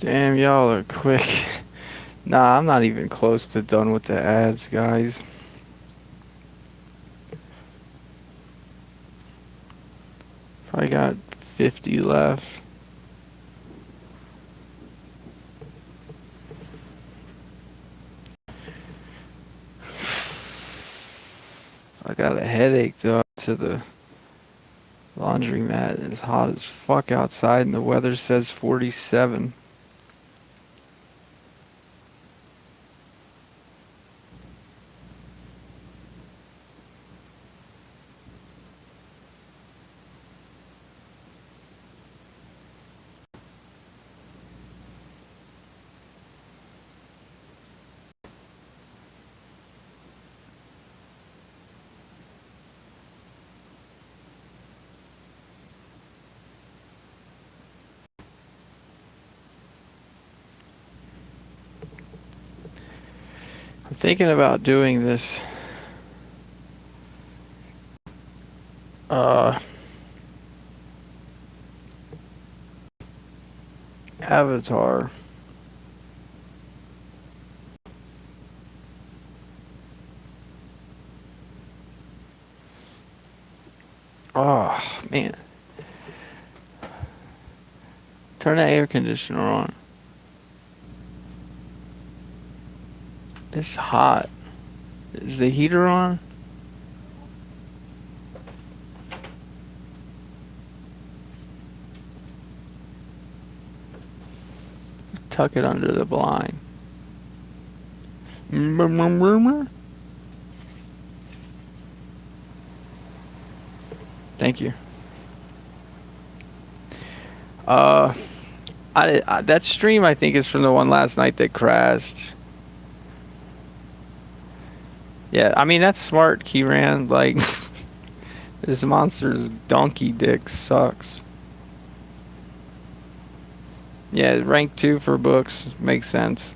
Damn, y'all are quick. Nah, I'm not even close to done with the ads, guys. Probably got 50 left. I got a headache though to the laundromat. It's hot as fuck outside and the weather says 47. I'm thinking about doing this uh avatar. Oh man. Turn the air conditioner on. It's hot. Is the heater on? Tuck it under the blind. Thank you. Uh, that stream I think is from the one last night that crashed. Yeah, I mean that's smart, Keyran. Like this monster's donkey dick sucks. Yeah, rank 2 for books makes sense.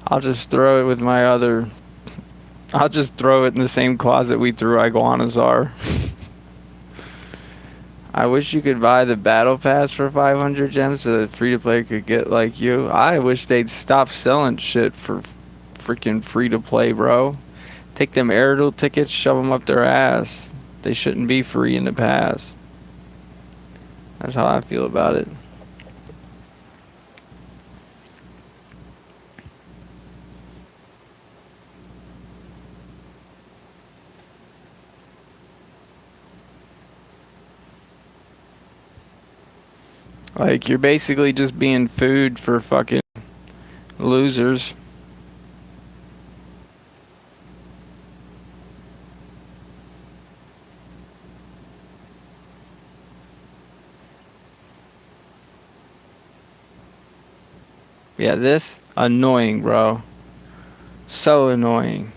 I'll just throw it with my other. I'll just throw it in the same closet we threw Iguanazar. I wish you could buy the battle pass for 500 gems so that free to play could get like you. I wish they'd stop selling shit for freaking free to play, bro. Take them Aerodel tickets, shove them up their ass. They shouldn't be free in the pass. That's how I feel about it. Like, you're basically just being food for fucking losers. Yeah, this annoying, bro. So annoying.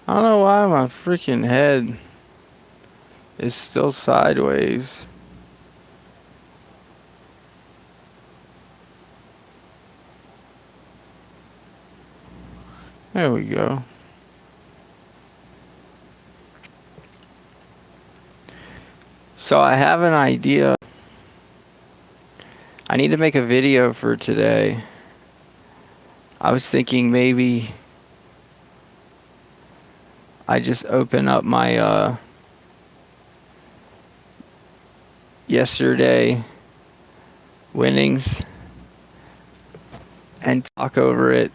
I don't know why my freaking head is still sideways. There we go. So I have an idea. I need to make a video for today. I was thinking maybe I just open up my yesterday winnings and talk over it.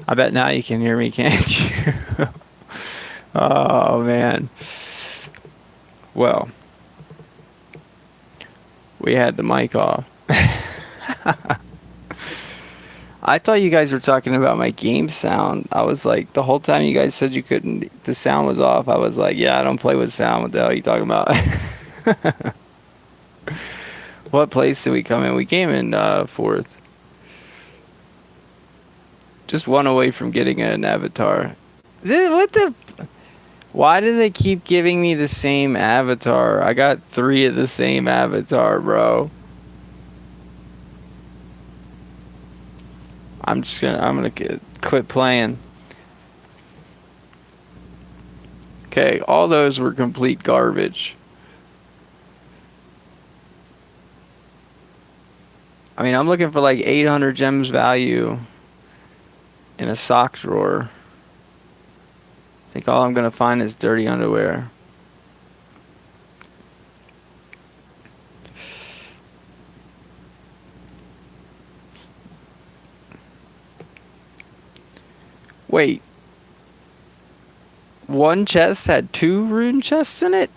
I bet now you can hear me, can't you? Oh, man. Well, we had the mic off. I thought you guys were talking about my game sound. I was like, the whole time you guys said you couldn't, the sound was off. I was like, yeah, I don't play with sound. What the hell are you talking about? What place did we come in? We came in fourth. Just one away from getting an avatar. What the? Why do they keep giving me the same avatar? I got 3 of the same avatar, bro. I'm gonna quit playing. Okay, all those were complete garbage. I mean, I'm looking for like 800 gems value in a sock drawer. I think all I'm gonna find is dirty underwear. Wait. One chest had 2 rune chests in it?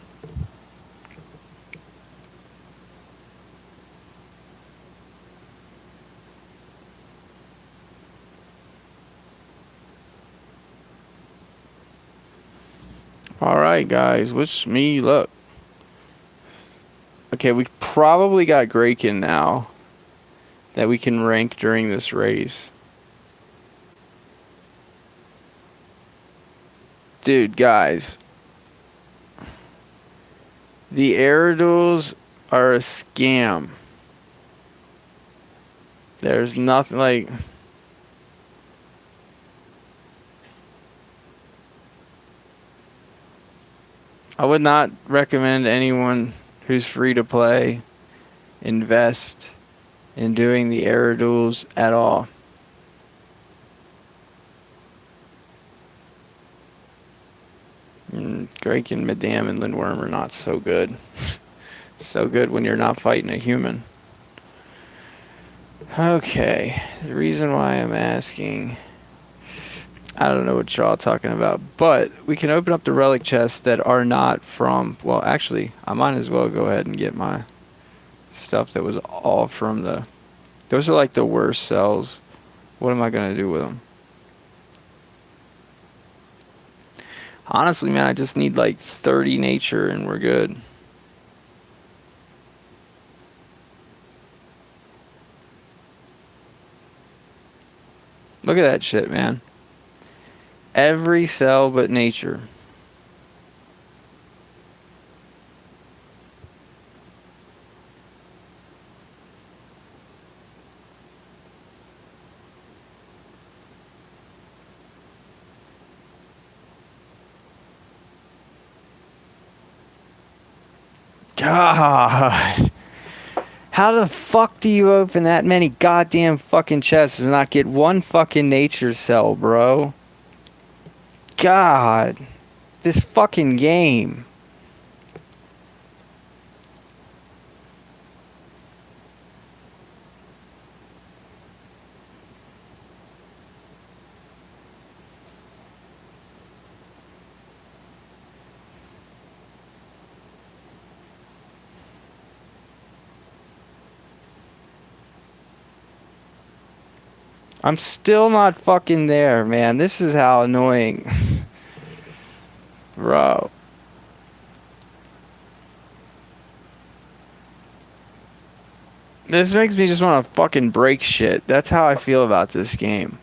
Alright, guys. Wish me luck. Okay, we probably got Graken now that we can rank during this race. Dude, guys. The Aeroduals are a scam. There's nothing like... I would not recommend anyone who's free to play invest in doing the Aeroduals at all. Drake and Madame and Lindworm are not so good. So good when you're not fighting a human. Okay, the reason why I'm asking, I don't know what y'all talking about, but we can open up the relic chests that are not from, well, actually, I might as well go ahead and get my stuff that was all from the, those are like the worst cells. What am I going to do with them? Honestly, man, I just need like 30 nature and we're good. Look at that shit, man. Every cell but nature. God. How the fuck do you open that many goddamn fucking chests and not get one fucking nature cell, bro? God. This fucking game. I'm still not fucking there, man. This is how annoying. Bro. This makes me just want to fucking break shit. That's how I feel about this game.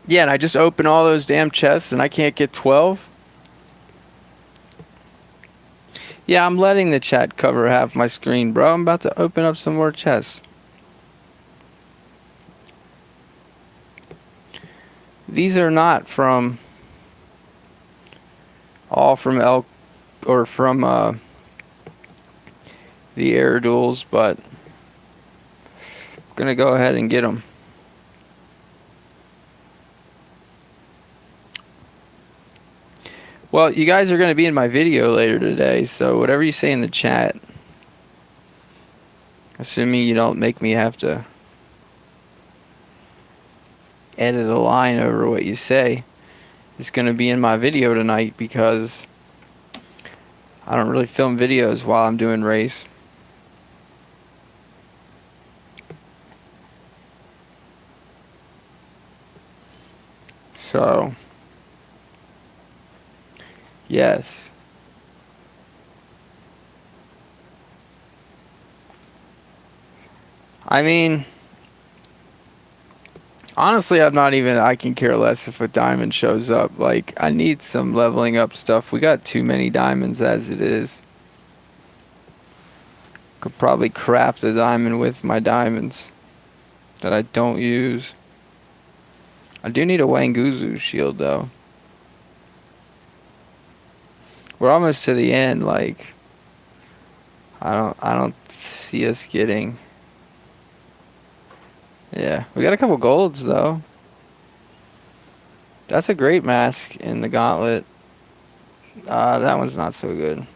Yeah, and I just open all those damn chests and I can't get 12? Yeah, I'm letting the chat cover half my screen, bro. I'm about to open up some more chests. These are not from... all from Elk... or from, the Aeroduals, but... I'm gonna go ahead and get them. Well, you guys are going to be in my video later today, so whatever you say in the chat, Assuming you don't make me have to edit a line over what you say. It's going to be in my video tonight because I don't really film videos while I'm doing race. So, yes. I mean, honestly, I can care less if a diamond shows up. Like, I need some leveling up stuff. We got too many diamonds as it is. Could probably craft a diamond with my diamonds that I don't use. I do need a Wanguzu shield, though. We're almost to the end, like, I don't see us getting. Yeah, we got a couple golds though. That's a great mask in the Gauntlet. That one's not so good.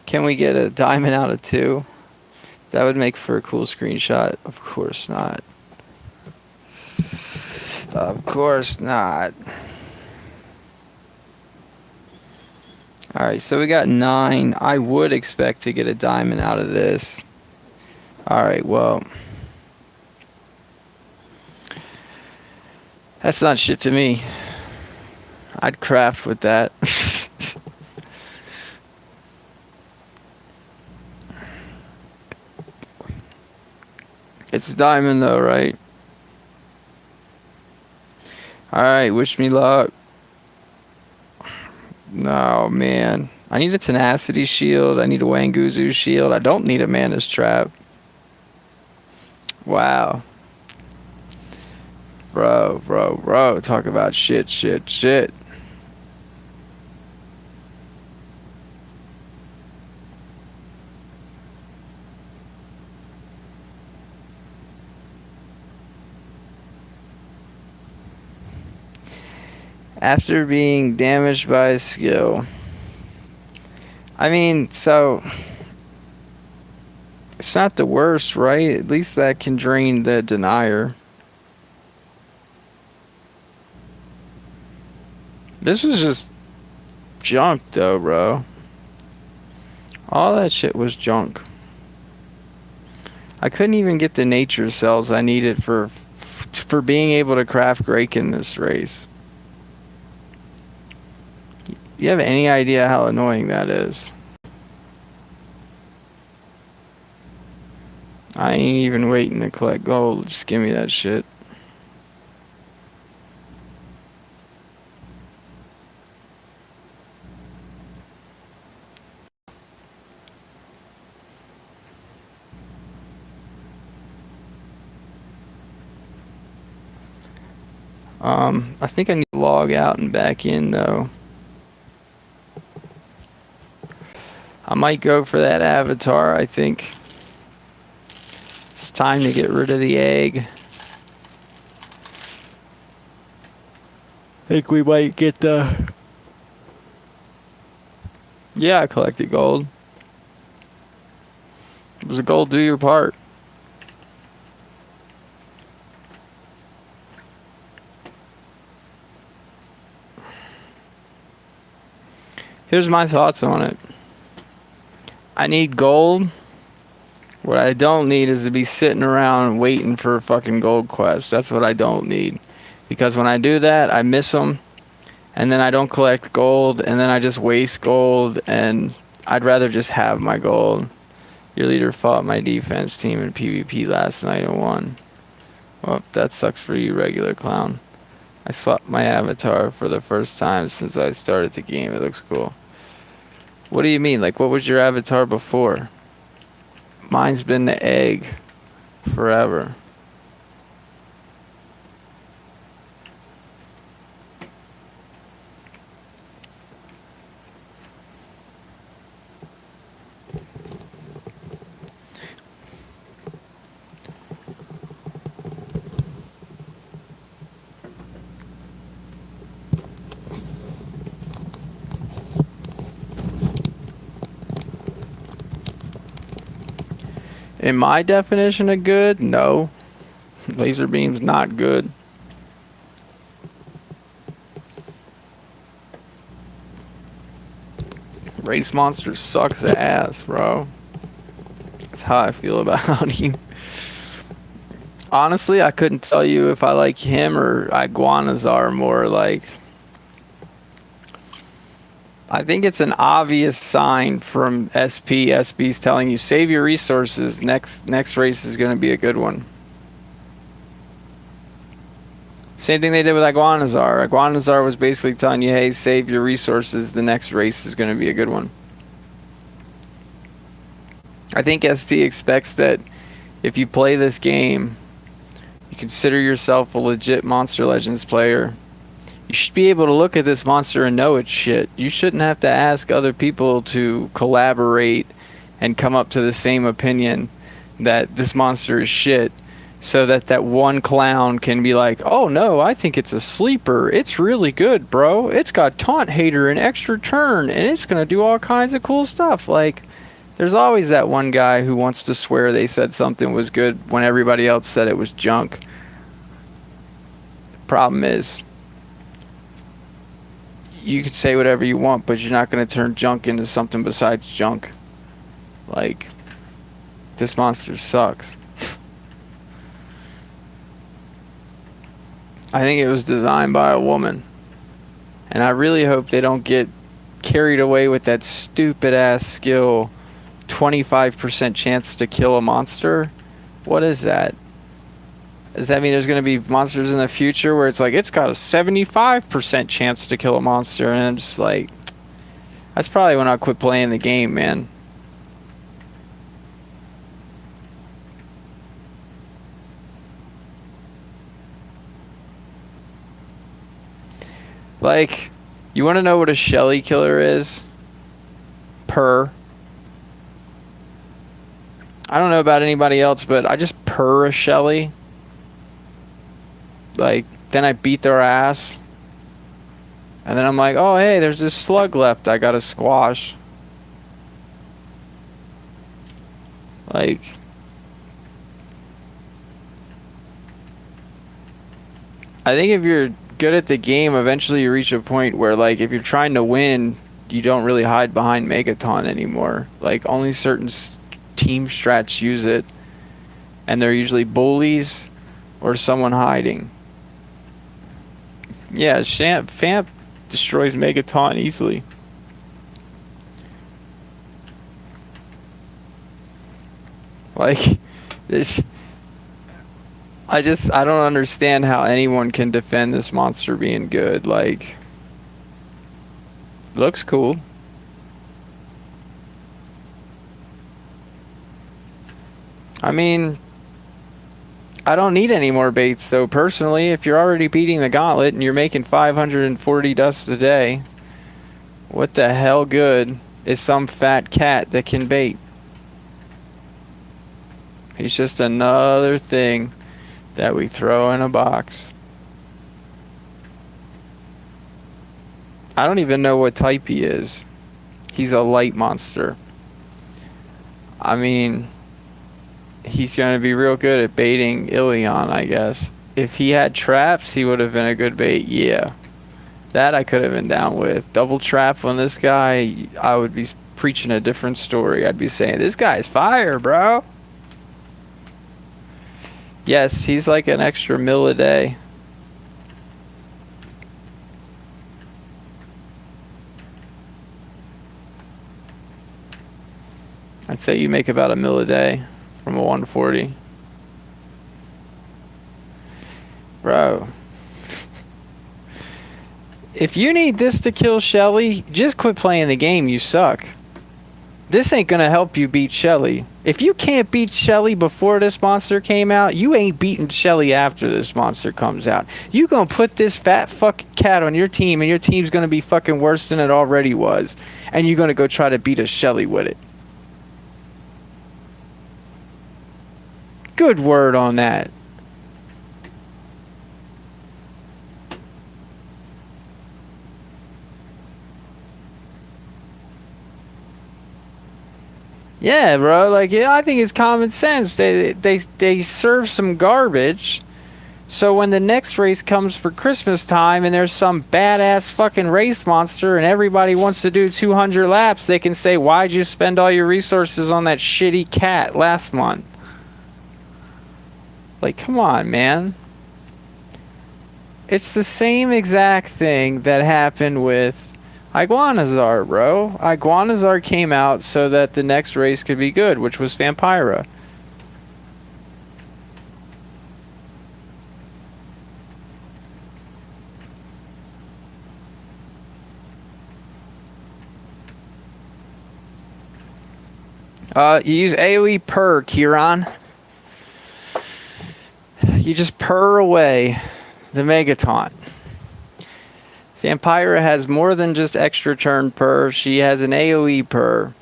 Can we get a diamond out of 2? That would make for a cool screenshot. Of course not. Of course not. Alright, so we got 9. I would expect to get a diamond out of this. Alright, well. That's not shit to me. I'd craft with that. It's a diamond though, right? Alright, wish me luck. No, man. I need a tenacity shield. I need a Wanguzu shield. I don't need a Mana's trap. Wow. Bro. Talk about shit. After being damaged by a skill. I mean, so it's not the worst, right? At least that can drain the denier. This was just junk though, bro. All that shit was junk. I couldn't even get the nature cells I needed for being able to craft Grake in this race. Do you have any idea how annoying that is? I ain't even waiting to collect gold. Just give me that shit. I think I need to log out and back in though. I might go for that avatar, I think. It's time to get rid of the egg. I think we might get the... Yeah, I collected gold. It was a gold, do your part. Here's my thoughts on it. I need gold. What I don't need is to be sitting around waiting for a fucking gold quest. That's what I don't need. Because when I do that, I miss them. And then I don't collect gold. And then I just waste gold. And I'd rather just have my gold. Your leader fought my defense team in PvP last night and won. Well, that sucks for you, regular clown. I swapped my avatar for the first time since I started the game. It looks cool. What do you mean? Like, what was your avatar before? Mine's been the egg forever. In my definition of good, no. Laser beam's not good. Race Monster sucks ass, bro. That's how I feel about him. Honestly, I couldn't tell you if I like him or Iguanazar more. Like, I think it's an obvious sign from SP. SP's telling you, save your resources. Next race is going to be a good one. Same thing they did with Iguanazar. Iguanazar was basically telling you, hey, save your resources. The next race is going to be a good one. I think SP expects that if you play this game, you consider yourself a legit Monster Legends player, you should be able to look at this monster and know it's shit. You shouldn't have to ask other people to collaborate and come up to the same opinion that this monster is shit, so that one clown can be like, oh no, I think it's a sleeper. It's really good, bro. It's got Taunt Hater and Extra Turn, and it's going to do all kinds of cool stuff. Like, there's always that one guy who wants to swear they said something was good when everybody else said it was junk. The problem is, you could say whatever you want, but you're not going to turn junk into something besides junk. Like, this monster sucks. I think it was designed by a woman. And I really hope they don't get carried away with that stupid ass skill, 25% chance to kill a monster. What is that? Does that mean there's going to be monsters in the future where it's like, it's got a 75% chance to kill a monster? And I'm just like, that's probably when I'll quit playing the game, man. Like, you want to know what a Shelly killer is? Purr. I don't know about anybody else, but I just purr a Shelly. Like, then I beat their ass. And then I'm like, oh, hey, there's this slug left I gotta squash. Like, I think if you're good at the game, eventually you reach a point where, like, if you're trying to win, you don't really hide behind Megaton anymore. Like, only certain team strats use it, and they're usually bullies or someone hiding. Yeah, Famp destroys Megaton easily. Like, there's... I don't understand how anyone can defend this monster being good. Like, looks cool. I mean, I don't need any more baits, though, personally. If you're already beating the Gauntlet and you're making 540 dusts a day, what the hell good is some fat cat that can bait? He's just another thing that we throw in a box. I don't even know what type he is. He's a light monster. I mean, he's going to be real good at baiting Ilion, I guess. If he had traps, he would have been a good bait, yeah. That I could have been down with. Double trap on this guy, I would be preaching a different story. I'd be saying, this guy's fire, bro. Yes, he's like an extra mil a day. I'd say you make about a mil a day from a 140. Bro. If you need this to kill Shelly, just quit playing the game, you suck. This ain't gonna help you beat Shelly. If you can't beat Shelly before this monster came out, you ain't beating Shelly after this monster comes out. You gonna put this fat fucking cat on your team, and your team's gonna be fucking worse than it already was. And you're gonna go try to beat a Shelly with it. Good word on that. Yeah, bro. Like, yeah, I think it's common sense. They serve some garbage. So when the next race comes for Christmas time and there's some badass fucking race monster and everybody wants to do 200 laps, they can say, "Why'd you spend all your resources on that shitty cat last month?" Like, come on, man. It's the same exact thing that happened with Iguanazar, bro. Iguanazar came out so that the next race could be good, which was Vampira. You use AoE purr, Kieran. You just purr away the Megataunt. Vampira has more than just extra turn purr. She has an AoE purr.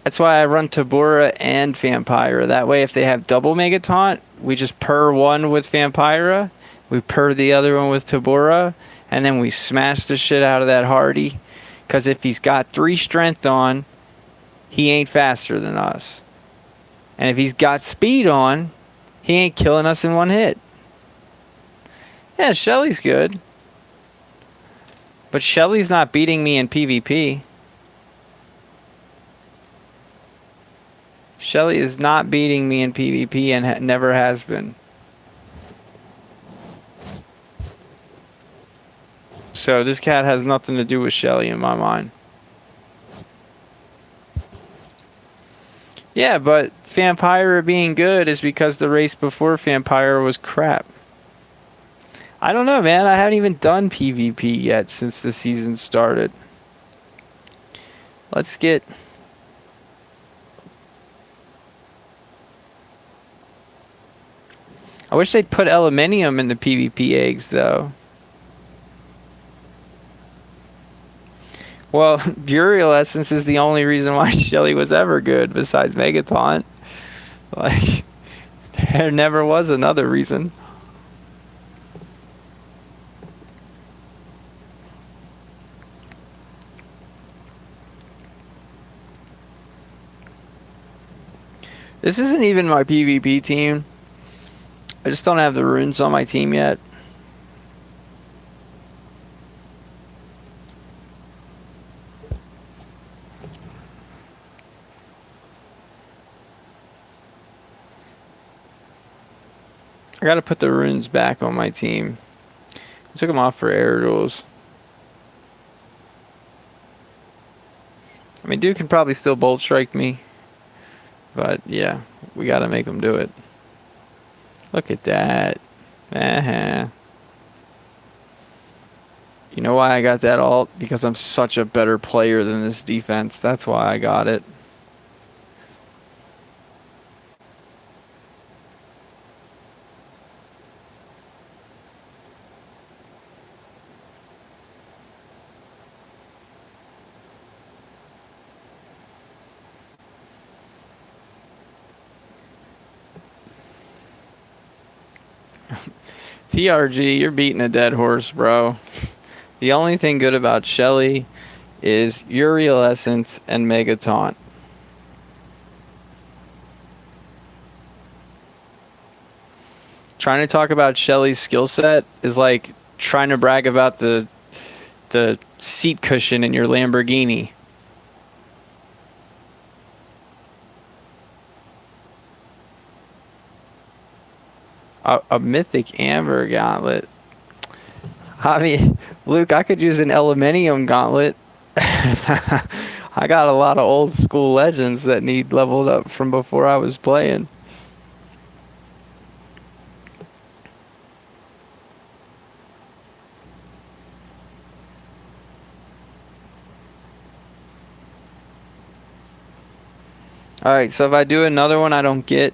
That's why I run Tabura and Vampira. That way, if they have double Megataunt, we just purr one with Vampira, we purr the other one with Tabura, and then we smash the shit out of that Hardy. Because if he's got 3 strength on, he ain't faster than us. And if he's got speed on, he ain't killing us in one hit. Yeah, Shelly's good. But Shelly's not beating me in PvP. Shelly is not beating me in PvP and never has been. So this cat has nothing to do with Shelly in my mind. Yeah, but Vampira being good is because the race before Vampira was crap. I don't know, man. I haven't even done PvP yet since the season started. Let's get... I wish they'd put Elementium in the PvP eggs, though. Well, Burial Essence is the only reason why Shelly was ever good, besides Megataunt. Like, there never was another reason. This isn't even my PvP team. I just don't have the runes on my team yet. I gotta put the runes back on my team. I took them off for air duels. I mean, dude can probably still bolt strike me. But yeah, we gotta make him do it. Look at that. You know why I got that ult? Because I'm such a better player than this defense. That's why I got it. TRG, you're beating a dead horse, bro. The only thing good about Shelly is Uriel Essence and Megataunt. Trying to talk about Shelly's skill set is like trying to brag about the seat cushion in your Lamborghini. A mythic amber gauntlet. I mean, Luke, I could use an Elementium gauntlet. I got a lot of old school legends that need leveled up from before I was playing. Alright, so if I do another one I don't get...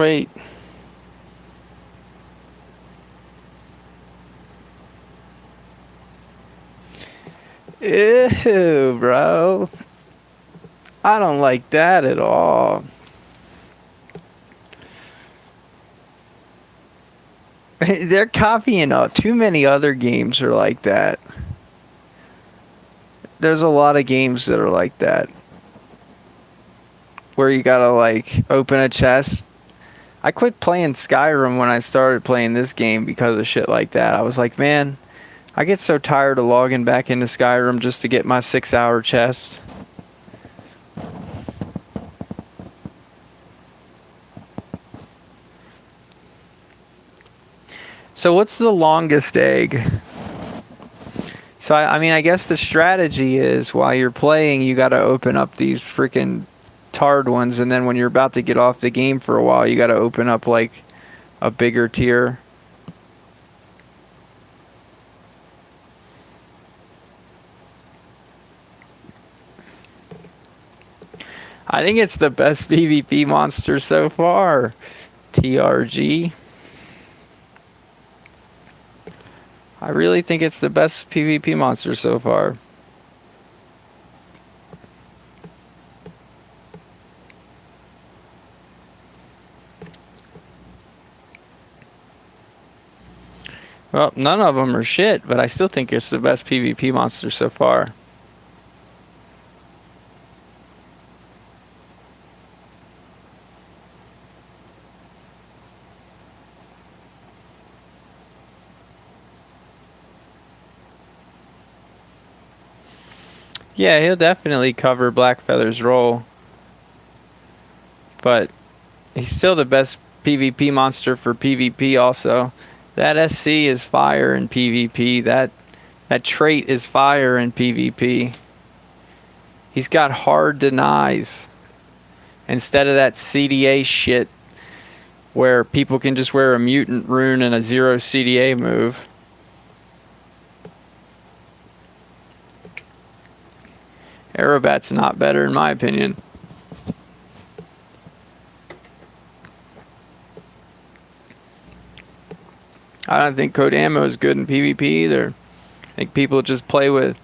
Wait. Ew, bro. I don't like that at all. They're copying too many other games are like that. There's a lot of games that are like that. Where you gotta like open a chest. I quit playing Skyrim when I started playing this game because of shit like that. I was like, man, I get so tired of logging back into Skyrim just to get my 6-hour chest. So what's the longest egg? So I mean, I guess the strategy is while you're playing, you got to open up these freaking tarred ones, and then when you're about to get off the game for a while, you got to open up like a bigger tier. I think it's the best PvP monster so far. TRG. I really think it's the best PvP monster so far. Well, none of them are shit, but I still think it's the best PvP monster so far. Yeah, he'll definitely cover Blackfeather's role. But he's still the best PvP monster for PvP also. That SC is fire in PvP. That trait is fire in PvP. He's got hard denies. Instead of that CDA shit where people can just wear a mutant rune and a 0 CDA move. Aerobat's not better in my opinion. I don't think Code Ammo is good in PvP either. I think people just play with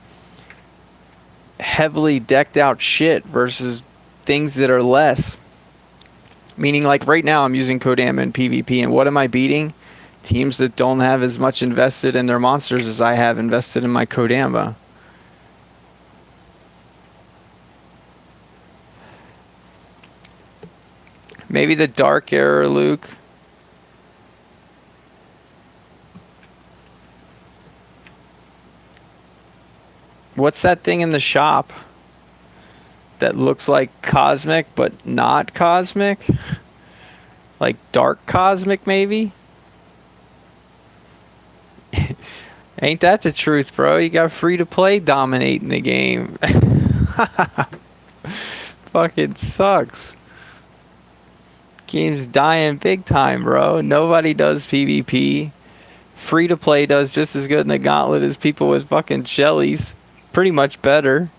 heavily decked out shit versus things that are less. Meaning, like right now I'm using Code Ammo in PvP, and what am I beating? Teams that don't have as much invested in their monsters as I have invested in my Code Ammo. Maybe the Dark Error, Luke. What's that thing in the shop that looks like cosmic but not cosmic? Like dark cosmic, maybe? Ain't that the truth, bro? You got free to play dominating the game. Fucking sucks. Game's dying big time, bro. Nobody does PvP. Free to play does just as good in the Gauntlet as people with fucking shellies. Pretty much better.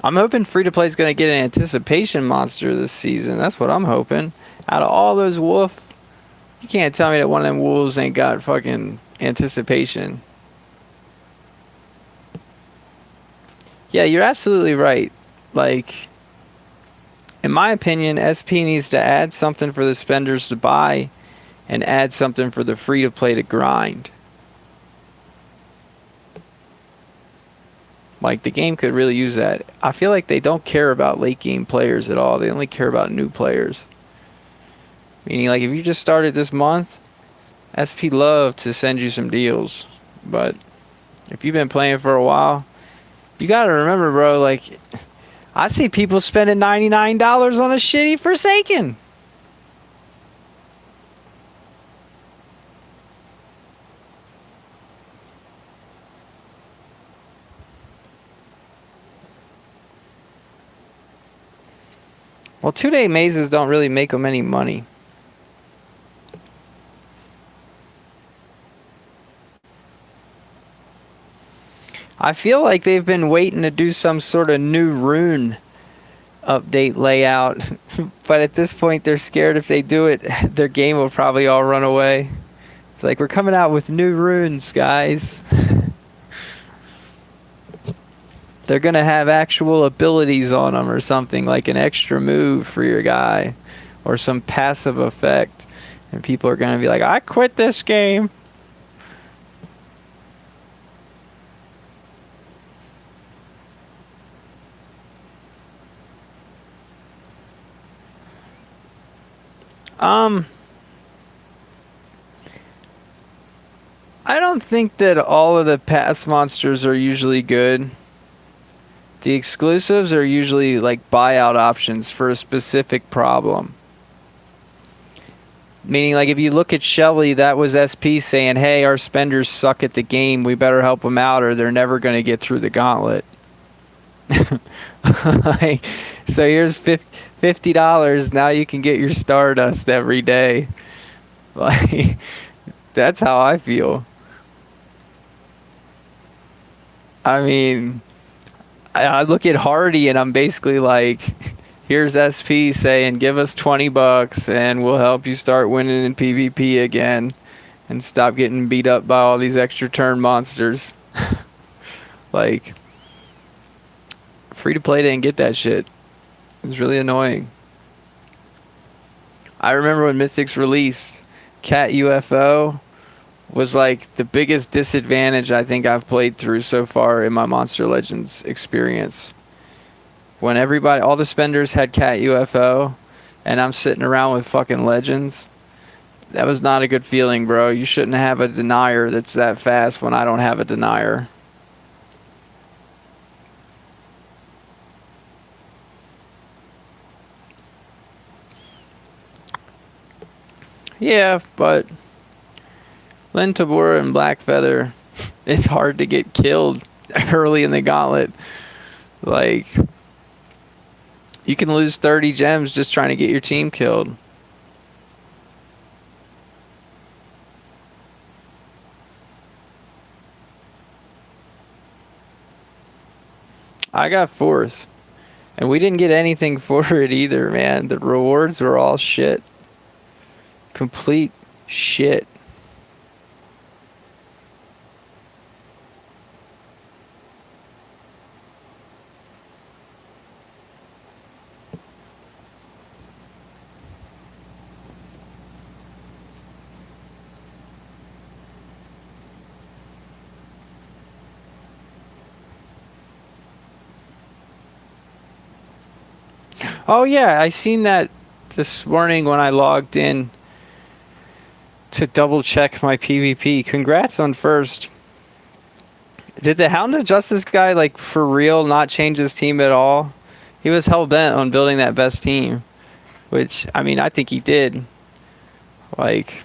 I'm hoping free to play is going to get an anticipation monster this season. That's what I'm hoping. Out of all those wolf, you can't tell me that one of them wolves ain't got fucking anticipation. Yeah, you're absolutely right. Like, in my opinion, SP needs to add something for the spenders to buy and add something for the free to play to grind. Like, the game could really use that. I feel like they don't care about late game players at all. They only care about new players. Meaning, like, if you just started this month, SP love to send you some deals. But if you've been playing for a while, you gotta remember, bro, like, I see people spending $99 on a shitty Forsaken. Well, 2-day mazes don't really make them any money. I feel like they've been waiting to do some sort of new rune update layout, but at this point they're scared if they do it, their game will probably all run away. Like, we're coming out with new runes, guys. They're gonna have actual abilities on them or something, like an extra move for your guy, or some passive effect, and people are gonna be like, I quit this game. I don't think that all of the pass monsters are usually good. The exclusives are usually like buyout options for a specific problem. Meaning, like, if you look at Shelly, that was SP saying, hey, our spenders suck at the game, we better help them out or they're never going to get through the gauntlet. Like, so here's $50, now you can get your Stardust every day. Like, that's how I feel. I mean, I look at Hardy and I'm basically like, here's SP saying, give us $20 and we'll help you start winning in PvP again and stop getting beat up by all these extra turn monsters. Like, free to play didn't get that shit. It was really annoying. I remember when Mythic's released, Cat UFO was like the biggest disadvantage I think I've played through so far in my Monster Legends experience. When everybody, all the spenders had Cat UFO, and I'm sitting around with fucking Legends, that was not a good feeling, bro. You shouldn't have a denier that's that fast when I don't have a denier. Yeah, but Lin Tabora and Black Feather, it's hard to get killed early in the gauntlet. Like, you can lose 30 gems just trying to get your team killed. I got 4th. And we didn't get anything for it either, man. The rewards were all shit. Complete shit. Oh yeah, I seen that this morning when I logged in to double check my PvP. Congrats on 1st. Did the Hound of Justice guy, like, for real not change his team at all? He was hell-bent on building that best team. Which, I mean, I think he did. Like,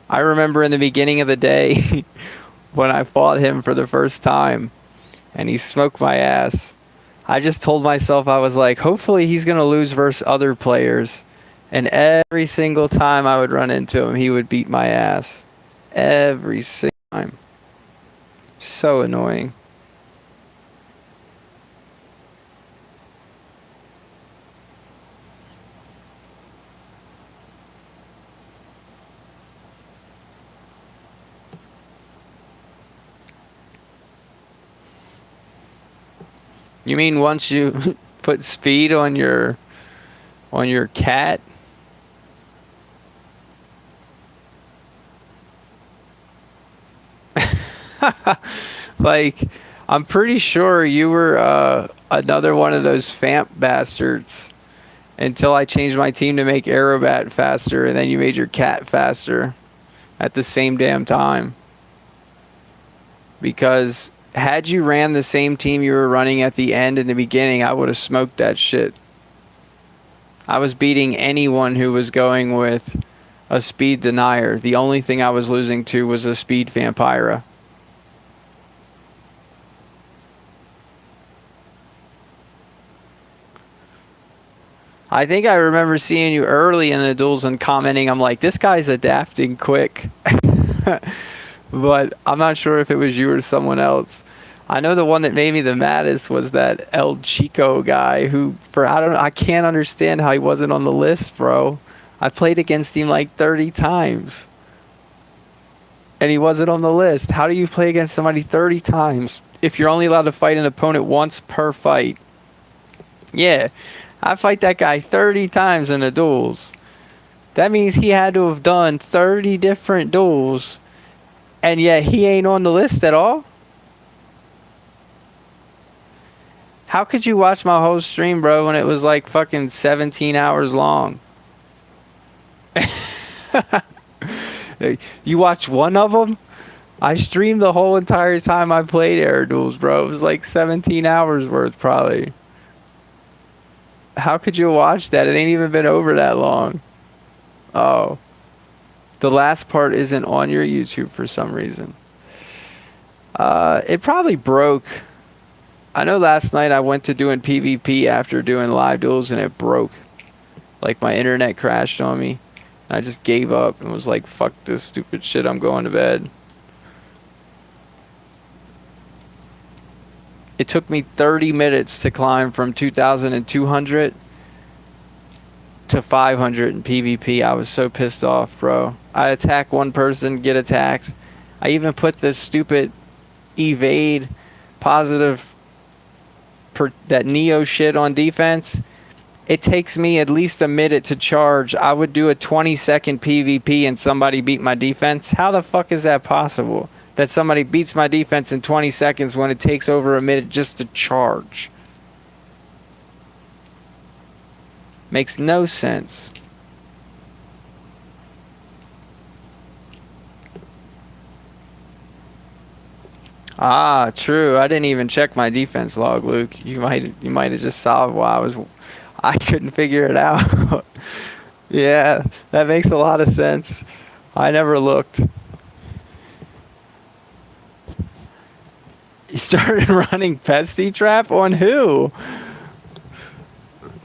I remember in the beginning of the day when I fought him for the first time and he smoked my ass. I just told myself, I was like, hopefully he's going to lose versus other players. And every single time I would run into him, he would beat my ass. Every single time. So annoying. You mean once you put speed on your cat? Like, I'm pretty sure you were another one of those Famp bastards until I changed my team to make Aerobat faster, and then you made your cat faster at the same damn time. Because had you ran the same team you were running at the end and the beginning, I would have smoked that shit. I was beating anyone who was going with a speed denier. The only thing I was losing to was a speed Vampira. I think I remember seeing you early in the duels and commenting, I'm like, this guy's adapting quick. But I'm not sure if it was you or someone else. I know the one that made me the maddest was that El Chico guy who, I can't understand how he wasn't on the list, bro. I played against him like 30 times. And he wasn't on the list. How do you play against somebody 30 times if you're only allowed to fight an opponent once per fight? Yeah, I fight that guy 30 times in the duels. That means he had to have done 30 different duels, and yet he ain't on the list at all? How could you watch my whole stream, bro, when it was like fucking 17 hours long? You watch one of them? I streamed the whole entire time I played Air Duels, bro. It was like 17 hours worth, probably. How could you watch that? It ain't even been over that long. Oh. The last part isn't on your YouTube for some reason. It probably broke. I know last night I went to doing PvP after doing live duels and it broke. Like my internet crashed on me. I just gave up and was like, fuck this stupid shit, I'm going to bed. It took me 30 minutes to climb from 2,200 to 500 in PvP. I was so pissed off, bro. I attack one person, get attacked. I even put this stupid evade positive that Neo shit on defense. It takes me at least a minute to charge. I would do a 20-second PvP and somebody beat my defense. How the fuck is that possible? That somebody beats my defense in 20 seconds when it takes over a minute just to charge. Makes no sense. Ah, true. I didn't even check my defense log, Luke. You might have just solved why I couldn't figure it out. Yeah, that makes a lot of sense. I never looked. You started running Pesty Trap on who?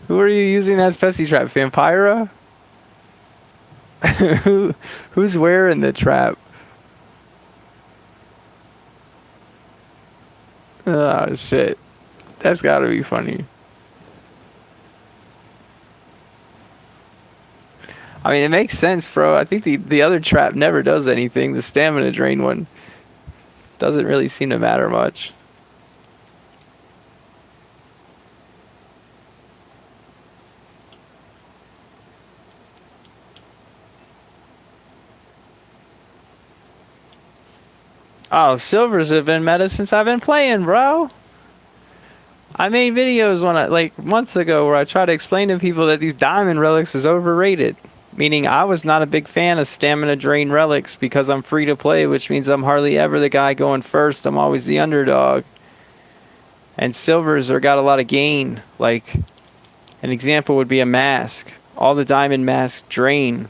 Who are you using as Pesty Trap? Vampira? Who's wearing the trap? Oh, shit. That's gotta be funny. I mean, it makes sense, bro. I think the other trap never does anything. The stamina drain one doesn't really seem to matter much. Oh, silvers have been meta since I've been playing, bro. I made videos months ago where I try to explain to people that these diamond relics is overrated. Meaning I was not a big fan of stamina drain relics because I'm free to play, which means I'm hardly ever the guy going first. I'm always the underdog. And silvers are got a lot of gain. Like, an example would be a mask. All the diamond masks drain,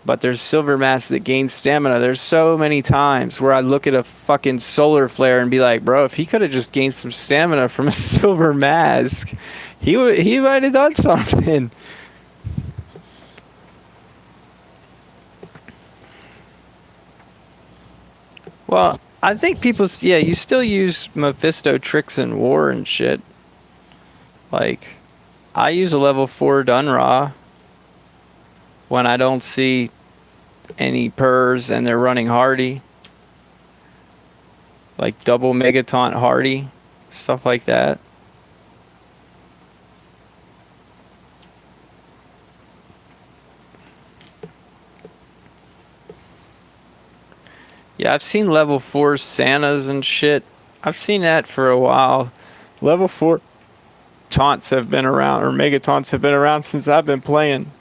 but there's silver masks that gain stamina. There's so many times where I look at a fucking solar flare and be like, bro, if he could have just gained some stamina from a silver mask, he might have done something. Well, I think people, yeah, you still use Mephisto tricks in war and shit. Like, I use a level 4 Dunraw when I don't see any pers and they're running Hardy. Like double Megataunt Hardy, stuff like that. Yeah, I've seen level 4 Santas and shit. I've seen that for a while. Level 4 taunts have been around, or Mega Taunts have been around since I've been playing.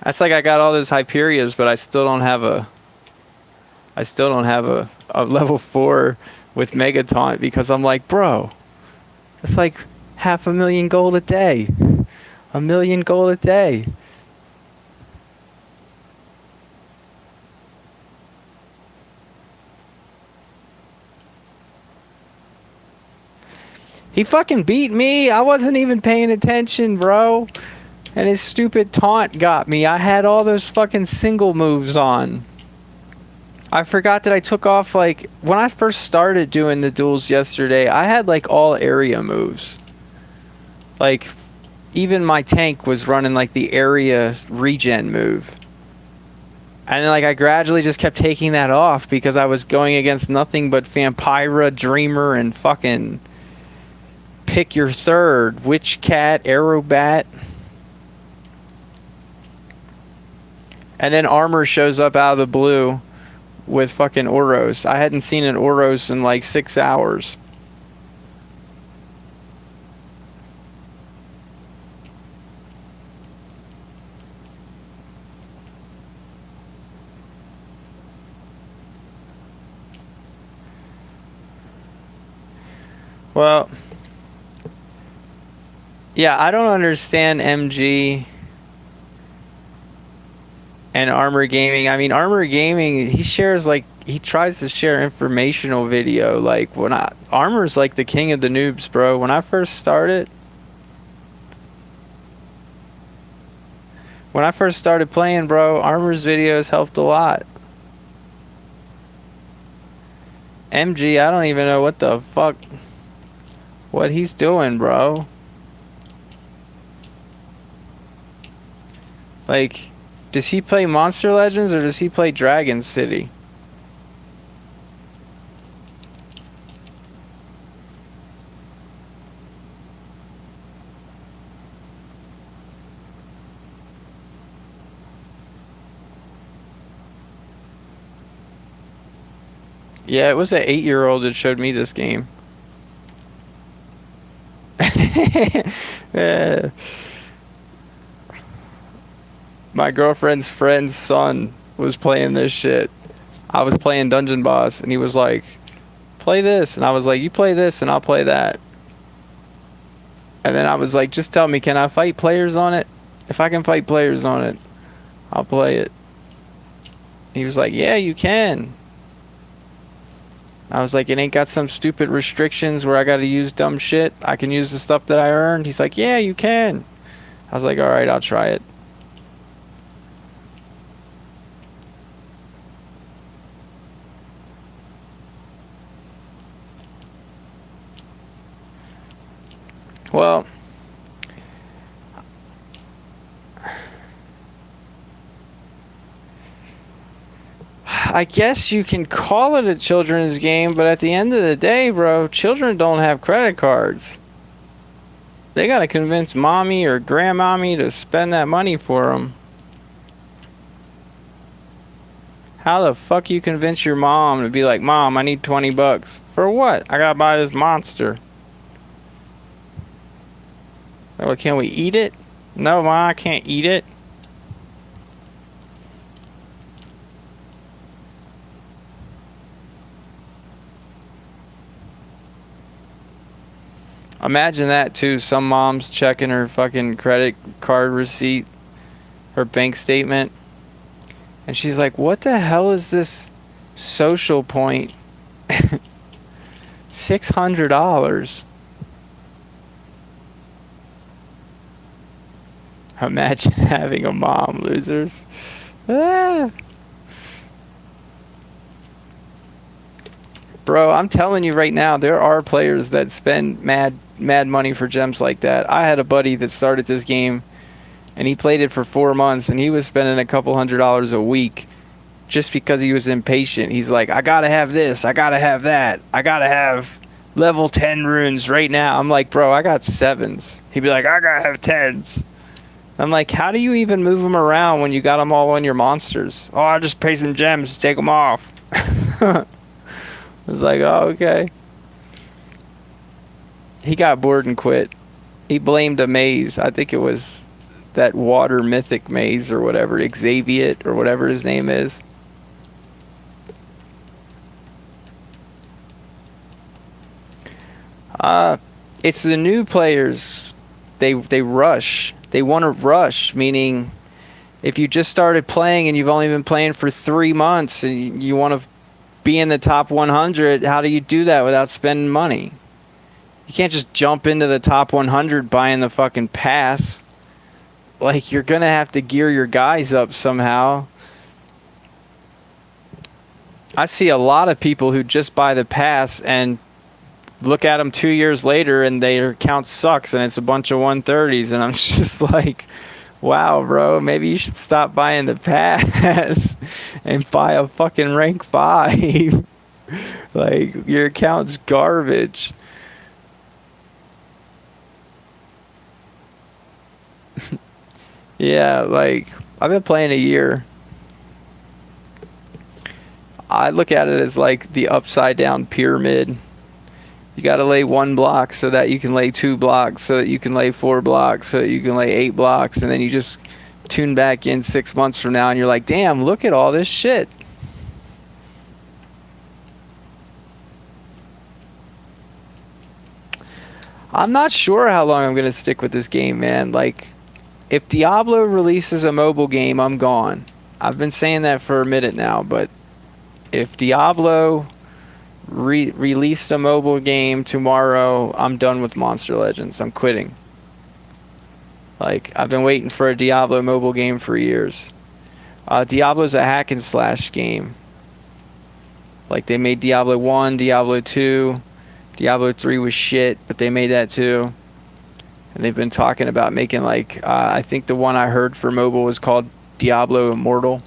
That's like I got all those Hyperias, but I still don't have a level 4 with Mega Taunt because I'm like, bro, it's like 500,000 gold a day. 1,000,000 gold a day. He fucking beat me. I wasn't even paying attention, bro. And his stupid taunt got me. I had all those fucking single moves on. I forgot that I took off, like, when I first started doing the duels yesterday, I had, like, all area moves. Like, even my tank was running, like, the area regen move. And, like, I gradually just kept taking that off because I was going against nothing but Vampira, Dreamer, and fucking pick your third. Witch Cat, Aerobat. And then Armor shows up out of the blue with fucking Oros. I hadn't seen an Oros in like 6 hours. Well, yeah, I don't understand MG and Armor Gaming. I mean, Armor Gaming, he shares, like, he tries to share informational video. Like, Armor's like the king of the noobs, bro. When I first started playing, bro, Armor's videos helped a lot. MG, I don't even know what the fuck, what he's doing, bro. Like, does he play Monster Legends or does he play Dragon City? Yeah, it was an 8-year-old that showed me this game. My girlfriend's friend's son was playing this shit. I was playing Dungeon Boss, and he was like, play this. And I was like, you play this, and I'll play that. And then I was like, just tell me, can I fight players on it? If I can fight players on it, I'll play it. He was like, yeah, you can. I was like, it ain't got some stupid restrictions where I got to use dumb shit. I can use the stuff that I earned. He's like, yeah, you can. I was like, all right, I'll try it. Well, I guess you can call it a children's game, but at the end of the day, bro, children don't have credit cards. They gotta convince mommy or grandmommy to spend that money for them. How the fuck you convince your mom to be like, Mom, I need 20 bucks. For what? I gotta buy this monster. Well, can we eat it? No, Ma, I can't eat it. Imagine that, too. Some mom's checking her fucking credit card receipt, her bank statement, and she's like, what the hell is this social point? $600. Imagine having a mom, losers. Ah. Bro, I'm telling you right now, there are players that spend mad money for gems like that. I had a buddy that started this game, and he played it for 4 months, and he was spending a couple $100s a week just because he was impatient. He's like, I gotta have this, I gotta have that, I gotta have level 10 runes right now. I'm like, bro, I got 7s. He'd be like, I gotta have 10s. I'm like, how do you even move them around when you got them all on your monsters? Oh, I just pay some gems to take them off. I was like, oh, okay. He got bored and quit. He blamed a maze. I think it was that water mythic maze or whatever, Xavier or whatever his name is. It's the new players. They rush. They want to rush, meaning if you just started playing and you've only been playing for 3 months and you want to be in the top 100, how do you do that without spending money? You can't just jump into the top 100 buying the fucking pass. like, you're gonna have to gear your guys up somehow. I see a lot of people who just buy the pass and look at them 2 years later and their count sucks and it's a bunch of 130s, and I'm just like, wow, bro, maybe you should stop buying the pass and buy a fucking rank 5. Like, your account's garbage. Yeah, like, I've been playing a year. I look at it as like the upside down pyramid. You got to lay 1 block so that you can lay 2 blocks, so that you can lay 4 blocks, so that you can lay 8 blocks, and then you just tune back in 6 months from now and you're like, damn, look at all this shit. I'm not sure how long I'm going to stick with this game, man. Like, if Diablo releases a mobile game, I'm gone. I've been saying that for a minute now, but if Diablo released a mobile game tomorrow, I'm done with Monster Legends. I'm quitting. Like, I've been waiting for a Diablo mobile game for years. Diablo's a hack and slash game. Like, they made Diablo 1, Diablo 2, Diablo 3 was shit, but they made that too. And they've been talking about making, like, I think the one I heard for mobile was called Diablo Immortal.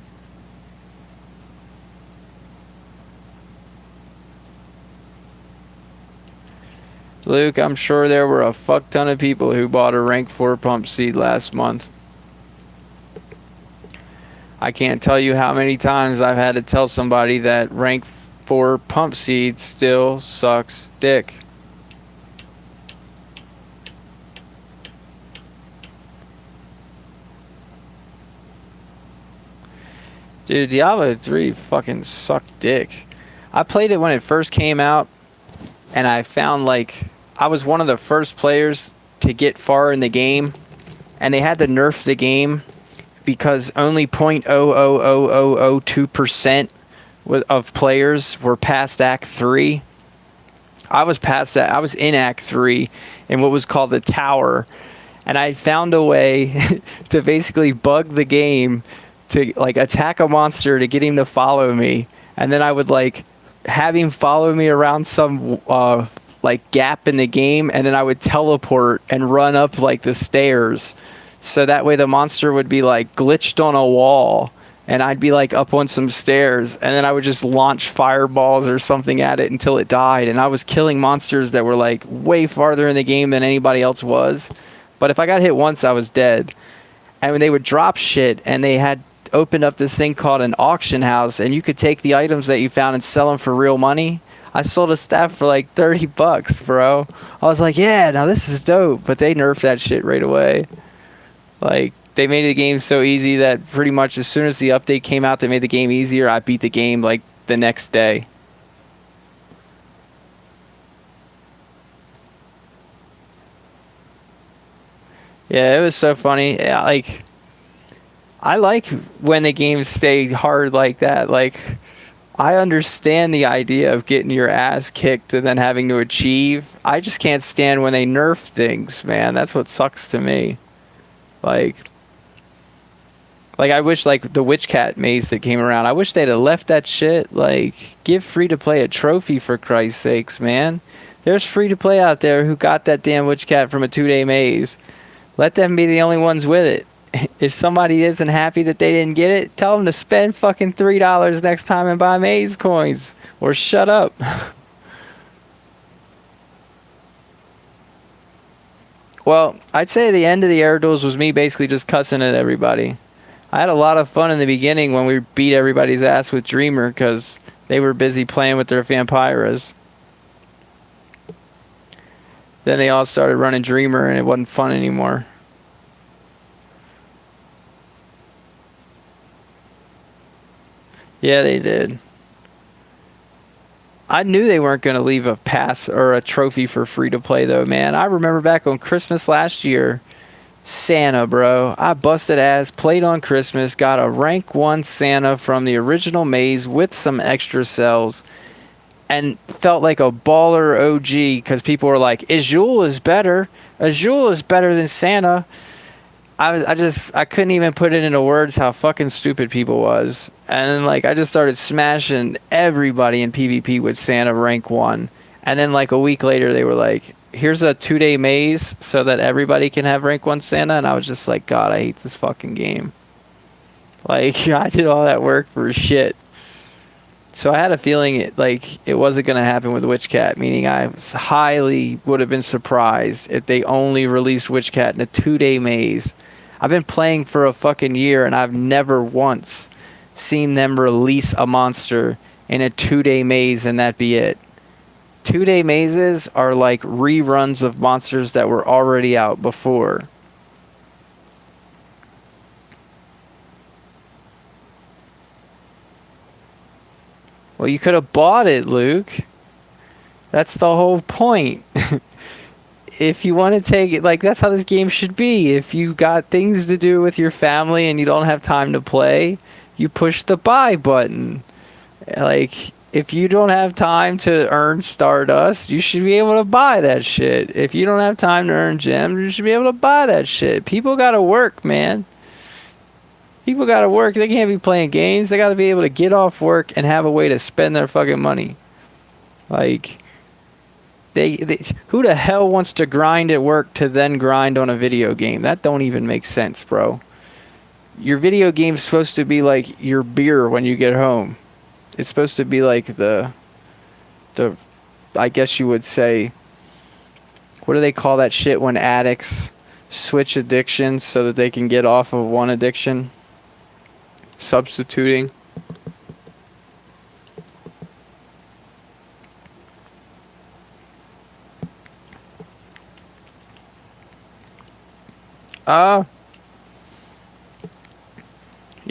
Luke, I'm sure there were a fuck ton of people who bought a rank 4 pump seed last month. I can't tell you how many times I've had to tell somebody that rank 4 pump seed still sucks dick. Dude, Diablo 3 fucking sucked dick. I played it when it first came out, and I found, like, I was one of the first players to get far in the game, and they had to nerf the game because only 0.00002% of players were past Act 3. I was past that. I was in Act 3 in what was called the Tower, and I found a way to basically bug the game to, like, attack a monster to get him to follow me, and then I would, like, have him follow me around some like gap in the game, and then I would teleport and run up like the stairs, so that way the monster would be like glitched on a wall and I'd be like up on some stairs, and then I would just launch fireballs or something at it until it died. And I was killing monsters that were like way farther in the game than anybody else was, but if I got hit once I was dead. And when they would drop shit, and they had opened up this thing called an auction house, and you could take the items that you found and sell them for real money. I sold a staff for like $30, bro. I was like, yeah, now this is dope. But they nerfed that shit right away. Like, they made the game so easy that pretty much as soon as the update came out that made the game easier, I beat the game like the next day. Yeah, it was so funny. Yeah, like, I like when the games stay hard like that. Like, I understand the idea of getting your ass kicked and then having to achieve. I just can't stand when they nerf things, man. That's what sucks to me. Like I wish, like, the Witch Cat maze that came around, I wish they'd have left that shit. Like, give free-to-play a trophy, for Christ's sakes, man. There's free-to-play out there who got that damn Witch Cat from a 2-day maze. Let them be the only ones with it. If somebody isn't happy that they didn't get it, tell them to spend fucking $3 next time and buy maze coins. Or shut up. Well, I'd say the end of the air duels was me basically just cussing at everybody. I had a lot of fun in the beginning when we beat everybody's ass with Dreamer because they were busy playing with their vampiras. Then they all started running Dreamer and it wasn't fun anymore. Yeah, they did. I knew they weren't going to leave a pass or a trophy for free to play, though, man. I remember back on Christmas last year, Santa, bro. I busted ass, played on Christmas, got a rank 1 Santa from the original maze with some extra cells, and felt like a baller OG because people were like, Azul is better. Azul is better than Santa. I couldn't even put it into words how fucking stupid people was. And then like I just started smashing everybody in PvP with Santa rank 1. And then like a week later they were like, here's a 2-day maze so that everybody can have rank 1 Santa, and I was just like, God, I hate this fucking game. Like I did all that work for shit. So I had a feeling it wasn't going to happen with Witch Cat, meaning I highly would have been surprised if they only released Witch Cat in a 2-day maze. I've been playing for a fucking year and I've never once seen them release a monster in a 2-day maze and that be it. 2-day mazes are like reruns of monsters that were already out before. Well, you could have bought it, Luke. That's the whole point. If you want to take it, like, that's how this game should be. If you got things to do with your family and you don't have time to play, you push the buy button. Like, if you don't have time to earn Stardust, you should be able to buy that shit. If you don't have time to earn gems, you should be able to buy that shit. People gotta work, man. People gotta work. They can't be playing games. They gotta be able to get off work and have a way to spend their fucking money. Like, they who the hell wants to grind at work to then grind on a video game? That don't even make sense, bro. Your video game's supposed to be like your beer when you get home. It's supposed to be like the I guess you would say, what do they call that shit when addicts switch addictions so that they can get off of one addiction? Substituting.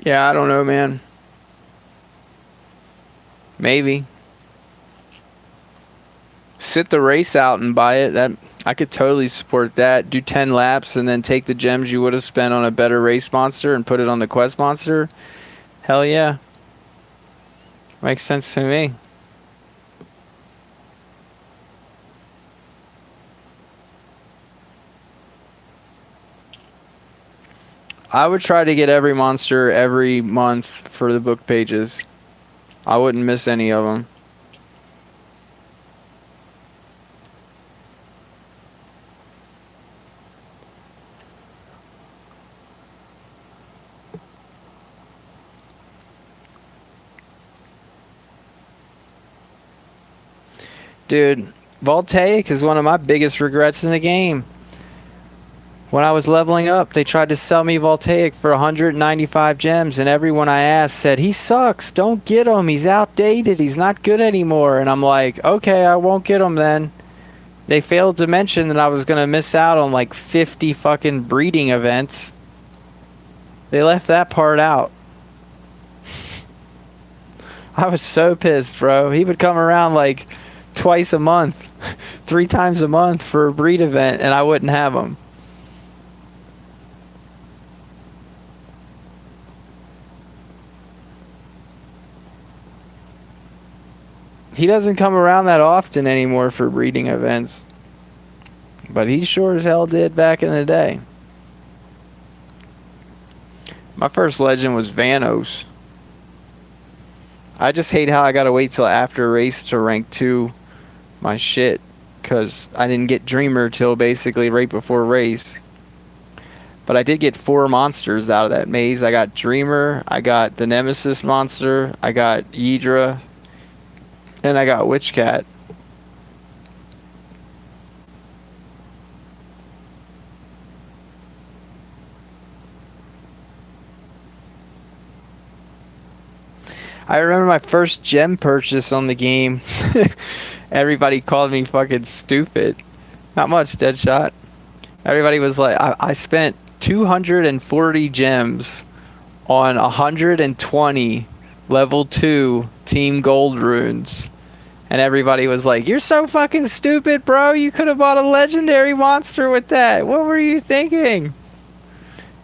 Yeah, I don't know, man. Maybe. Sit the race out and buy it. That I could totally support that. Do 10 laps and then take the gems you would have spent on a better race monster and put it on the quest monster. Hell yeah. Makes sense to me. I would try to get every monster every month for the book pages. I wouldn't miss any of them. Dude, Voltaic is one of my biggest regrets in the game. When I was leveling up, they tried to sell me Voltaic for 195 gems, and everyone I asked said, he sucks, don't get him, he's outdated, he's not good anymore. And I'm like, okay, I won't get him then. They failed to mention that I was going to miss out on like 50 fucking breeding events. They left that part out. I was so pissed, bro. He would come around like twice a month, 3 times a month for a breed event, and I wouldn't have him. He doesn't come around that often anymore for breeding events. But he sure as hell did back in the day. My first legend was Vanos. I just hate how I gotta wait till after race to rank 2 my shit. Because I didn't get Dreamer till basically right before race. But I did get 4 monsters out of that maze. I got Dreamer, I got the Nemesis monster, I got Ydra, and I got Witch Cat. I remember my first gem purchase on the game. Everybody called me fucking stupid. Not much, Deadshot. Everybody was like, I spent 240 gems on 120 level 2 team gold runes. And everybody was like, you're so fucking stupid, bro. You could have bought a legendary monster with that. What were you thinking?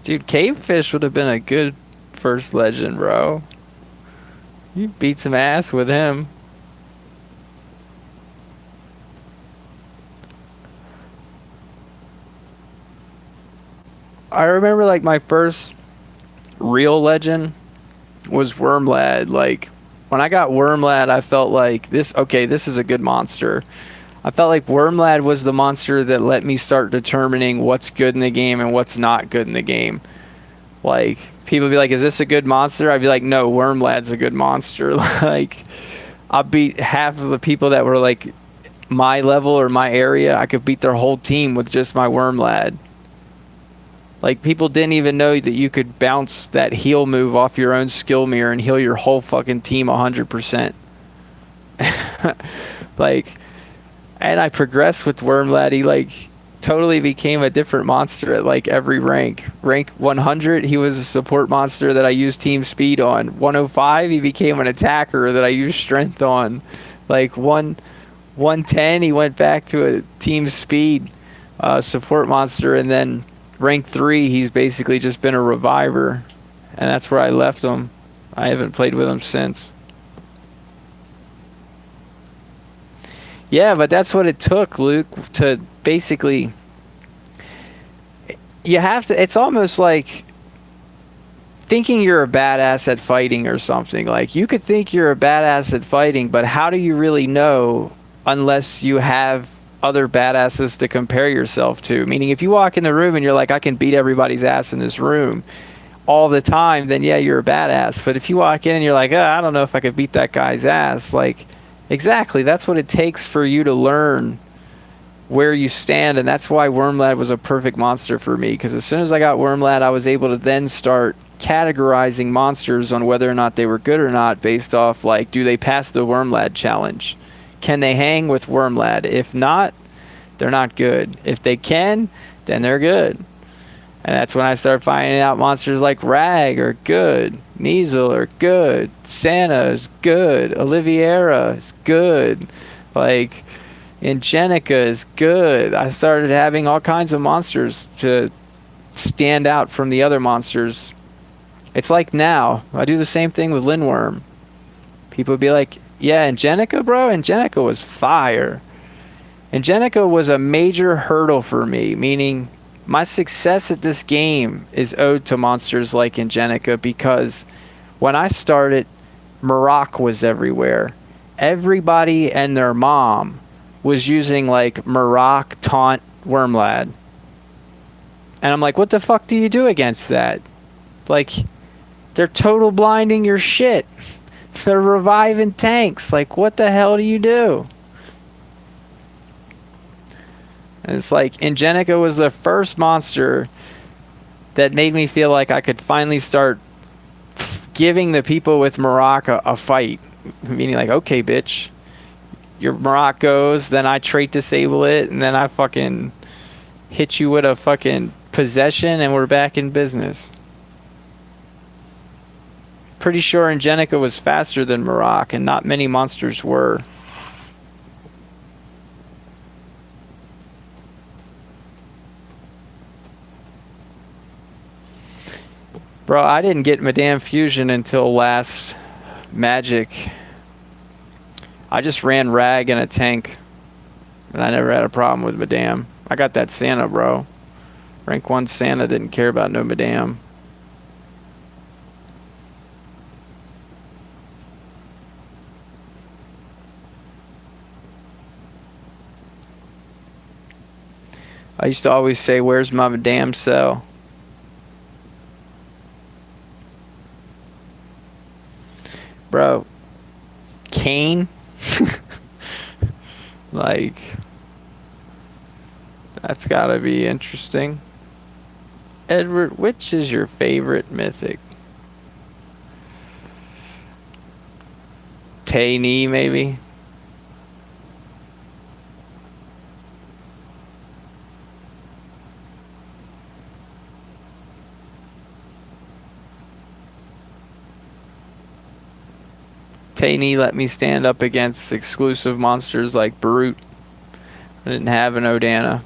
Dude, Cavefish would have been a good first legend, bro. You beat some ass with him. I remember like my first real legend was Wormlad. Like when I got Wormlad, I felt like this. Okay, this is a good monster. I felt like Wormlad was the monster that let me start determining what's good in the game and what's not good in the game. Like people be like, "Is this a good monster?" I'd be like, "No, Wormlad's a good monster." Like I beat half of the people that were like my level or my area. I could beat their whole team with just my Wormlad. Like people didn't even know that you could bounce that heal move off your own skill mirror and heal your whole fucking team 100%. Like, and I progressed with Wormlad. He like totally became a different monster at like every rank. Rank 100, he was a support monster that I used team speed on. 105, he became an attacker that I used strength on. Like 110, he went back to a team speed support monster, and then rank 3, he's basically just been a reviver, and that's where I left him. I haven't played with him since. Yeah, but that's what it took, Luke, to basically... You have to... It's almost like thinking you're a badass at fighting or something. Like, you could think you're a badass at fighting, but how do you really know unless you have other badasses to compare yourself to? Meaning, if you walk in the room and you're like, I can beat everybody's ass in this room all the time, then yeah, you're a badass. But if you walk in and you're like, I don't know if I could beat that guy's ass, like... Exactly, that's what it takes for you to learn where you stand, and that's why Wormlad was a perfect monster for me, because as soon as I got Wormlad, I was able to then start categorizing monsters on whether or not they were good or not based off, like, do they pass the Wormlad challenge? Can they hang with Wormlad? If not, they're not good. If they can, then they're good. And that's when I started finding out monsters like Rag are good, Kneasel are good, Santa is good, Oliviera is good, like Ingenica is good. I started having all kinds of monsters to stand out from the other monsters. It's like now, I do the same thing with Lindworm. People would be like, yeah, Ingenica, bro? Ingenica was fire. Ingenica was a major hurdle for me, meaning... My success at this game is owed to monsters like Ingenica, because when I started, Maroc was everywhere. Everybody and their mom was using like Maroc taunt Wormlad. And I'm like, what the fuck do you do against that? Like, they're total blinding your shit. They're reviving tanks. Like, what the hell do you do? And it's like Ingenica was the first monster that made me feel like I could finally start giving the people with Maroc a fight. Meaning like, okay, bitch, your Maroc goes, then I trait disable it, and then I fucking hit you with a fucking possession, and we're back in business. Pretty sure Ingenica was faster than Maroc, and not many monsters were. Bro, I didn't get Madame Fusion until last Magic. I just ran Rag and a tank, and I never had a problem with Madame. I got that Santa, bro. Rank 1 Santa didn't care about no Madame. I used to always say, where's my Madame cell? Bro, Kane? Like, that's gotta be interesting. Edward, which is your favorite mythic? Tay-Ni, maybe? Tay-Ni let me stand up against exclusive monsters like Brute. I didn't have an Odana.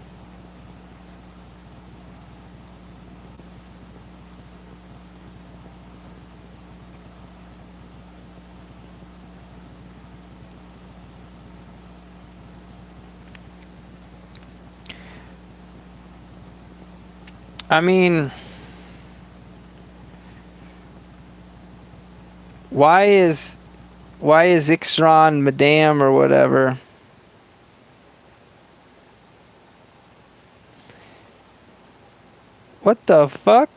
I mean, why is Ixtron Madame or whatever? What the fuck?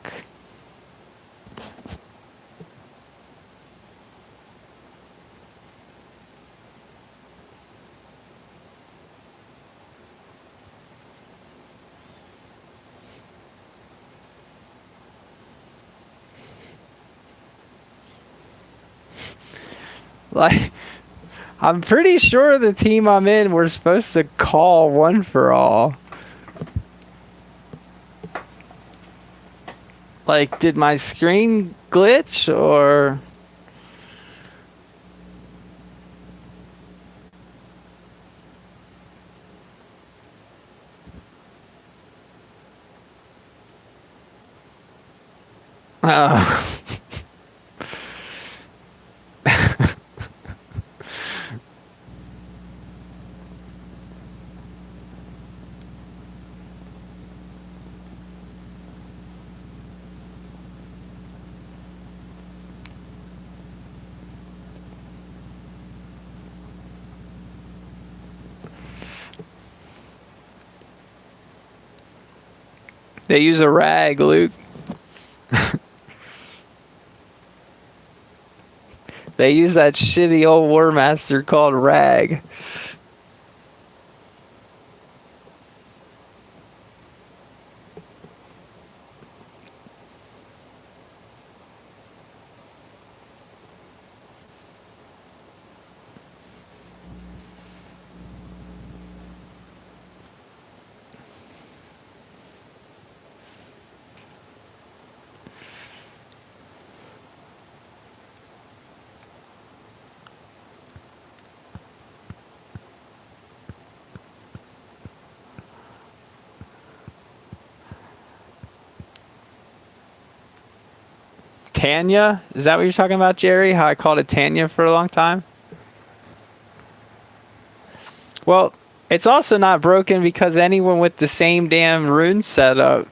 Like, I'm pretty sure the team I'm in, we're supposed to call one for all. Like, did my screen glitch or... Oh. They use a rag, Luke. They use that shitty old War Master called rag. Tanya? Is that what you're talking about, Jerry? How I called it Tanya for a long time? Well, it's also not broken because anyone with the same damn rune setup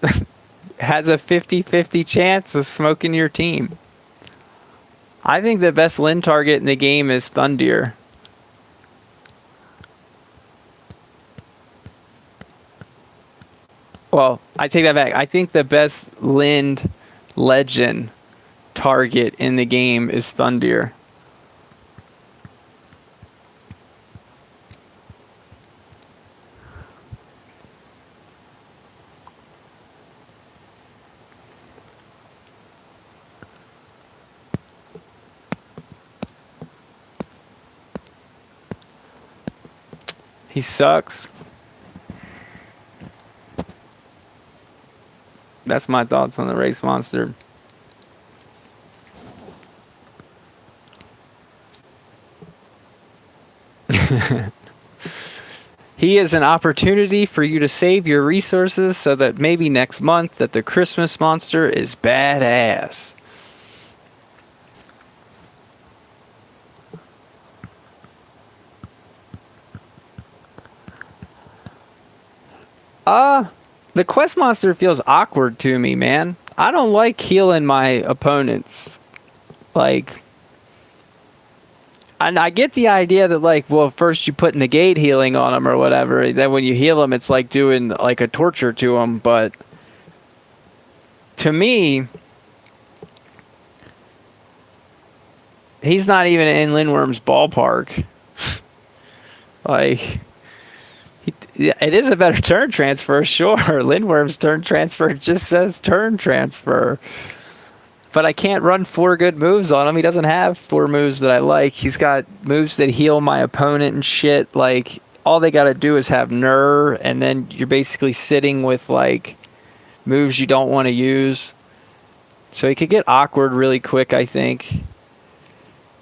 has a 50-50 chance of smoking your team. I think the best Lin target in the game is Thundir. Well, I take that back. I think the best Lind legend target in the game is Thundir. He sucks. That's my thoughts on the race monster. He is an opportunity for you to save your resources so that maybe next month that the Christmas monster is badass. The quest monster feels awkward to me, man. I don't like healing my opponents. Like, and I get the idea that, like, well, first you put negate healing on them or whatever. Then when you heal them, it's like doing like a torture to them. But to me, he's not even in Lindworm's ballpark. Like, it is a better turn transfer, sure. Lindworm's turn transfer just says turn transfer. But I can't run 4 good moves on him. He doesn't have 4 moves that I like. He's got moves that heal my opponent and shit. Like, all they got to do is have Ner, and then you're basically sitting with, like, moves you don't want to use. So he could get awkward really quick, I think.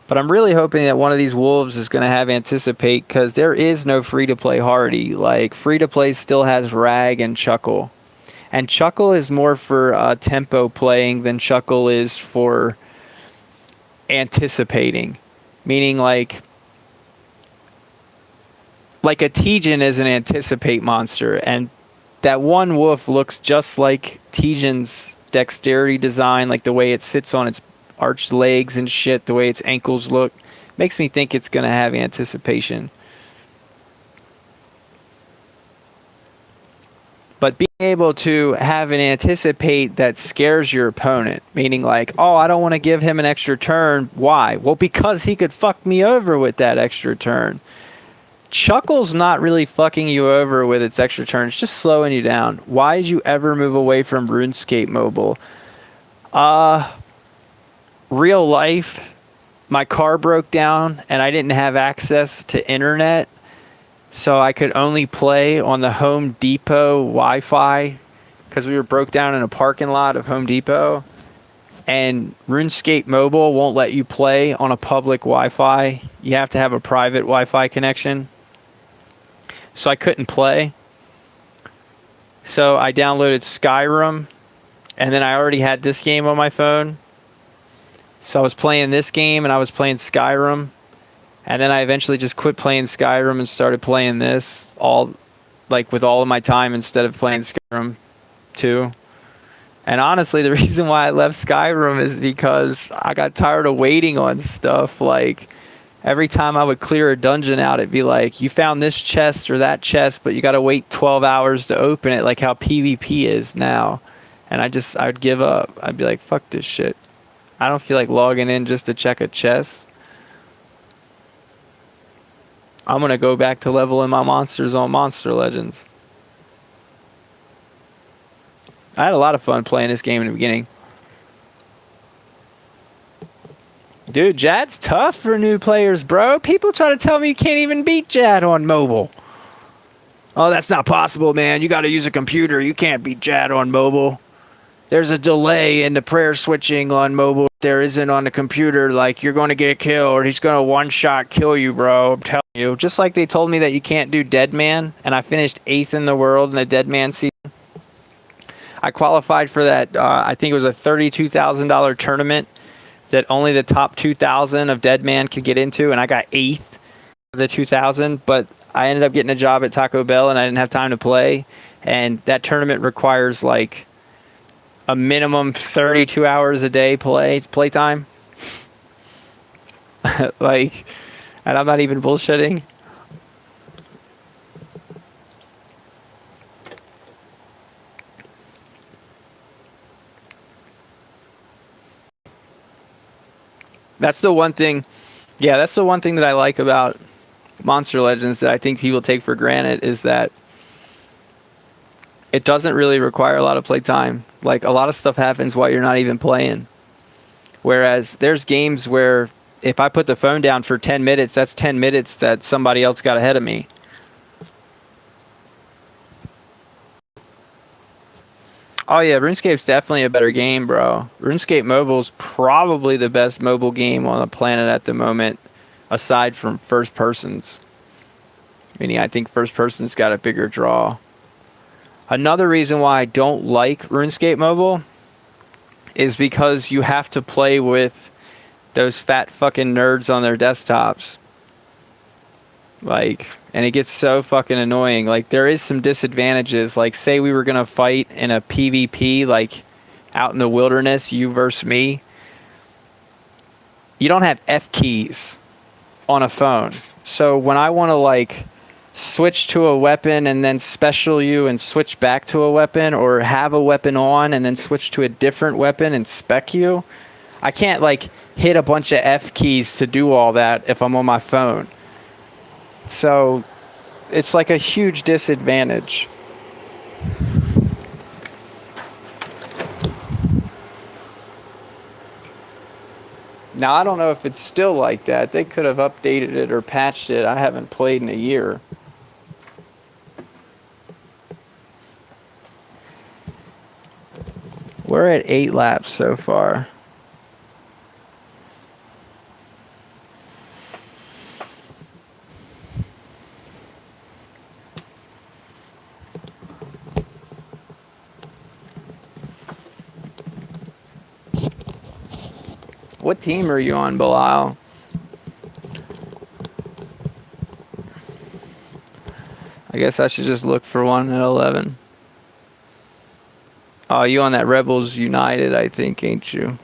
But I'm really hoping that one of these wolves is going to have Anticipate, because there is no free-to-play Hardy. Like, free-to-play still has Rag and Chuckle. And Chuckle is more for tempo playing than Chuckle is for anticipating. Meaning, like a Tejan is an anticipate monster, and that one wolf looks just like Tijan's dexterity design, like the way it sits on its arched legs and shit, the way its ankles look. Makes me think it's going to have anticipation. But being able to have an anticipate that scares your opponent, meaning like, oh, I don't want to give him an extra turn. Why? Well, because he could fuck me over with that extra turn. Chuckle's not really fucking you over with its extra turn. It's just slowing you down. Why did you ever move away from RuneScape Mobile? Real life, my car broke down and I didn't have access to internet. So I could only play on the Home Depot Wi-Fi because we were broke down in a parking lot of Home Depot. And RuneScape Mobile won't let you play on a public Wi-Fi. You have to have a private Wi-Fi connection. So I couldn't play. So I downloaded Skyrim. And then I already had this game on my phone. So I was playing this game and I was playing Skyrim. And then I eventually just quit playing Skyrim and started playing this all, like, with all of my time instead of playing Skyrim 2. And honestly, the reason why I left Skyrim is because I got tired of waiting on stuff. Like, every time I would clear a dungeon out, it'd be like, you found this chest or that chest, but you got to wait 12 hours to open it, like how PvP is now. And I would give up. I'd be like, fuck this shit. I don't feel like logging in just to check a chest. I'm going to go back to leveling my monsters on Monster Legends. I had a lot of fun playing this game in the beginning. Dude, Jad's tough for new players, bro. People try to tell me you can't even beat Jad on mobile. Oh, that's not possible, man. You got to use a computer. You can't beat Jad on mobile. There's a delay in the prayer switching on mobile. There isn't on the computer. Like, you're going to get killed. He's going to one-shot kill you, bro. I'm telling you. Just like they told me that you can't do Dead Man, and I finished 8th in the world in the Dead Man season. I qualified for that, I think it was a $32,000 tournament that only the top 2,000 of Dead Man could get into, and I got 8th of the 2,000, but I ended up getting a job at Taco Bell, and I didn't have time to play, and that tournament requires, like, a minimum 32 hours a day playtime. Like, and I'm not even bullshitting. That's the one thing. Yeah, that's the one thing that I like about Monster Legends that I think people take for granted is that it doesn't really require a lot of playtime. Like, a lot of stuff happens while you're not even playing. Whereas there's games where if I put the phone down for 10 minutes, that's 10 minutes that somebody else got ahead of me. Oh yeah, RuneScape's definitely a better game, bro. RuneScape Mobile's probably the best mobile game on the planet at the moment, aside from first persons. Meaning I think first person's got a bigger draw. Another reason why I don't like RuneScape Mobile is because you have to play with those fat fucking nerds on their desktops. Like, and it gets so fucking annoying. Like, there is some disadvantages. Like, say we were gonna fight in a PvP, like, out in the wilderness, you versus me. You don't have F keys on a phone. So when I want to, like, switch to a weapon and then special you and switch back to a weapon, or have a weapon on and then switch to a different weapon and spec you, I can't, like, hit a bunch of F keys to do all that if I'm on my phone. So it's like a huge disadvantage. Now, I don't know if it's still like that. They could have updated it or patched it. I haven't played in a year. We're at 8 laps so far. What team are you on, Belial? I guess I should just look for one at 11. Oh, you on that Rebels United, I think, ain't you?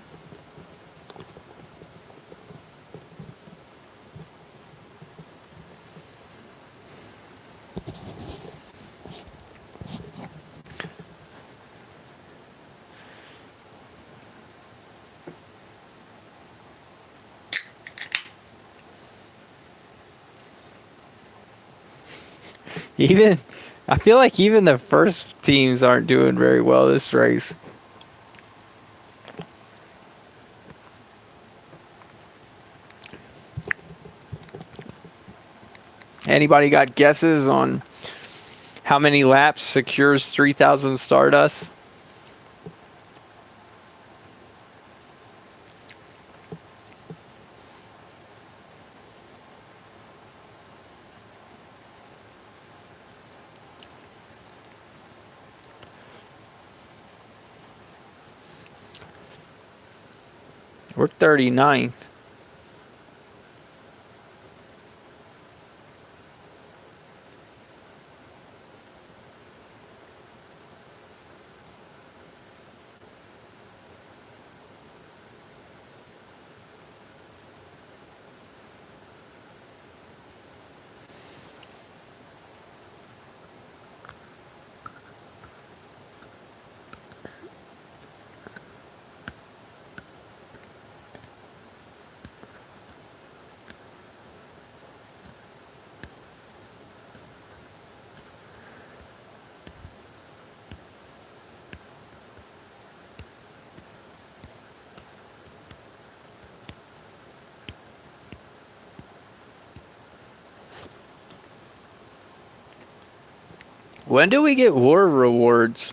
Even I feel like even the first teams aren't doing very well this race. Anybody got guesses on how many laps secures 3,000 Stardust? We're 39th. When do we get war rewards?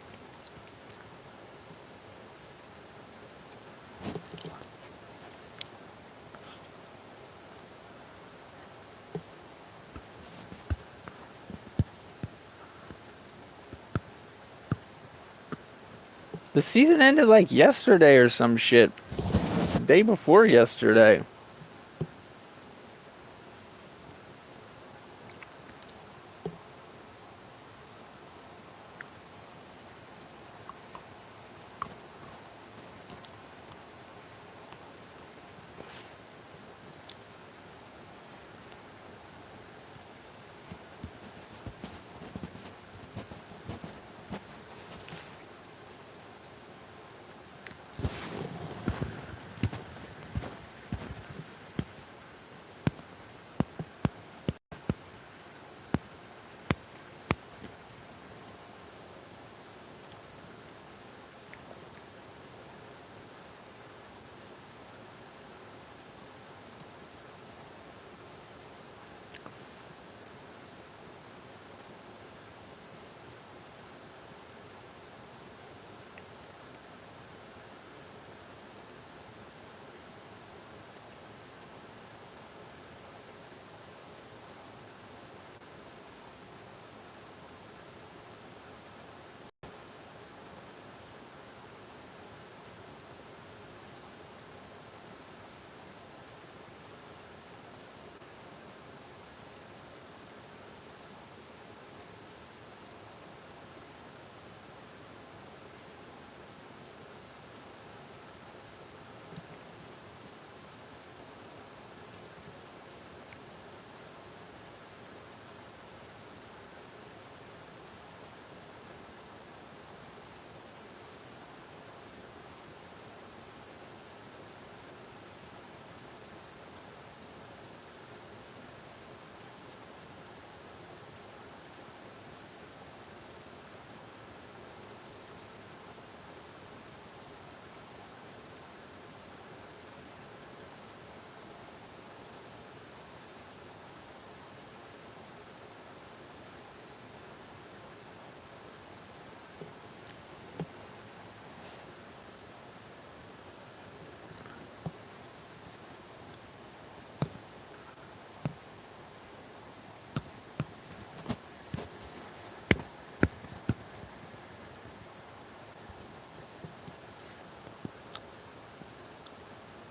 The season ended like yesterday or some shit. The day before yesterday.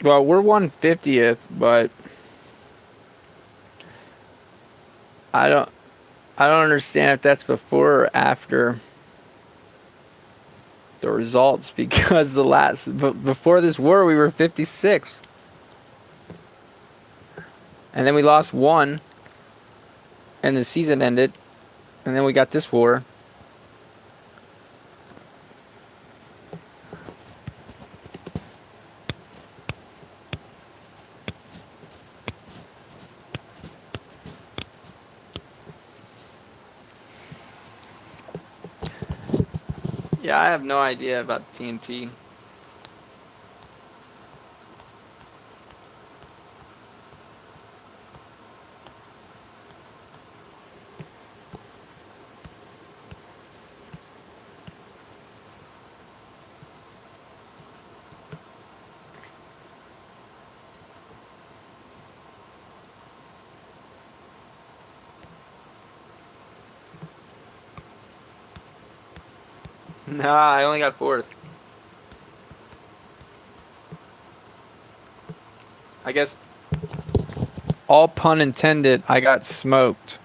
Well, we're 150th, but I don't I don't understand if that's before or after the results because before this war we were 56. And then we lost 1 and the season ended. And then we got this war. Yeah, I have no idea about TNT. Nah, I only got 4th. I guess, all pun intended, I got smoked.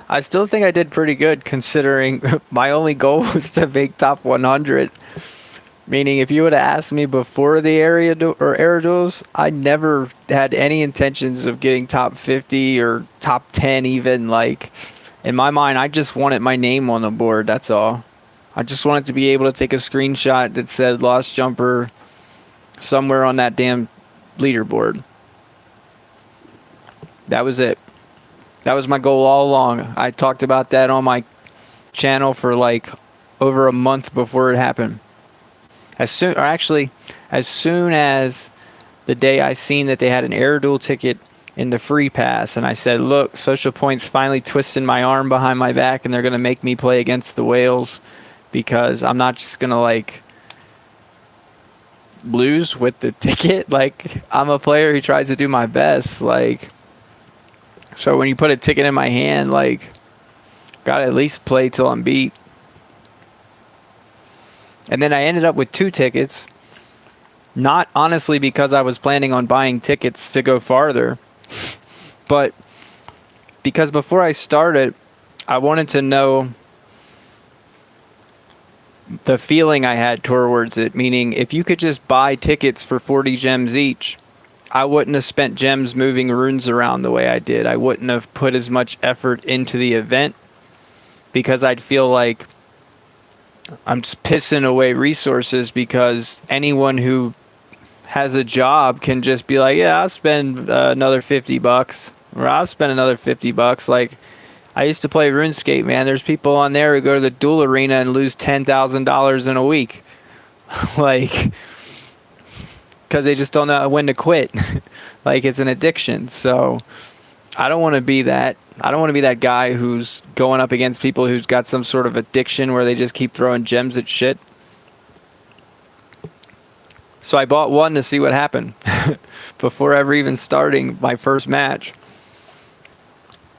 I still think I did pretty good considering my only goal was to make top 100. Meaning, if you would have asked me before the air duels, I never had any intentions of getting top 50 or top 10 even. Like, in my mind, I just wanted my name on the board, that's all. I just wanted to be able to take a screenshot that said Lost Jumper somewhere on that damn leaderboard. That was it. That was my goal all along. I talked about that on my channel for like over a month before it happened. As soon as the day I seen that they had an air duel ticket in the free pass, and I said, look, Social Point's finally twisting my arm behind my back and they're going to make me play against the whales because I'm not just going to like lose with the ticket. Like, I'm a player who tries to do my best. Like, so when you put a ticket in my hand, like, gotta at least play till I'm beat. And then I ended up with 2 tickets. Not honestly because I was planning on buying tickets to go farther, but because before I started, I wanted to know the feeling I had towards it. Meaning, if you could just buy tickets for 40 gems each, I wouldn't have spent gems moving runes around the way I did. I wouldn't have put as much effort into the event because I'd feel like I'm just pissing away resources because anyone who has a job can just be like, yeah, I'll spend another $50 or I'll spend another $50. Like, I used to play RuneScape, man. There's people on there who go to the duel arena and lose $10,000 in a week. Like, because they just don't know when to quit. Like, it's an addiction. So I don't want to be that. I don't want to be that guy who's going up against people who's got some sort of addiction where they just keep throwing gems at shit. So I bought 1 to see what happened. Before ever even starting my first match,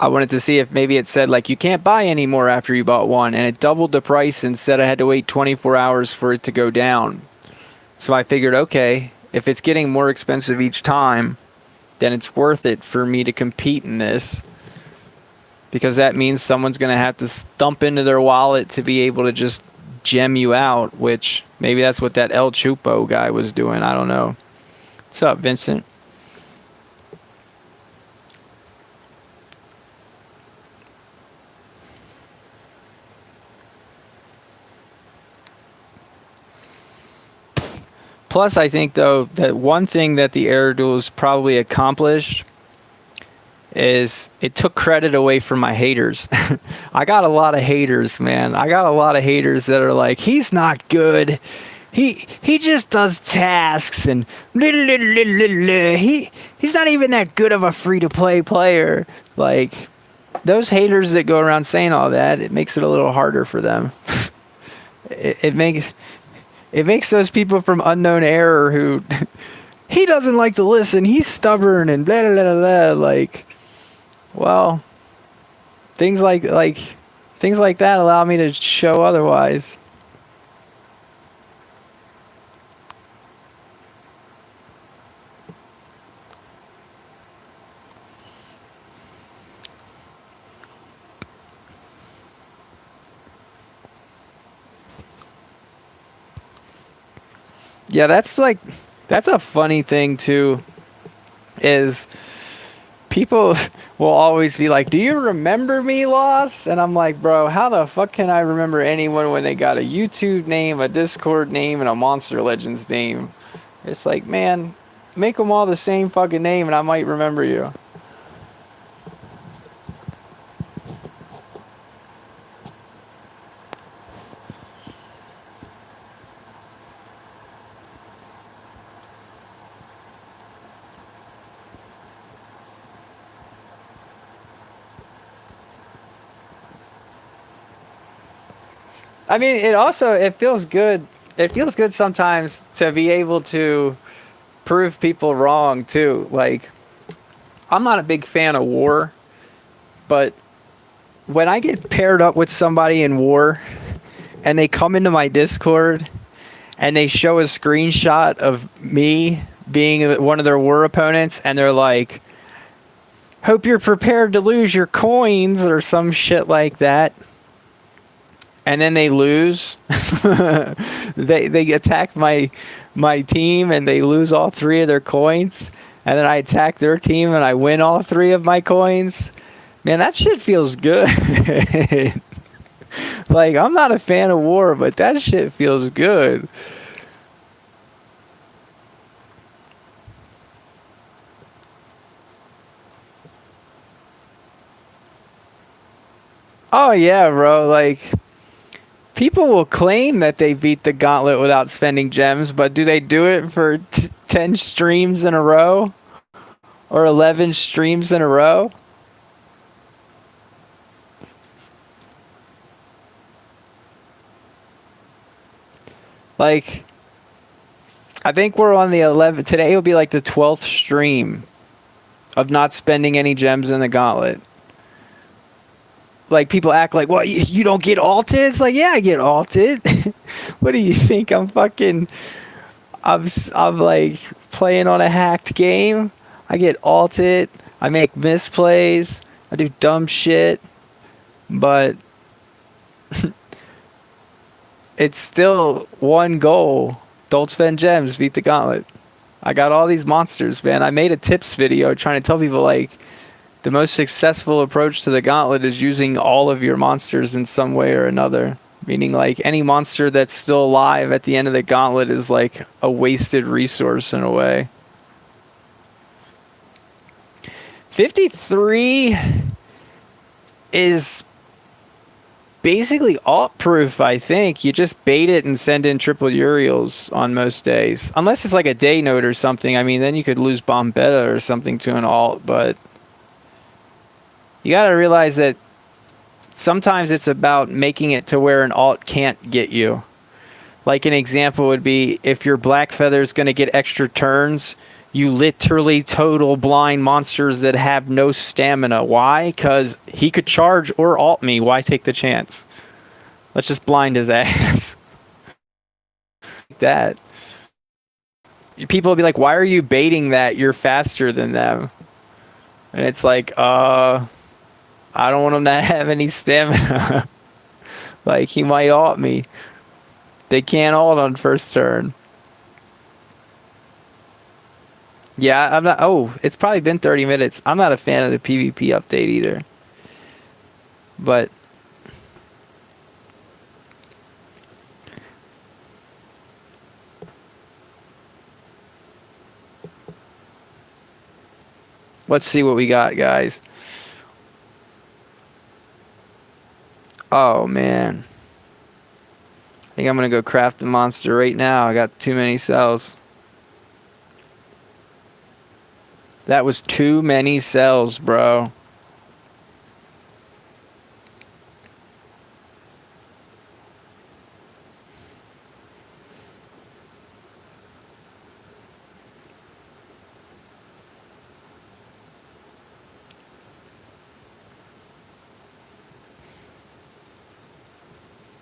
I wanted to see if maybe it said, like, you can't buy any more after you bought 1. And it doubled the price and said I had to wait 24 hours for it to go down. So I figured, okay, if it's getting more expensive each time, then it's worth it for me to compete in this. because that means someone's going to have to stump into their wallet to be able to just gem you out, which maybe that's what that El Chupo guy was doing. I don't know. What's up, Vincent? Plus, I think, though, that one thing that the air duels probably accomplished is it took credit away from my haters. I got a lot of haters, man. I got a lot of haters that are like, he's not good. He just does tasks and he's not even that good of a free-to-play player. Like, those haters that go around saying all that, it makes it a little harder for them. It makes those people from Unknown Error who he doesn't like to listen, he's stubborn and blah blah blah blah. Like, well, things like that allow me to show otherwise. Yeah, that's a funny thing too, is people will always be like, do you remember me, Loss? And I'm like, bro, how the fuck can I remember anyone when they got a YouTube name, a Discord name, and a Monster Legends name? It's like, man, make them all the same fucking name and I might remember you. I mean, it feels good. It feels good sometimes to be able to prove people wrong too. Like, I'm not a big fan of war, but when I get paired up with somebody in war and they come into my Discord and they show a screenshot of me being one of their war opponents and they're like, hope you're prepared to lose your coins or some shit like that. And then they lose. they attack my team and they lose all 3 of their coins. And then I attack their team and I win all 3 of my coins. Man, that shit feels good. Like, I'm not a fan of war, but that shit feels good. Oh yeah, bro. Like, people will claim that they beat the Gauntlet without spending gems, but do they do it for 10 streams in a row? Or 11 streams in a row? Like, I think we're on the 11th. Today will be like the 12th stream of not spending any gems in the Gauntlet. Like, people act like, what, you don't get alted? It's like, yeah, I get alted. What do you think? I'm like playing on a hacked game. I get alted. I make misplays. I do dumb shit. But it's still one goal. Don't spend gems, beat the Gauntlet. I got all these monsters, man. I made a tips video trying to tell people, like, the most successful approach to the Gauntlet is using all of your monsters in some way or another. Meaning, like, any monster that's still alive at the end of the Gauntlet is like a wasted resource in a way. 53 is basically alt-proof, I think. You just bait it and send in triple Uriels on most days. Unless it's like a day note or something. I mean, then you could lose Bombetta or something to an alt, but you gotta realize that sometimes it's about making it to where an alt can't get you. Like, an example would be, if your Black Feather is going to get extra turns, you literally total blind monsters that have no stamina. Why? Because he could charge or alt me. Why take the chance? Let's just blind his ass. That. People will be like, why are you baiting that? You're faster than them. And it's like, I don't want him to have any stamina. Like, he might ult me. They can't ult on first turn. Yeah, I'm not. Oh, it's probably been 30 minutes. I'm not a fan of the PvP update either. But let's see what we got, guys. Oh, man. I think I'm going to go craft the monster right now. I got too many cells. That was too many cells, bro.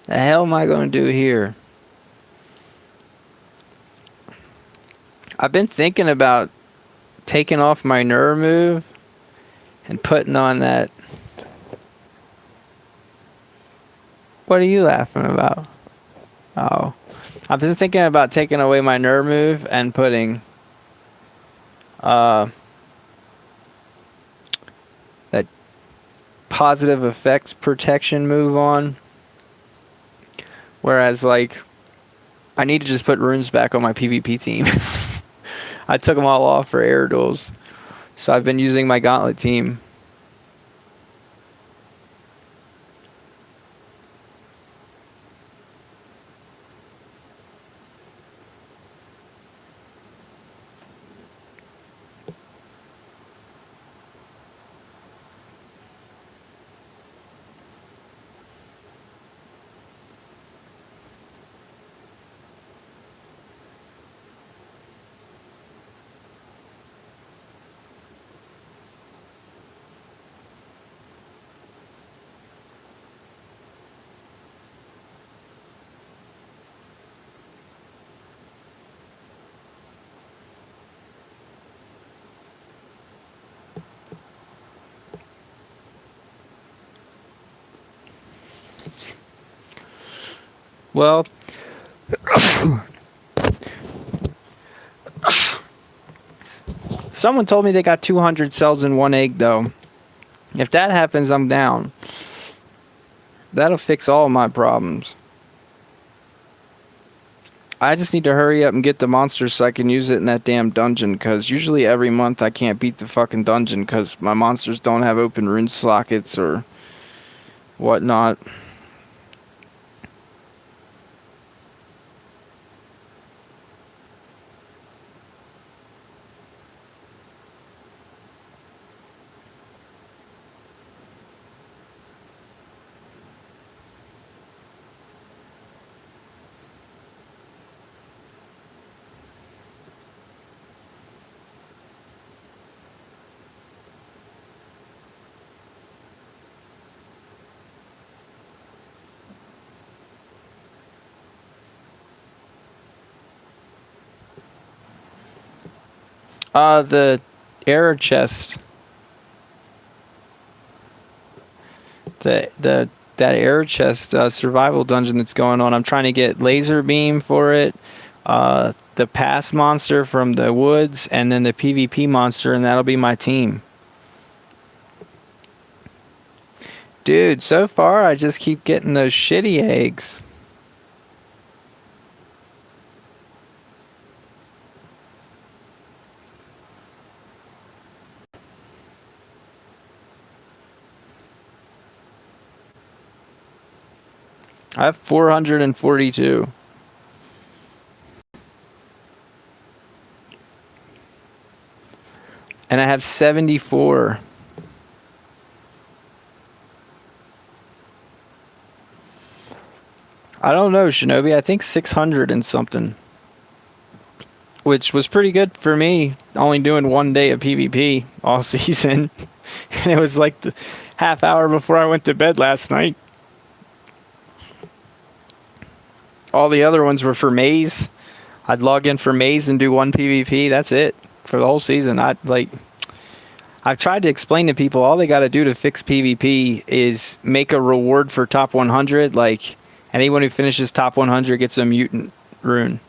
The hell am I going to do here? I've been thinking about taking off my nerve move and putting on that. What are you laughing about? Oh. I've been thinking about taking away my nerve move and putting that positive effects protection move on. Whereas, like, I need to just put runes back on my PvP team. I took them all off for air duels. So I've been using my Gauntlet team. Well, someone told me they got 200 cells in one egg, though. If that happens, I'm down. That'll fix all my problems. I just need to hurry up and get the monsters so I can use it in that damn dungeon, because usually every month I can't beat the fucking dungeon because my monsters don't have open rune sockets or whatnot. The error chest. That error chest survival dungeon that's going on. I'm trying to get laser beam for it, the pass monster from the woods, and then the PvP monster, and that'll be my team. Dude, so far I just keep getting those shitty eggs. I have 442. And I have 74. I don't know, Shinobi. I think 600 and something. Which was pretty good for me, only doing one day of PvP all season. And it was like the half hour before I went to bed last night. All the other ones were for Maze. I'd log in for Maze and do one PvP. That's it for the whole season. I've tried to explain to people all they got to do to fix PvP is make a reward for top 100. Like anyone who finishes top 100 gets a mutant rune,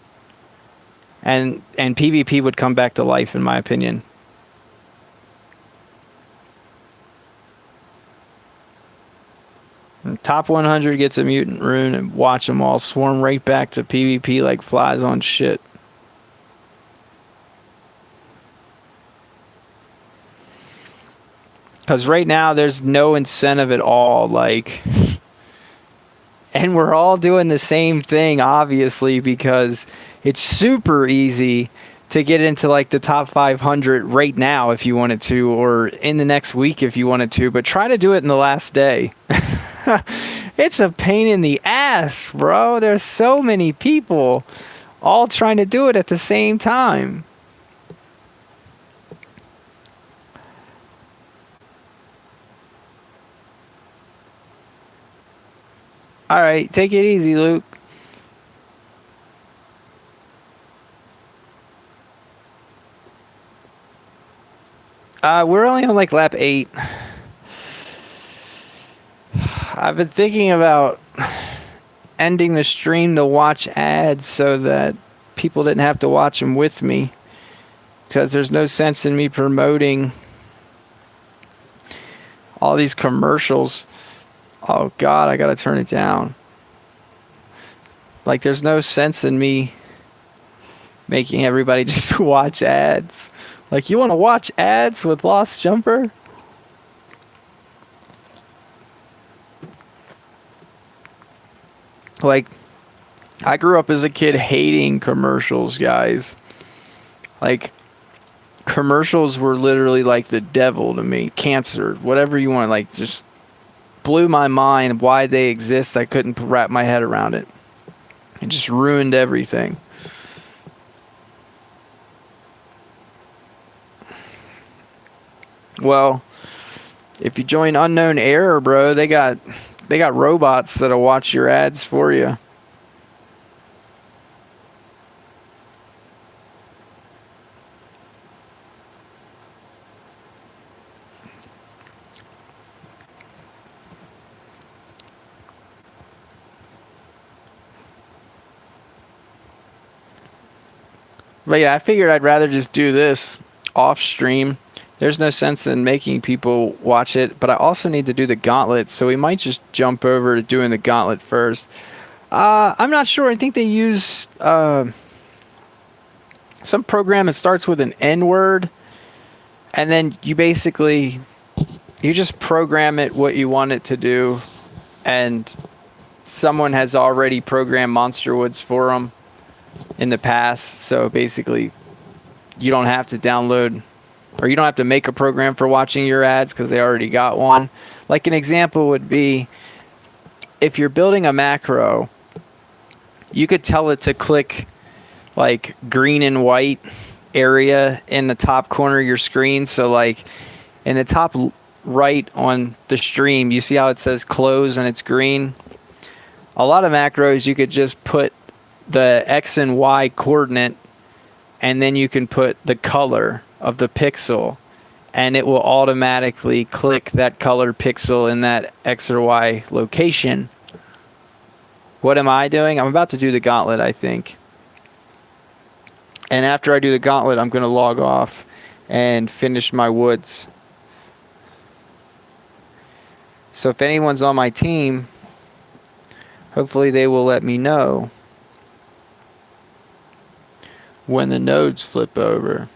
and PvP would come back to life, in my opinion. And top 100 gets a mutant rune, and watch them all swarm right back to PvP like flies on shit. Because right now there's no incentive at all, like, and we're all doing the same thing, obviously, because it's super easy to get into like the top 500 right now if you wanted to, or in the next week if you wanted to, but try to do it in the last day. It's a pain in the ass, bro. There's so many people all trying to do it at the same time. All right, take it easy, Luke. We're only on like lap 8. I've been thinking about ending the stream to watch ads so that people didn't have to watch them with me, because there's no sense in me promoting all these commercials. Oh God, I gotta turn it down. Like, there's no sense in me making everybody just watch ads. Like, you want to watch ads with Lost Jumper? Like, I grew up as a kid hating commercials, guys. Like, commercials were literally like the devil to me. Cancer, whatever you want. Like, just blew my mind why they exist. I couldn't wrap my head around it. It just ruined everything. Well, if you join Unknown Error, bro, they got robots that'll watch your ads for you. But yeah, I figured I'd rather just do this off stream. There's no sense in making people watch it, but I also need to do the Gauntlet, so we might just jump over to doing the Gauntlet first. I'm not sure. I think they use some program that starts with an N word, and then you basically, you just program it what you want it to do, and someone has already programmed Monster Woods for them in the past, so basically you don't have to download, or you don't have to make a program for watching your ads because they already got one. Like, an example would be, if you're building a macro, you could tell it to click like green and white area in the top corner of your screen. So like in the top right on the stream, you see how it says close and it's green? A lot of macros, you could just put the X and Y coordinate, and then you can put the color of the pixel, and it will automatically click that color pixel in that X or Y location. What am I doing? I'm about to do the Gauntlet, I think. And after I do the Gauntlet, I'm going to log off and finish my woods. So if anyone's on my team, hopefully they will let me know when the nodes flip over.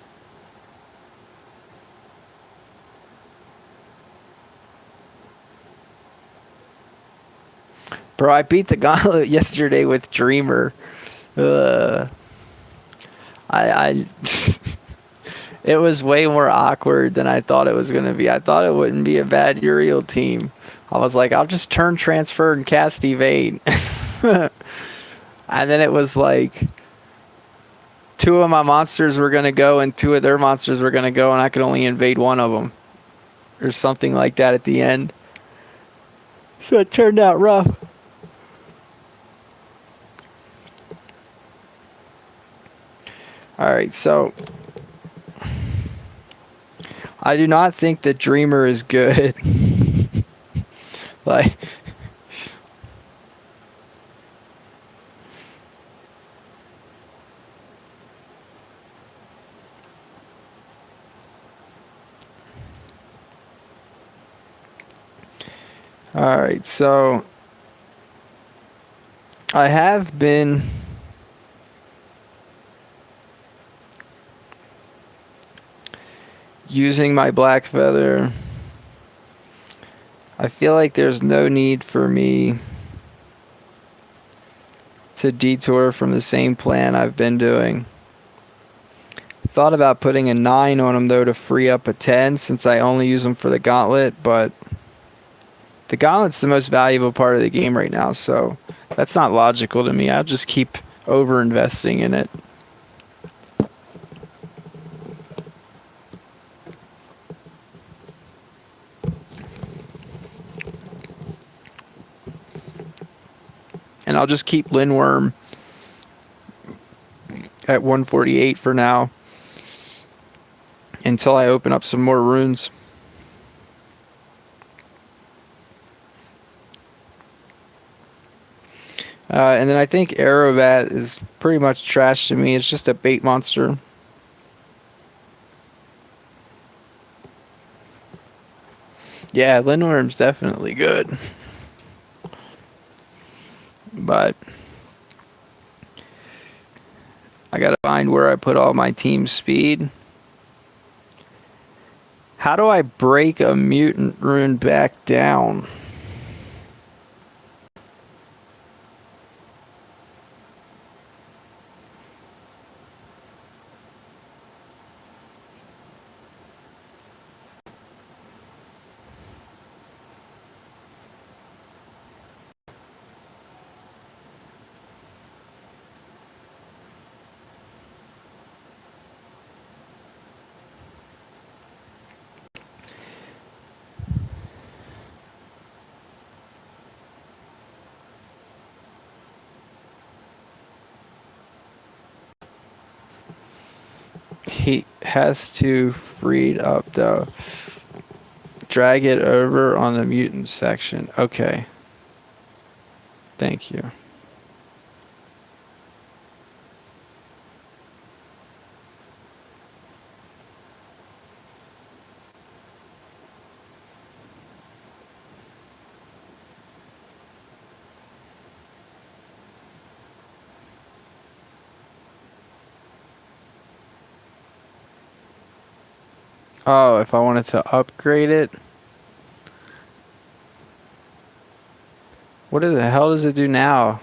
Bro, I beat the Gauntlet yesterday with Dreamer. It was way more awkward than I thought it was going to be. I thought it wouldn't be a bad Uriel team. I was like, I'll just turn, transfer, and cast Evade. And then it was like, 2 of my monsters were going to go and 2 of their monsters were going to go, and I could only invade one of them. Or something like that at the end. So it turned out rough. Alright, so I do not think that Dreamer is good. Like, all right, so I have been using my black feather. I feel like there's no need for me to detour from the same plan I've been doing. Thought about putting a 9 on them though to free up a 10 since I only use them for the gauntlet, but the gauntlet's the most valuable part of the game right now, so that's not logical to me. I'll just keep over investing in it. And I'll just keep Lindworm at 148 for now until I open up some more runes. And then I think Aerobat is pretty much trash to me. It's just a bait monster. Yeah, Lindworm's definitely good. But I gotta find where I put all my team speed. How do I break a mutant rune back down? He has to free up though. Drag it over on the mutant section. Okay. Thank you. Oh, if I wanted to upgrade it. What the hell does it do now?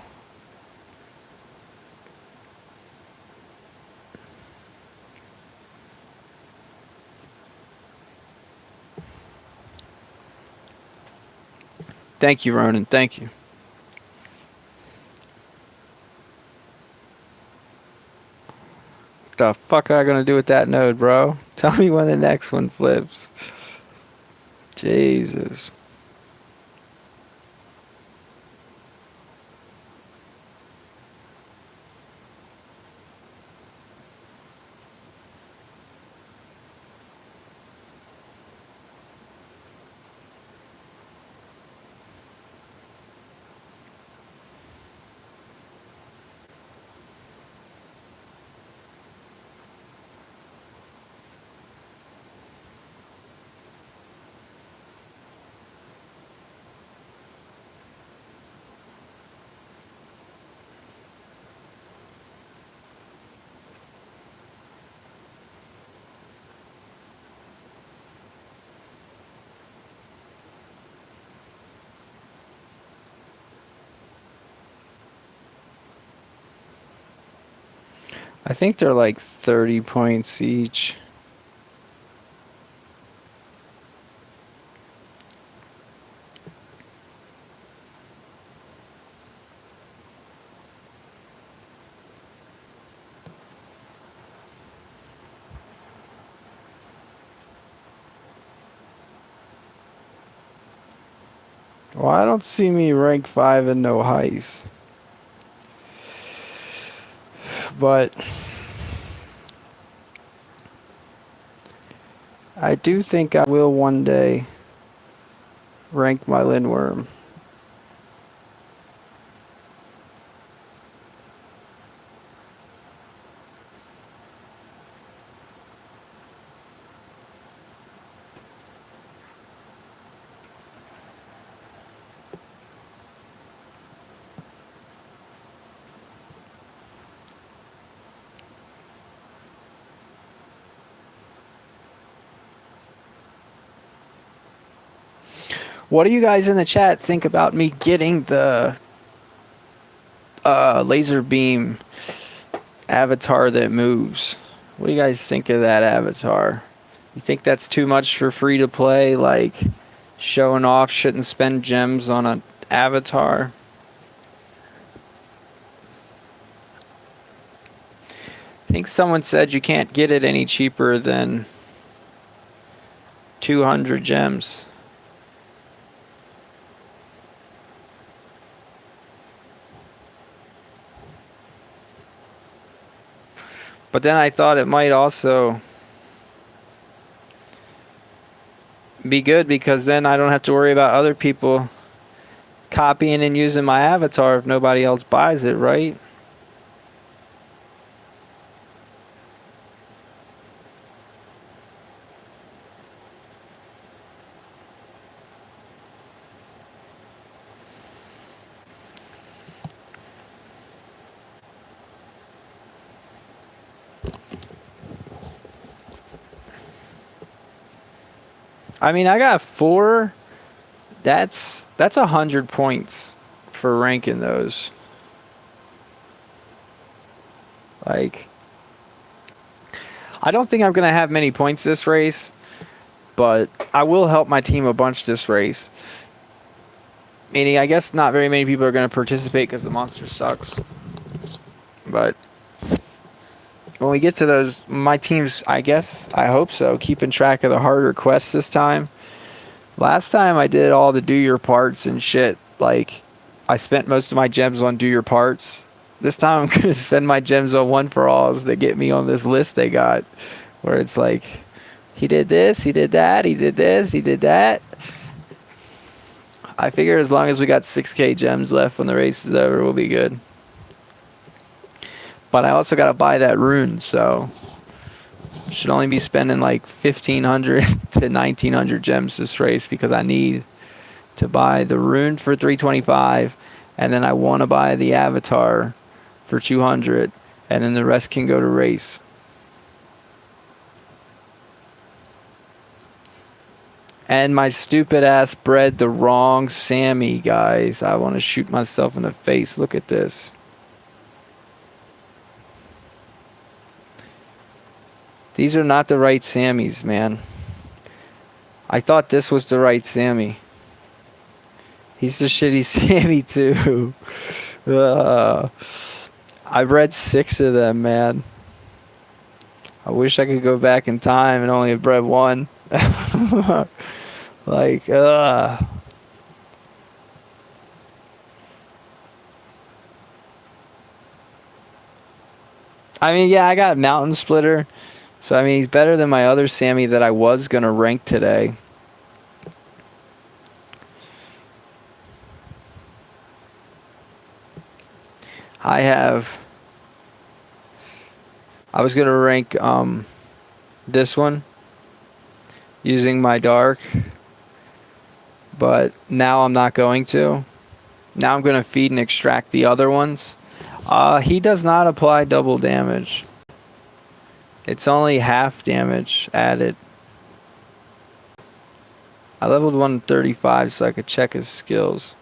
Thank you, Ronan. Thank you. What the fuck am I gonna do with that node, bro? Tell me when the next one flips. Jesus. I think they're like 30 points each. Well, I don't see me rank 5 and no heist. But I do think I will one day rank my Lindworm. What do you guys in the chat think about me getting the laser beam avatar that moves? What do you guys think of that avatar? You think that's too much for free to play? Like, showing off, shouldn't spend gems on an avatar? I think someone said you can't get it any cheaper than 200 gems. But then I thought it might also be good because then I don't have to worry about other people copying and using my avatar if nobody else buys it, right? I mean, I got 4. That's 100 points for ranking those. Like, I don't think I'm going to have many points this race, but I will help my team a bunch this race. Meaning, I guess not very many people are going to participate because the monster sucks. But when we get to those, my team's, I guess, I hope so, keeping track of the harder quests this time. Last time I did all the do your parts and shit. Like, I spent most of my gems on do your parts. This time I'm going to spend my gems on one for alls that get me on this list they got. Where it's like, he did this, he did that, he did this, he did that. I figure as long as we got 6k gems left when the race is over, we'll be good. But I also got to buy that rune, so should only be spending like 1,500 to 1,900 gems this race because I need to buy the rune for 325, and then I want to buy the avatar for 200, and then the rest can go to race. And my stupid ass bred the wrong Sammy, guys. I want to shoot myself in the face. Look at this. These are not the right Sammys, man. I thought this was the right Sammy. He's the shitty Sammy, too. I bred 6 of them, man. I wish I could go back in time and only have bred 1. Like, I mean, yeah, I got Mountain Splitter. So, I mean, he's better than my other Sammy that I was going to rank today. I was going to rank this one using my dark, but now I'm not going to. Now I'm going to feed and extract the other ones. He does not apply double damage. It's only half damage added. I leveled 135 so I could check his skills.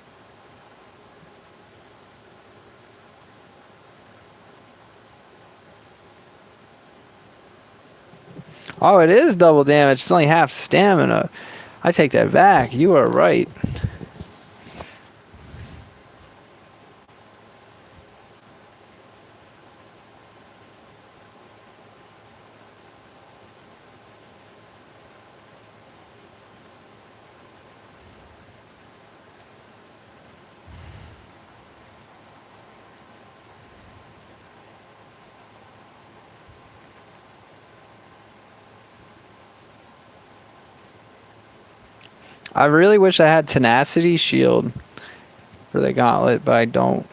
Oh, it is double damage. It's only half stamina. I take that back. You are right. I really wish I had tenacity shield for the gauntlet, but I don't.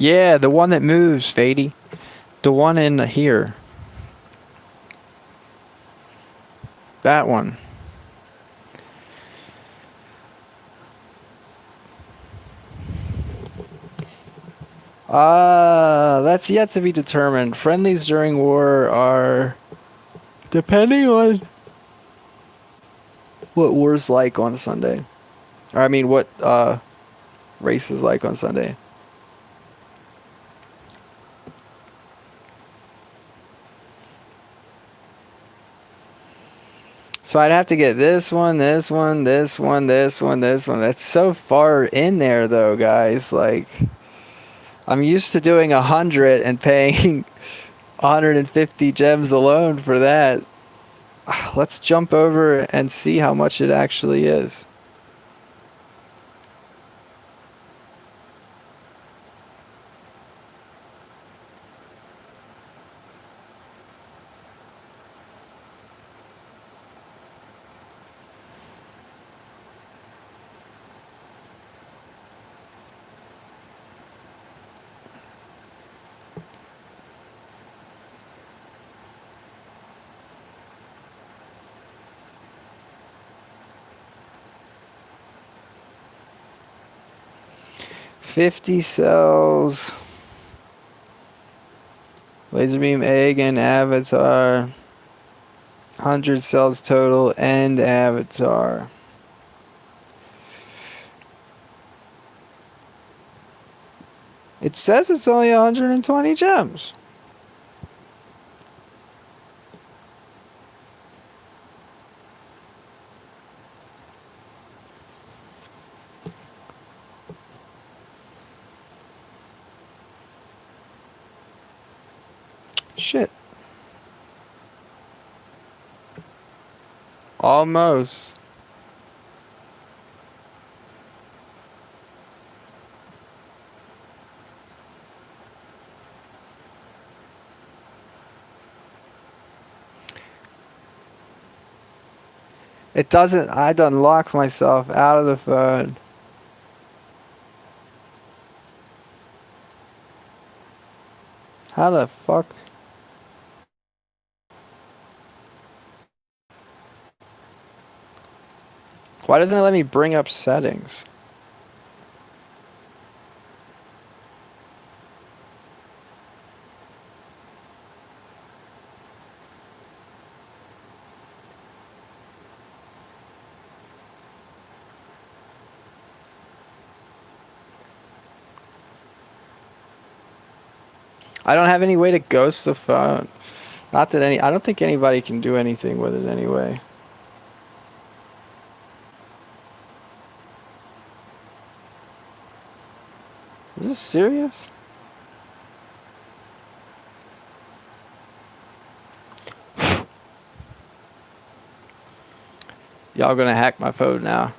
Yeah, the one that moves, Fady. The one in here. That one. That's yet to be determined. Friendlies during war are depending on what war's like on Sunday. Or I mean what race is like on Sunday. So I'd have to get this one, this one, this one, this one, this one. That's so far in there though, guys. Like I'm used to doing 100 and paying 150 gems alone for that. Let's jump over and see how much it actually is. $50 cells. Laser beam, egg, and avatar. 100 cells total and avatar. It says it's only 120 gems. Shit. Almost. It doesn't. I done locked myself out of the phone. How the fuck? Why doesn't it let me bring up settings? I don't have any way to ghost the phone. Not that I don't think anybody can do anything with it anyway. Is this serious? Y'all gonna hack my phone now.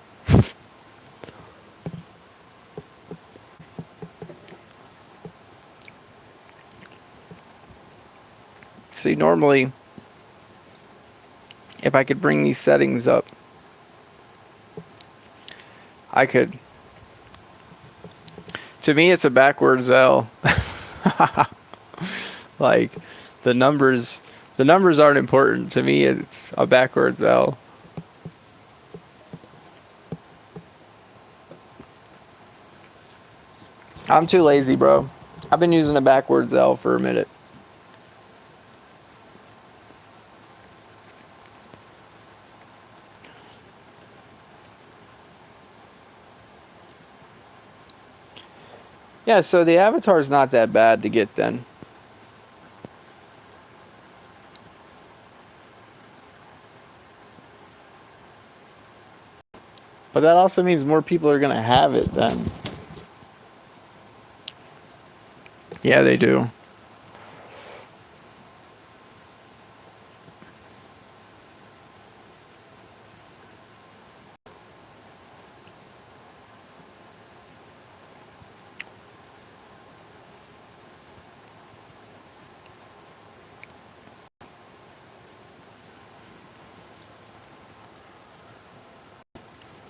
See, normally, if I could bring these settings up, I could. To me, it's a backwards L. Like, the numbers aren't important. To me, it's a backwards L. I'm too lazy, bro. I've been using a backwards L for a minute. Yeah, so the avatar is not that bad to get then. But that also means more people are going to have it then. Yeah, they do.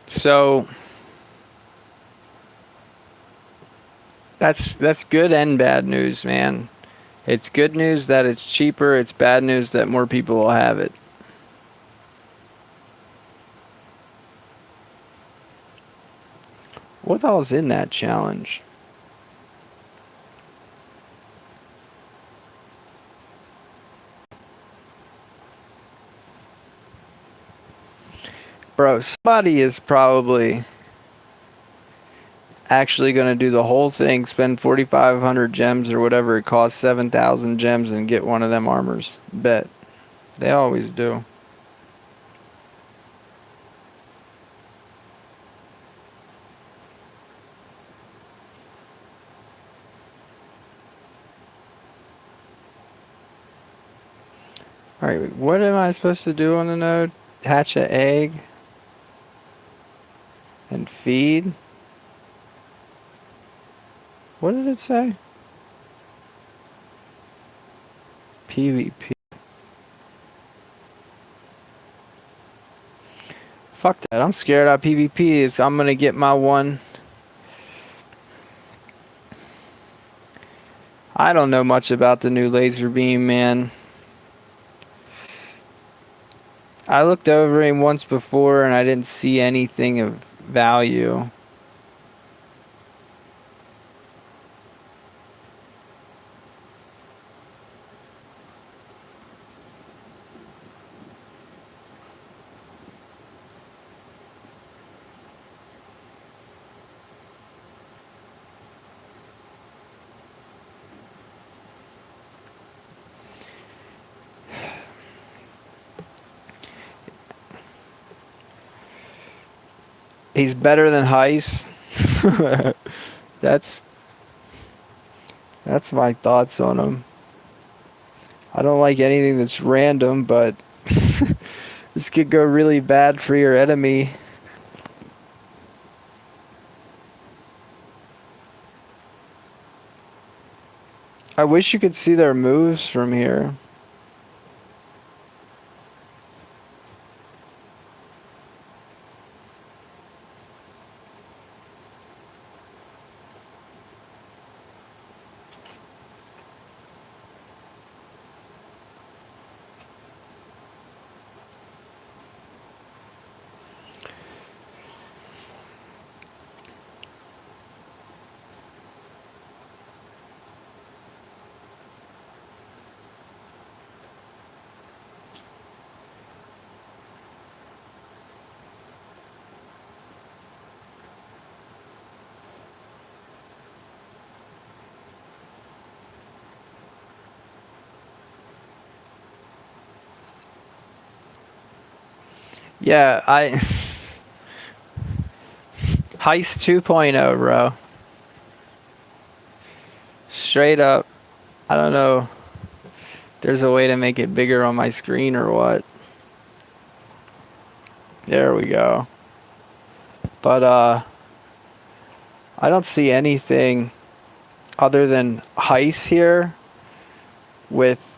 So that's good and bad news, man. It's good news that it's cheaper. It's bad news that more people will have it. What all's in that challenge? Bro, somebody is probably actually going to do the whole thing, spend 4,500 gems or whatever it costs, 7,000 gems, and get one of them armors. Bet. They always do. Alright, what am I supposed to do on the node? Hatch an egg and feed? What did it say? PvP. Fuck that. I'm scared of PvP. I'm gonna get my one. I don't know much about the new laser beam, man. I looked over him once before and I didn't see anything of value. He's better than Heist. that's that's my thoughts on him. I don't like anything that's random, but this could go really bad for your enemy. I wish you could see their moves from here. Yeah, Heist 2.0, bro. Straight up. I don't know. There's a way to make it bigger on my screen or what. There we go. But I don't see anything other than Heist here with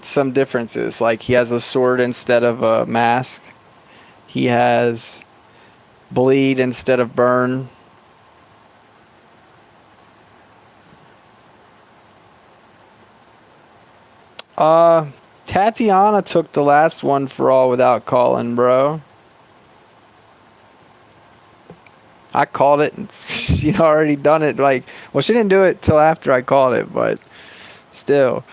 some differences. Like he has a sword instead of a mask. He has bleed instead of burn. Tatiana took the last one for all without calling, bro. I called it and she'd already done it. Like, well, she didn't do it till after I called it, but still.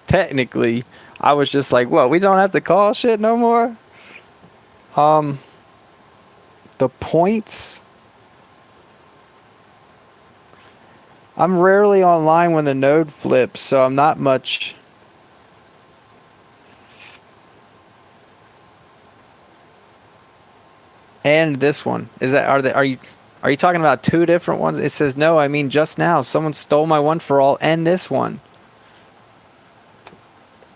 Technically, I was just like, what, we don't have to call shit no more? The points. I'm rarely online when the node flips, so I'm not much. And this one. Are Are you talking about two different ones? It says no. I mean, just now someone stole my one for all and this one.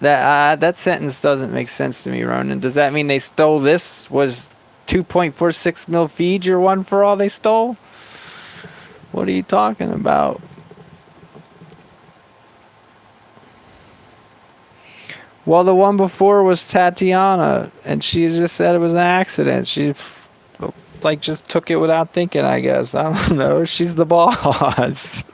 That sentence doesn't make sense to me, Ronan. Does that mean they stole this? Was 2.46 mil feed your one for all they stole? What are you talking about? Well, the one before was Tatiana, and she just said it was an accident. She, like, just took it without thinking, I guess. I don't know. She's the boss.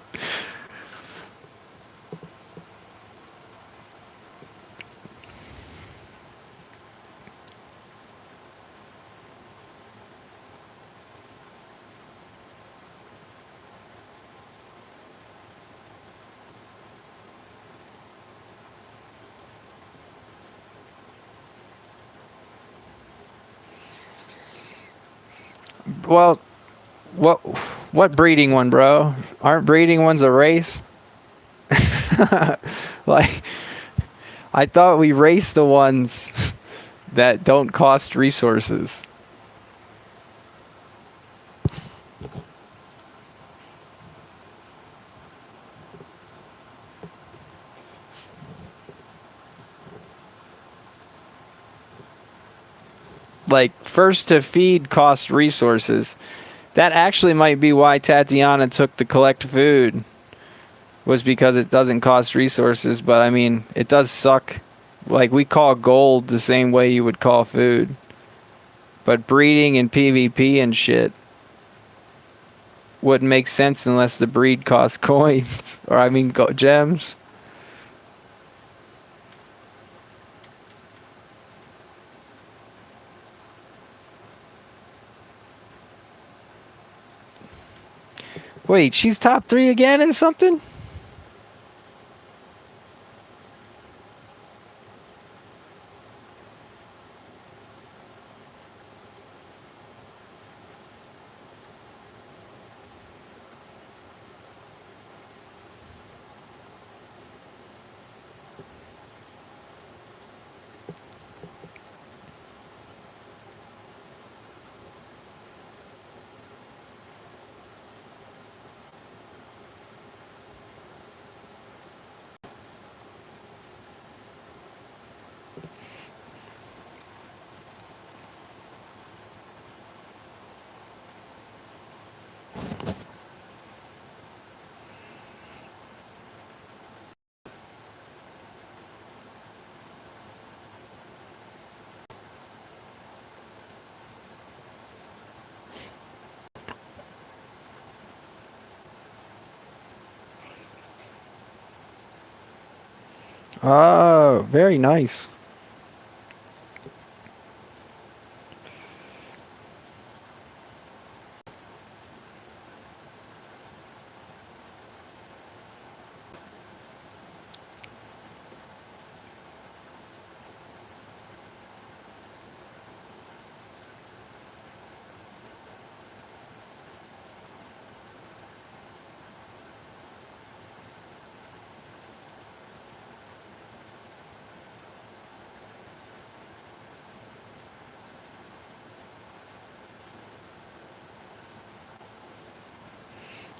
Well, what breeding one, bro? Aren't breeding ones a race? Like, I thought we raced the ones that don't cost resources. Like, first to feed cost resources. That actually might be why Tatiana took the collect food, was because it doesn't cost resources. But I mean, it does suck. Like, we call gold the same way you would call food. But breeding and PvP and shit wouldn't make sense unless the breed costs coins. Or I mean, gems. Wait, she's top 3 again in something? Oh, very nice.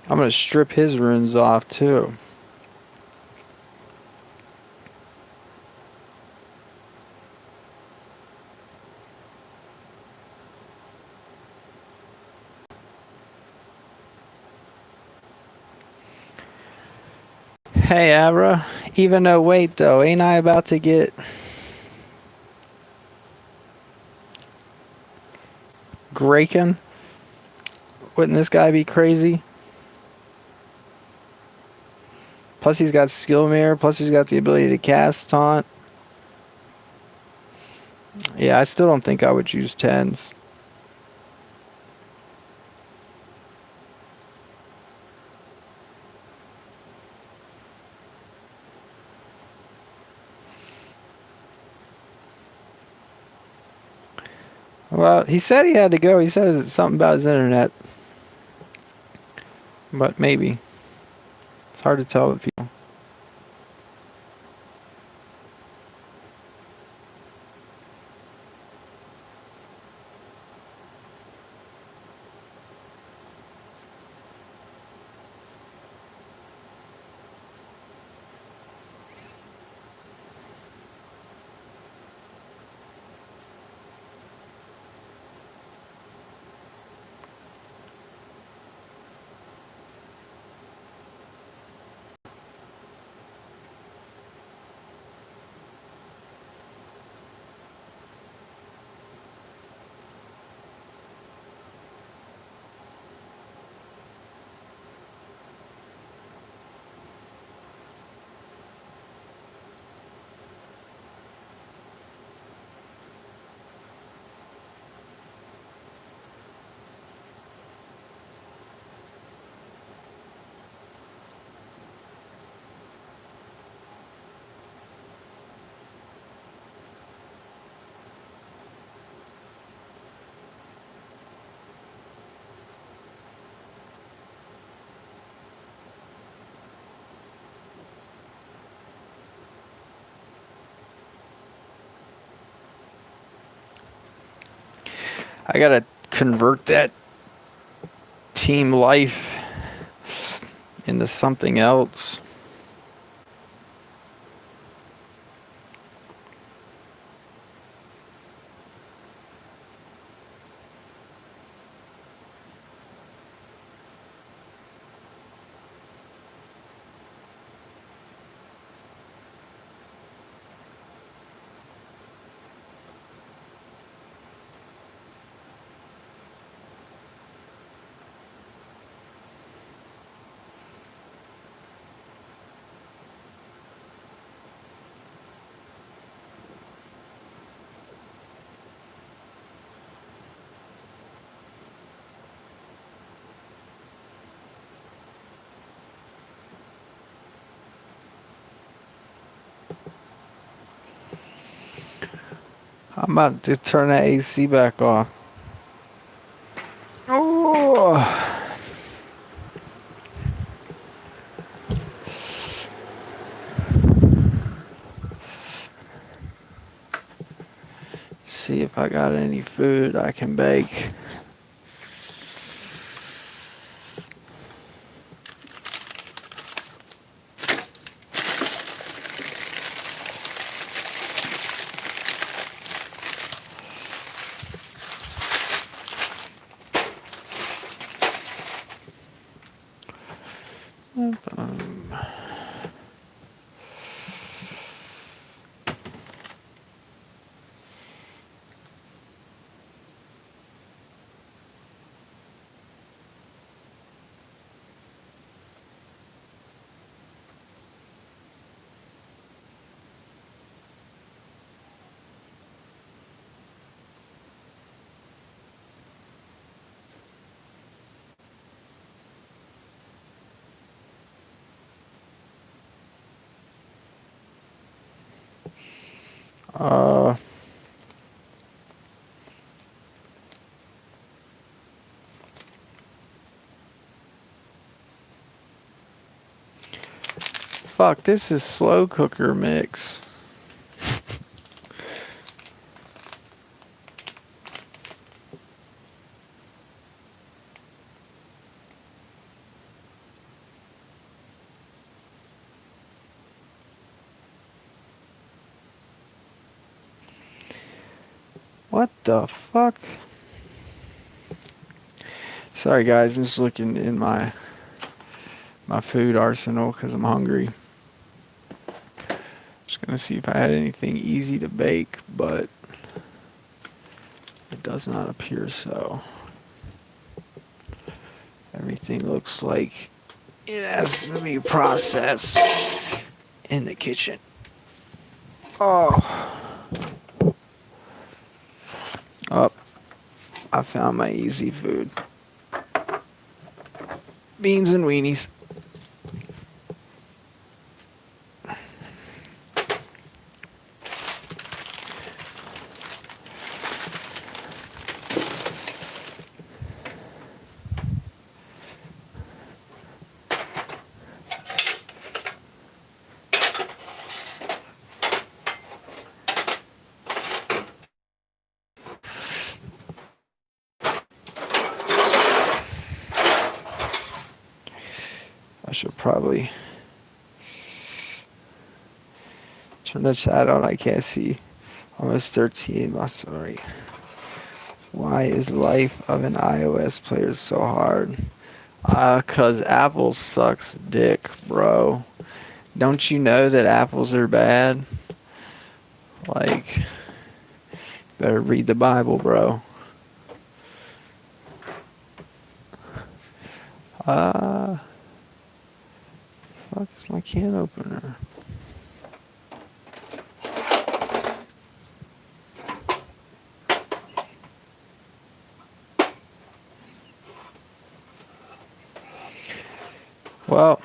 I'm gonna strip his runes off too. Hey, Abra. Even though, wait though, ain't I about to get Graken? Wouldn't this guy be crazy? Plus he's got skill mirror, plus he's got the ability to cast taunt. Yeah, I still don't think I would choose 10s. Well, he said he had to go. He said something about his internet. But maybe. It's hard to tell with people. I gotta convert that team life into something else. I'm about to turn that AC back off. Oh. See if I got any food I can bake. Uh, fuck, this is slow cooker mix. What the fuck? Sorry guys, I'm just looking in my food arsenal because I'm hungry. Just gonna see if I had anything easy to bake, but it does not appear so. Everything looks like it has to be processed in the kitchen. Oh. Oh, I found my easy food. Beans and weenies. I should probably turn the chat on. I can't see. Almost 13. I'm sorry. Why is life of an iOS player so hard? 'Cause Apple sucks dick, bro. Don't you know that apples are bad? Like, better read the Bible, bro. Fuck is my can opener? Well,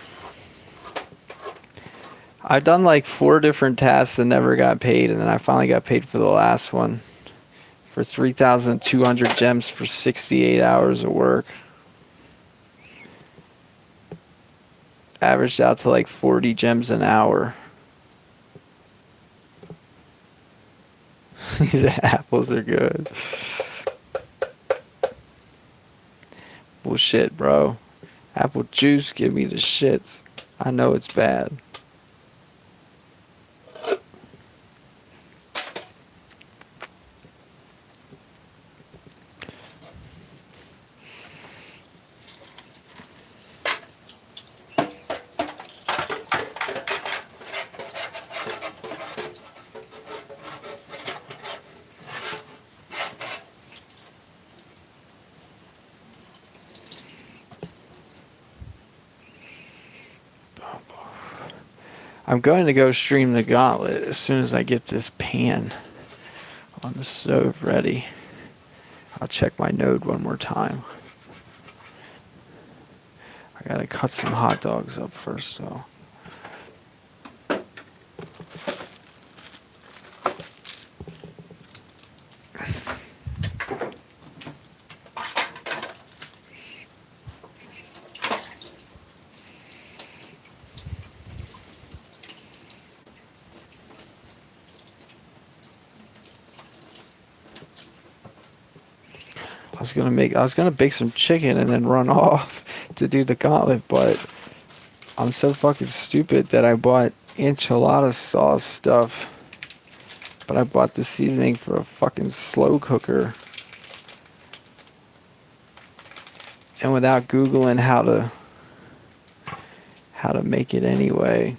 I've done like 4 different tasks and never got paid, and then I finally got paid for the last one for 3,200 gems for 68 hours of work. Averaged out to like 40 gems an hour. These apples are good. Bullshit, bro. Apple juice give me the shits. I know it's bad. I'm going to go stream the Gauntlet as soon as I get this pan on the stove ready. I'll check my node one more time. I gotta cut some hot dogs up first, so. I was gonna bake some chicken and then run off to do the Gauntlet, but I'm so fucking stupid that I bought enchilada sauce stuff, but I bought the seasoning for a fucking slow cooker. And without Googling how to make it anyway,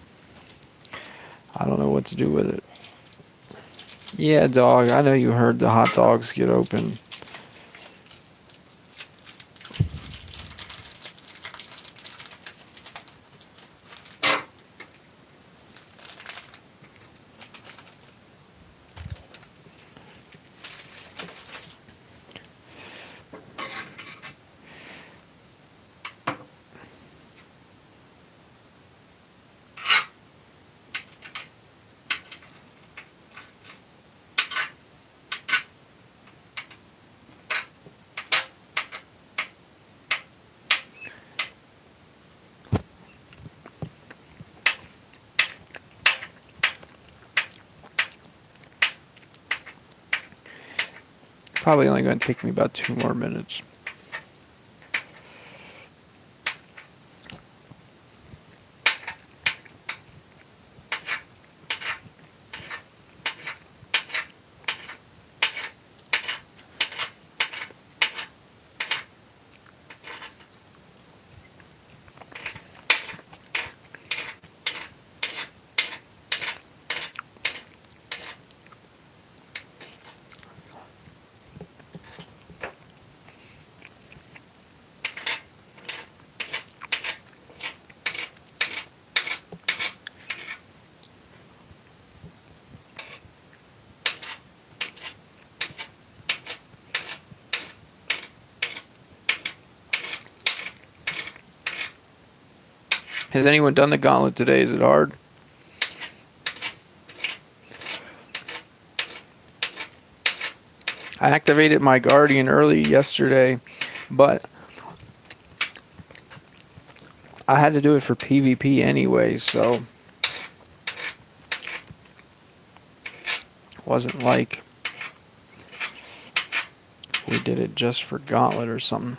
I don't know what to do with it. Yeah, dog, I know you heard the hot dogs get open. Probably only going to take me about 2 more minutes. Has anyone done the Gauntlet today? Is it hard? I activated my Guardian early yesterday, but I had to do it for PvP anyway, so it wasn't like we did it just for Gauntlet or something.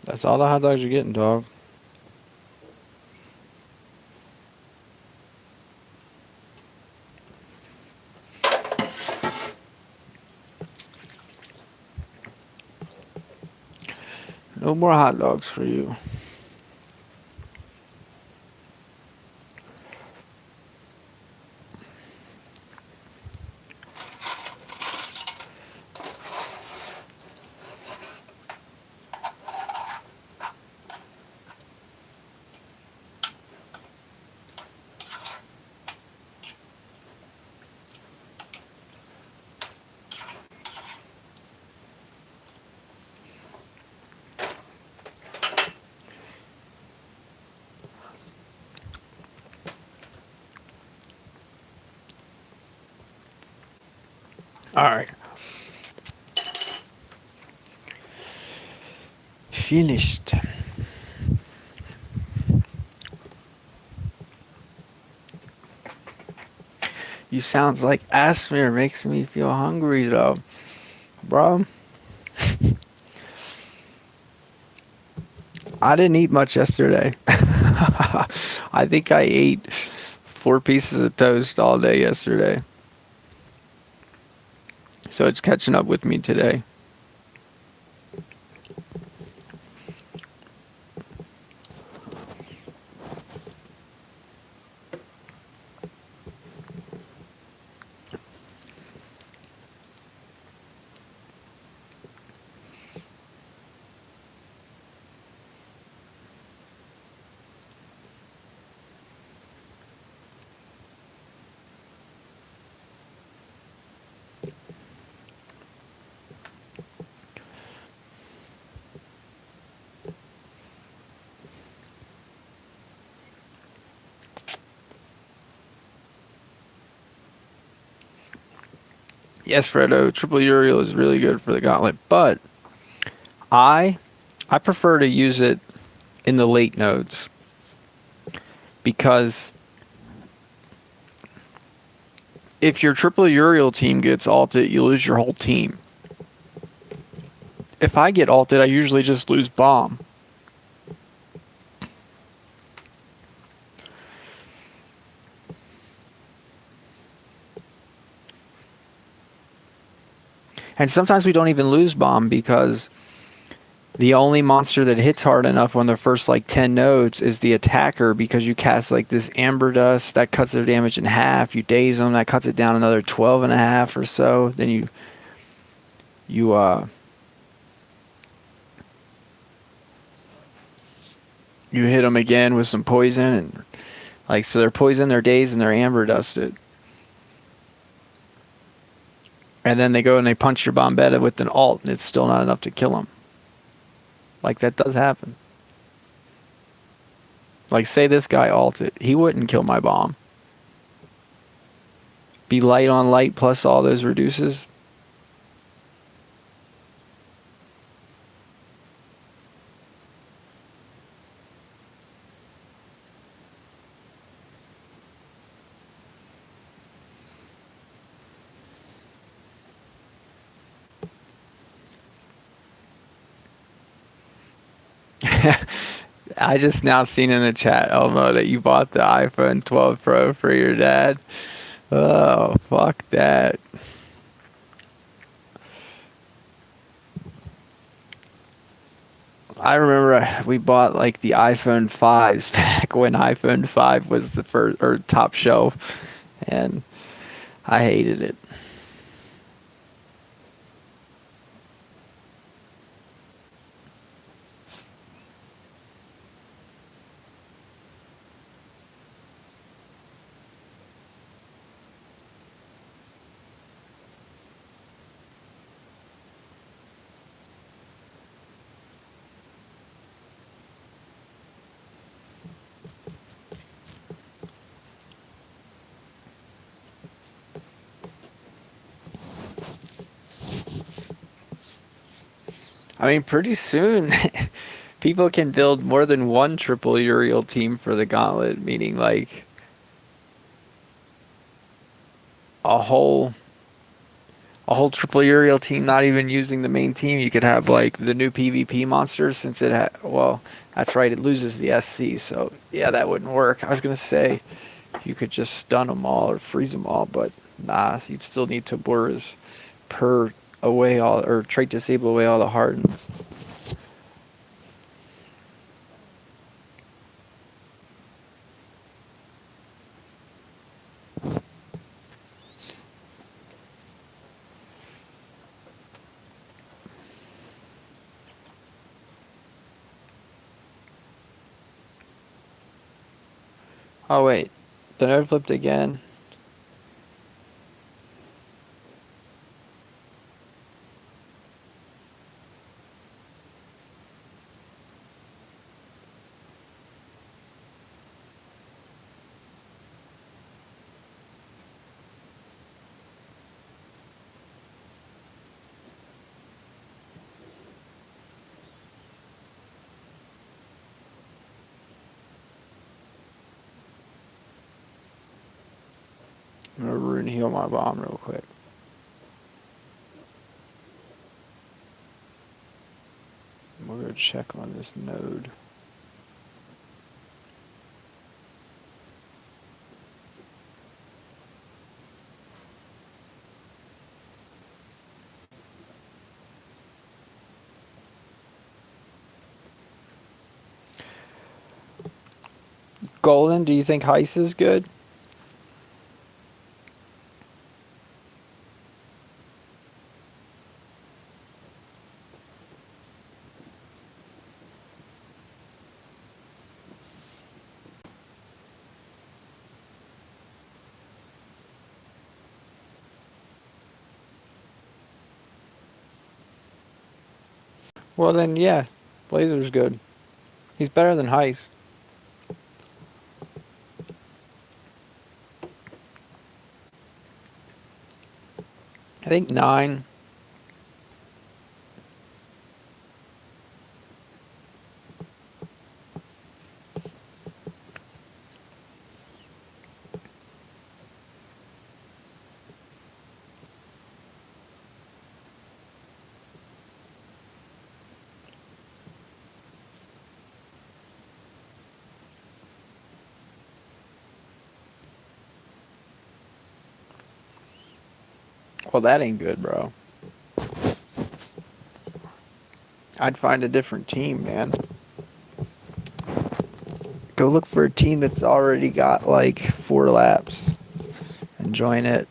That's all the hot dogs you're getting, dog. No more hot dogs for you. All right. Finished. You sounds like Asmir makes me feel hungry though. Bro, I didn't eat much yesterday. I think I ate 4 pieces of toast all day yesterday. So it's catching up with me today. Yes, Fredo, triple Uriel is really good for the Gauntlet, but I I prefer to use it in the late nodes because if your triple Uriel team gets alted, you lose your whole team. If I get alted, I usually just lose bomb. And sometimes we don't even lose bomb because the only monster that hits hard enough on the first like 10 nodes is the attacker, because you cast like this amber dust that cuts their damage in half. You daze them, that cuts it down another 12 and a half or so. Then you hit them again with some poison, and like, so they're poisoned, they're dazed, and they're amber dusted. And then they go and they punch your Bombetta with an alt, and it's still not enough to kill them. Like, that does happen. Like, say this guy alted. He wouldn't kill my bomb. Be light on light plus all those reduces. I just now seen in the chat, Elmo, that you bought the iPhone 12 Pro for your dad. Oh, fuck that. I remember we bought like the iPhone 5s back when iPhone 5 was the first or top shelf, and I hated it. I mean, pretty soon, people can build more than one triple Uriel team for the Gauntlet, meaning like a whole triple Uriel team, not even using the main team. You could have like the new PvP monsters, since well, that's right, it loses the SC, so yeah, that wouldn't work. I was gonna say you could just stun them all or freeze them all, but nah, you'd still need Taboras per away all, or trait disable away all the hardens. Oh wait, the node flipped again. I'm gonna rune heal my bomb real quick. We'll go check on this node. Golden, do you think Heist is good? Well then, yeah, Blazer's good. He's better than Heist. I think 9. Well, that ain't good, bro. I'd find a different team, man. Go look for a team that's already got like 4 laps and join it.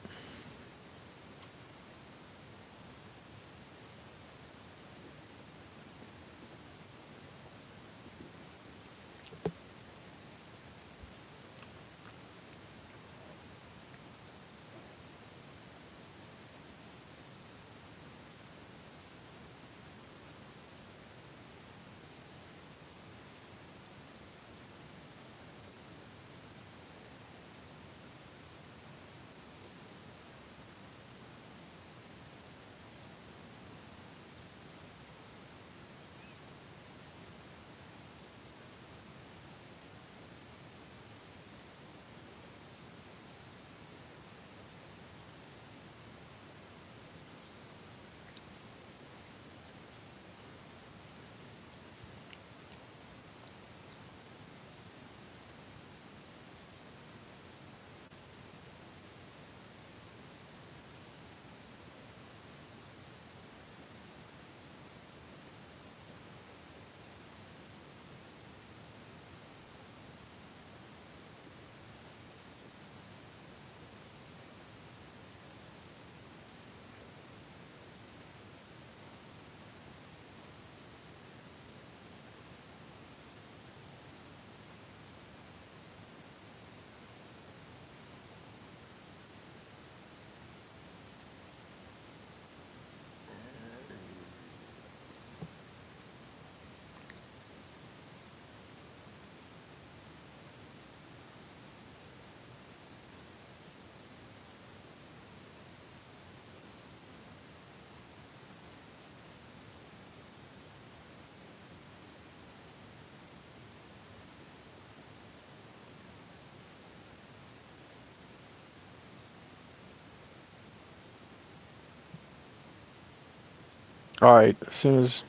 All right, as soon as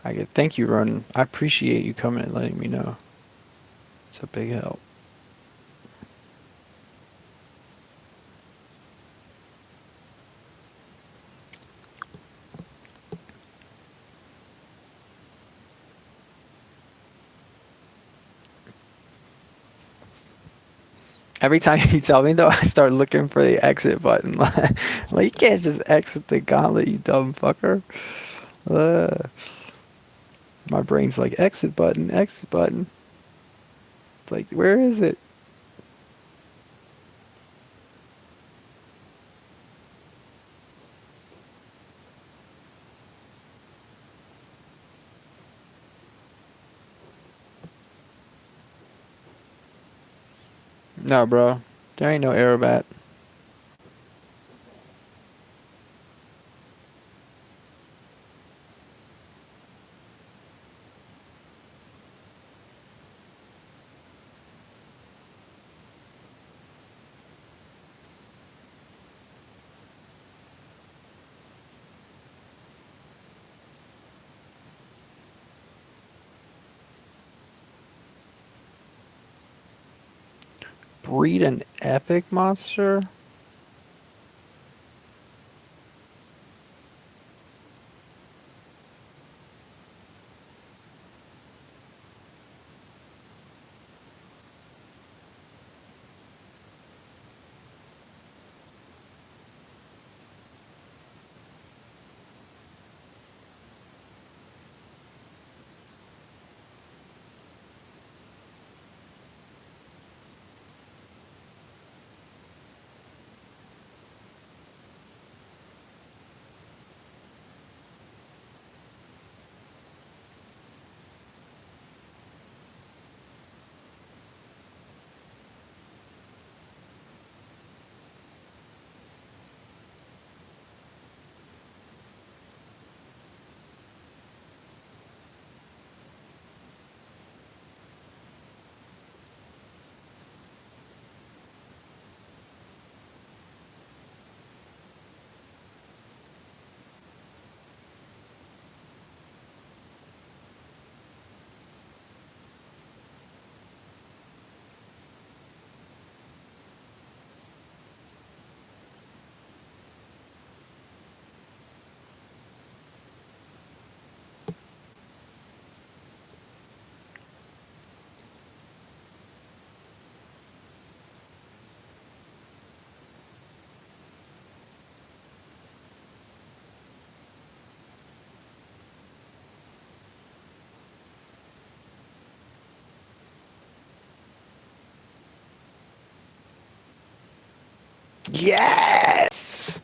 I get, thank you, Ronan. I appreciate you coming and letting me know. It's a big help. Every time you tell me though, I start looking for the exit button. Like you can't just exit the gauntlet, you dumb fucker. My brain's like exit button, exit button. It's like, where is it? No, bro. There ain't no aerobat. breed an epic monster? Yes!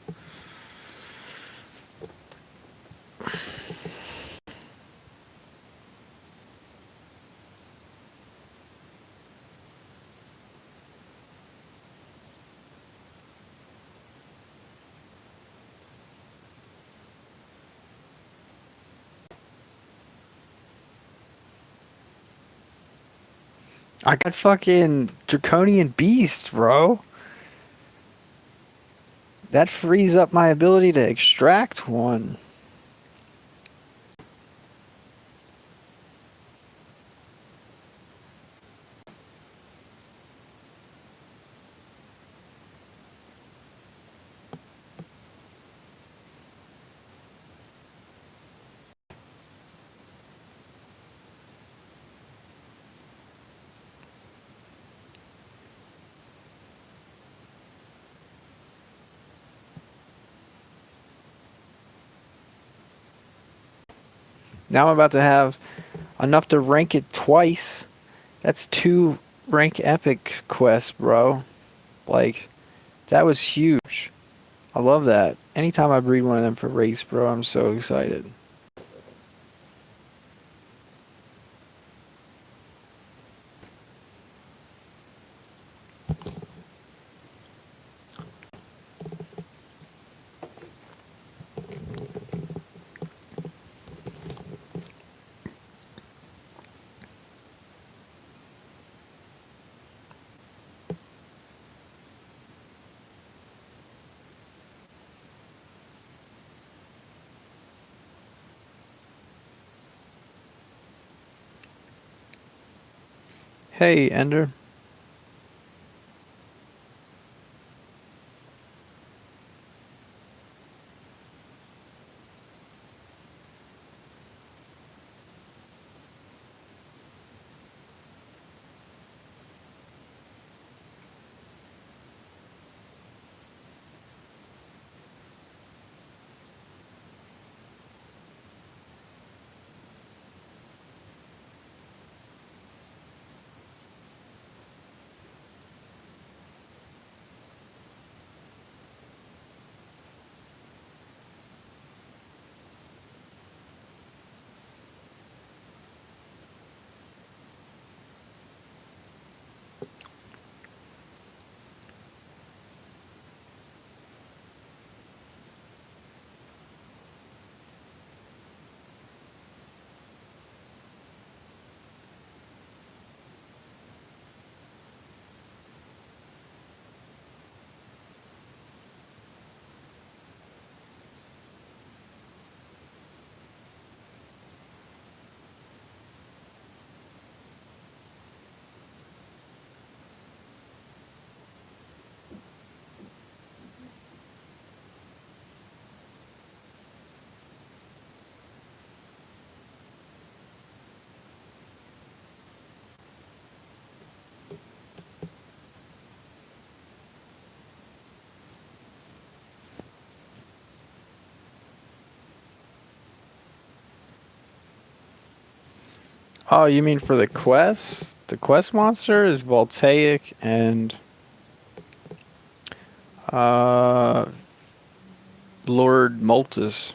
I got fucking Draconian Beast, bro. That frees up my ability to extract one. Now I'm about to have enough to rank it twice. That's 2 rank epic quests, bro. Like, that was huge. I love that. Anytime I breed one of them for race, bro, I'm so excited. Hey, Ender. Oh, you mean for the quest? The quest monster is voltaic and uh, Lord Multus.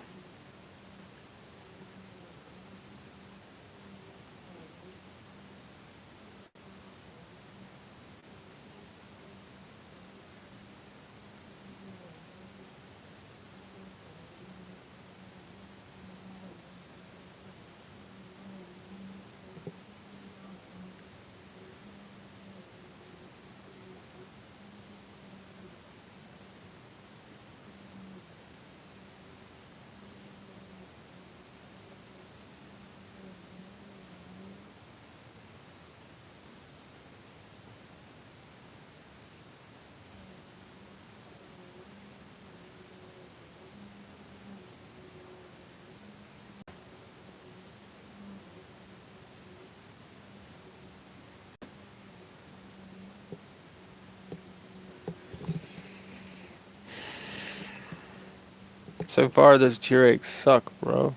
So far, those T-Rex suck, bro.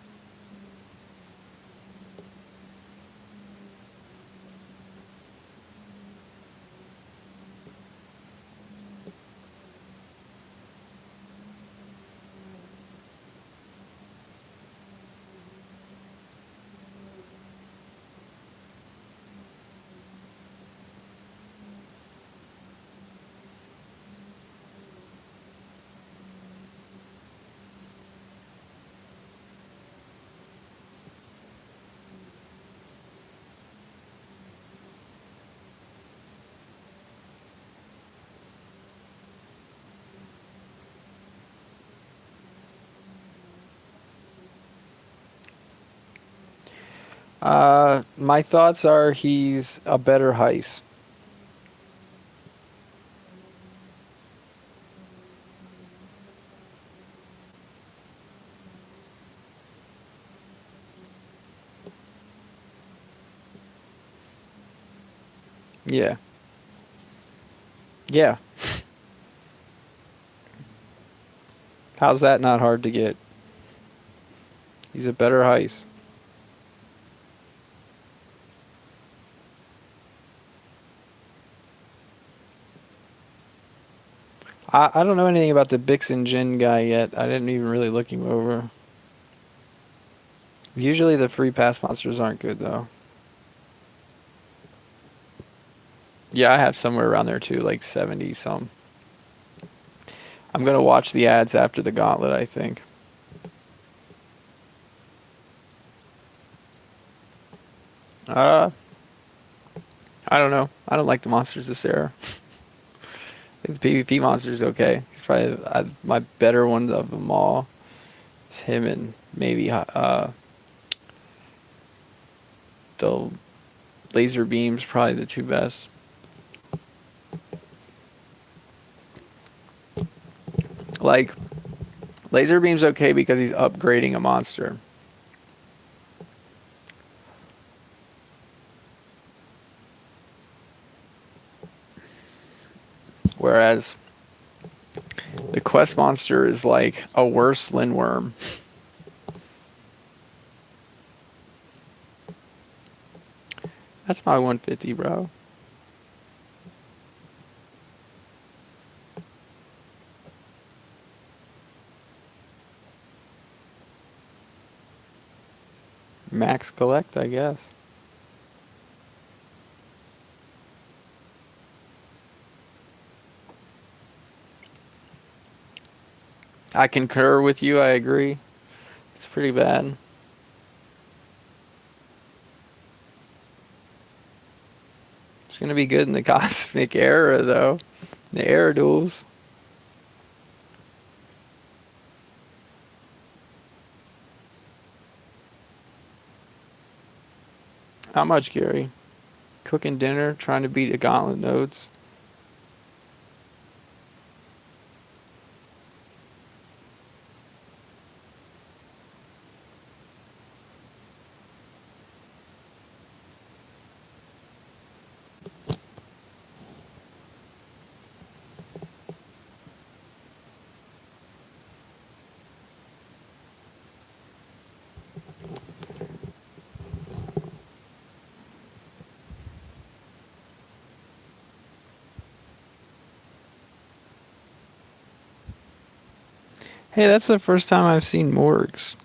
My thoughts are he's a better heist. Yeah. Yeah. How's that not hard to get? He's a better heist. I don't know anything about the Bix and Jin guy yet. I didn't even really look him over. Usually the free pass monsters aren't good though. Yeah, I have somewhere around there too, like 70 some. I'm gonna watch the ads after the Gauntlet, I think. Uh, I don't know. I don't like the monsters this era. I think the PvP monster is okay. He's probably my better one of them all. It's him and maybe the laser beams, probably the two best. Like laser beam's okay because he's upgrading a monster. Whereas the quest monster is like a worse Lindworm. That's my 150, bro. Max collect, I guess. I concur with you. I agree. It's pretty bad. It's gonna be good in the cosmic era, though. The era duels. How much, Gary? Cooking dinner, trying to beat a Gauntlet nodes. Hey, that's the first time I've seen morgues.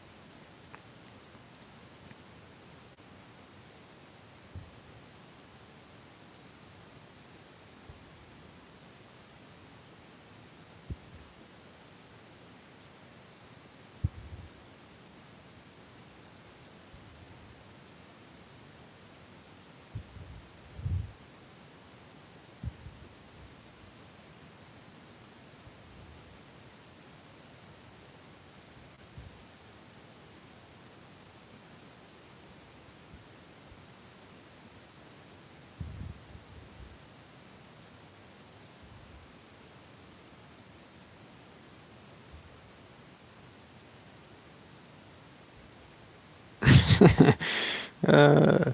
uh,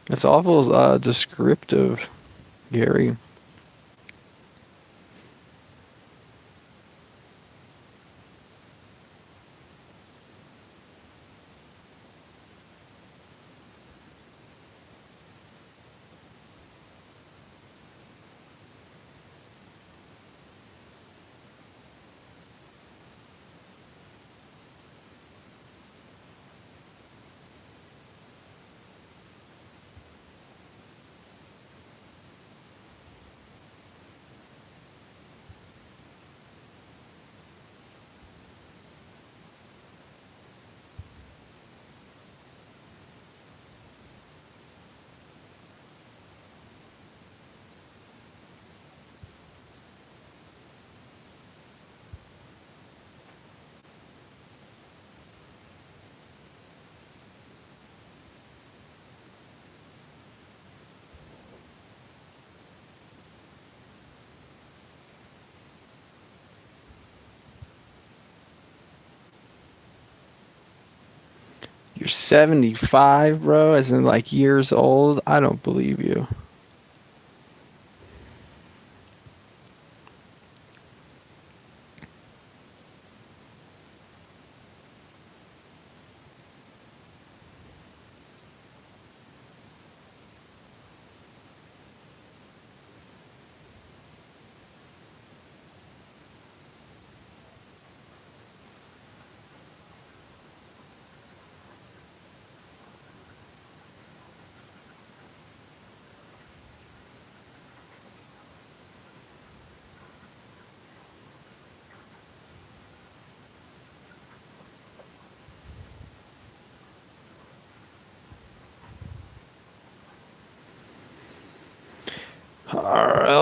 that's awful descriptive, Gary. You're 75, bro, as in like years old. I don't believe you.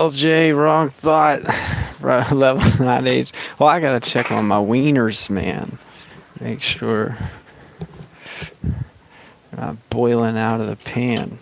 LJ, wrong thought. Level not age. Well, I gotta check on my wieners, man. Make sure they're not boiling out of the pan.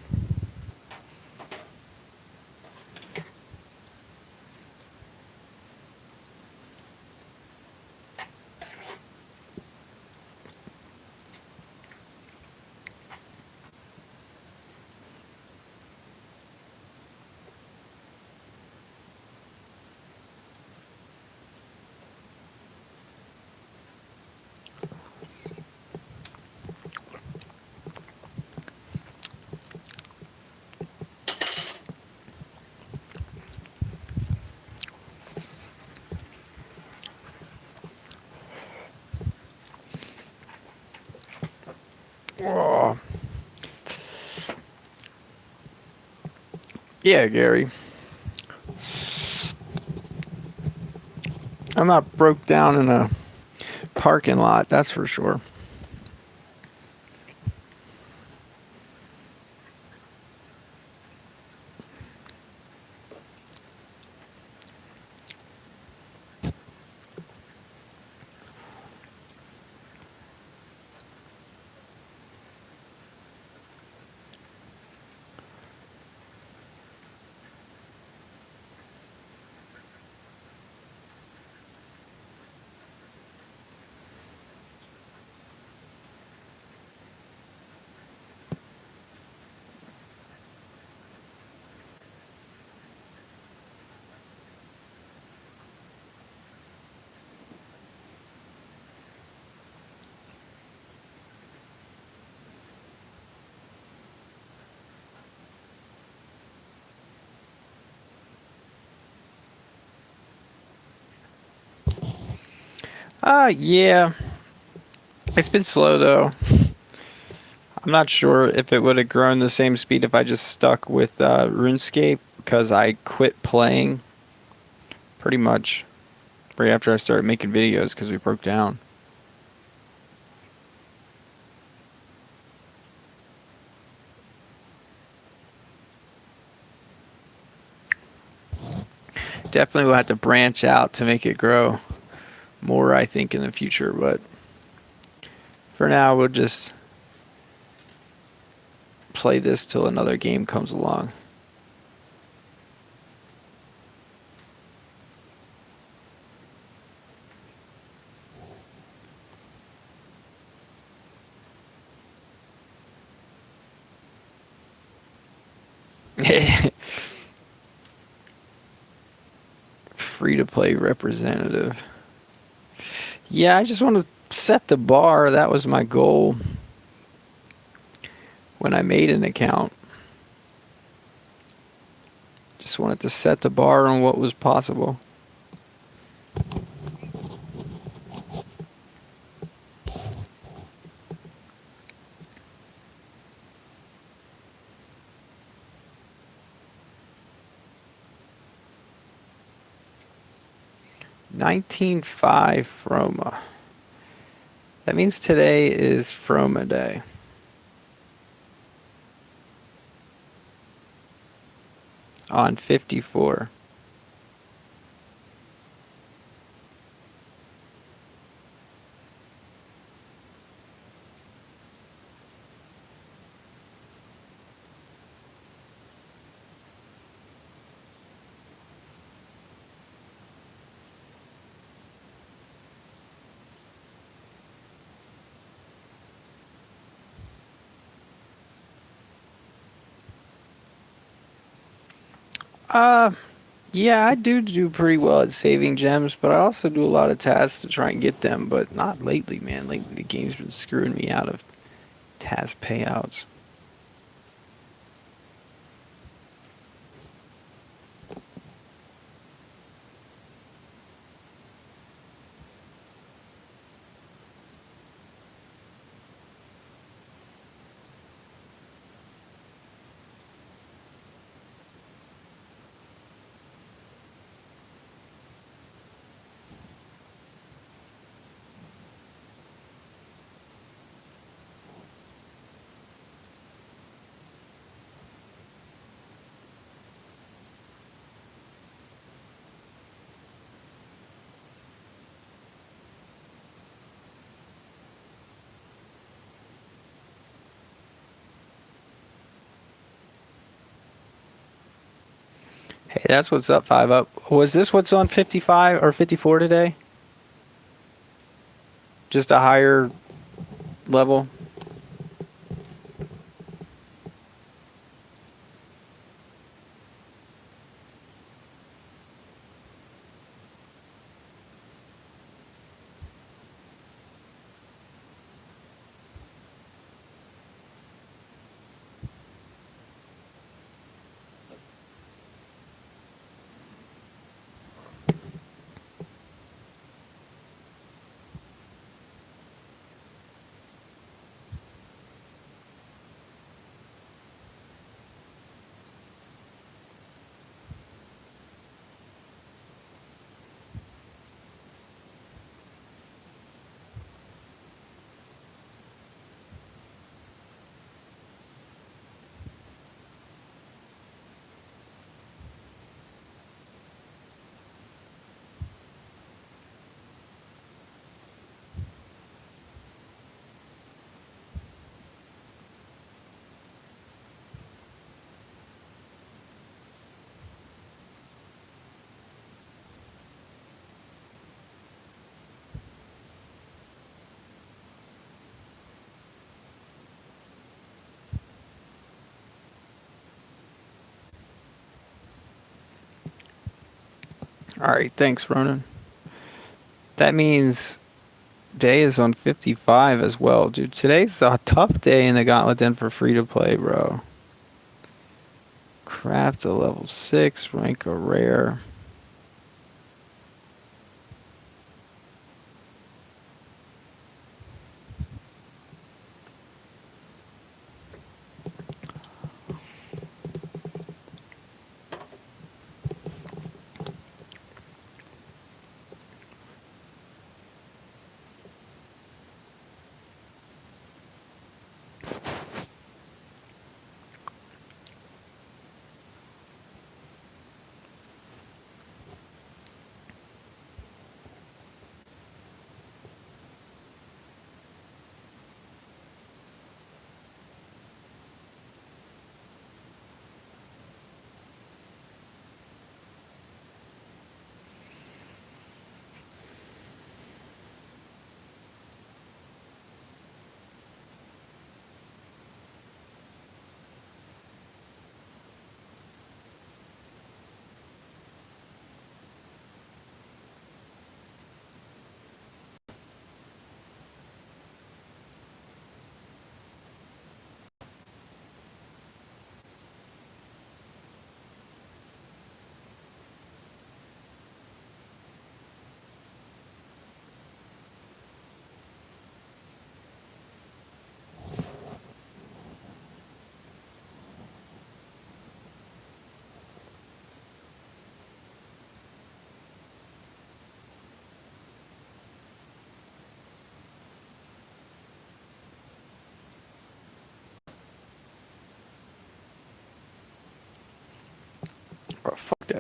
Oh. Yeah, Gary. I'm not broke down in a parking lot, that's for sure. Yeah. It's been slow though. I'm not sure if it would have grown the same speed if I just stuck with RuneScape because I quit playing pretty much right after I started making videos because we broke down. Definitely will have to branch out to make it grow more, I think, in the future. But for now, we'll just play this till another game comes along. Free to play representative. Yeah, I just want to set the bar. That was my goal when I made an account. Just wanted to set the bar on what was possible. $19.5 Froma. That means today is Froma Day. On 54. Yeah, I do pretty well at saving gems, but I also do a lot of tasks to try and get them, but not lately, man. Lately, the game's been screwing me out of task payouts. Hey, that's what's up, 5 up. Was this what's on 55 or 54 today? Just a higher level? Alright, thanks, Ronan. That means day is on 55 as well, dude. Today's a tough day in the Gauntlet Den for free to play, bro. Craft a level 6, rank a rare.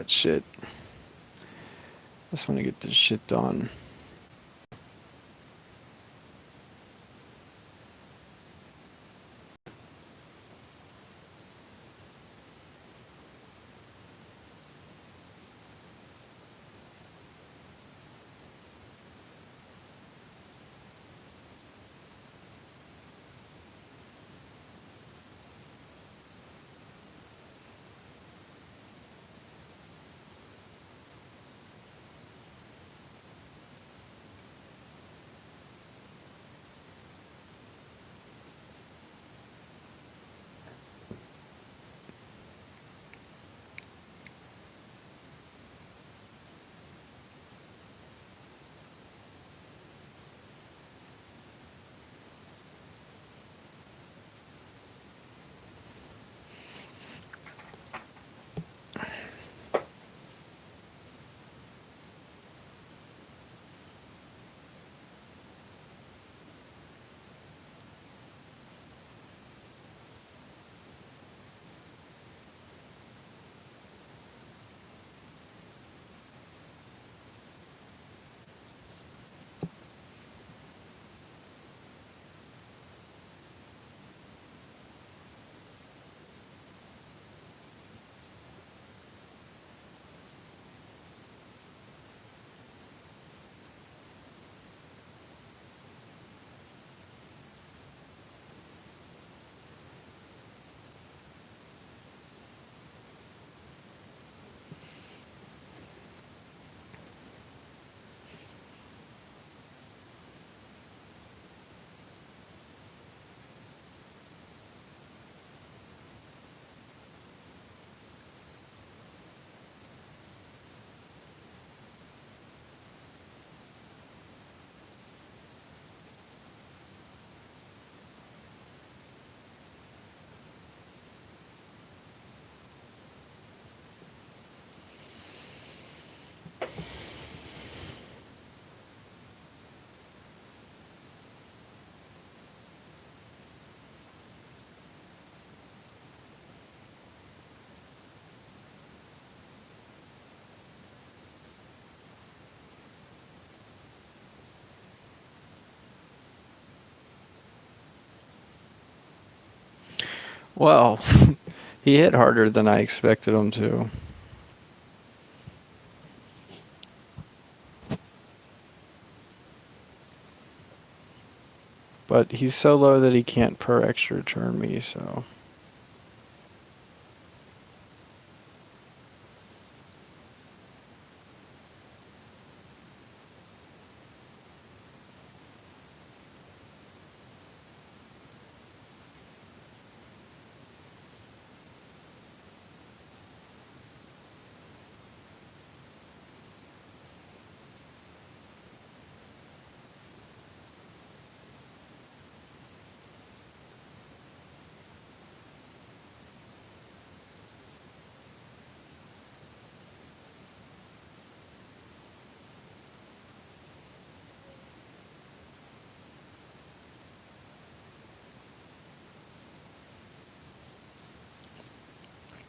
that shit. Just want to get this shit done. Well, he hit harder than I expected him to. But he's so low that he can't per extra turn me, so.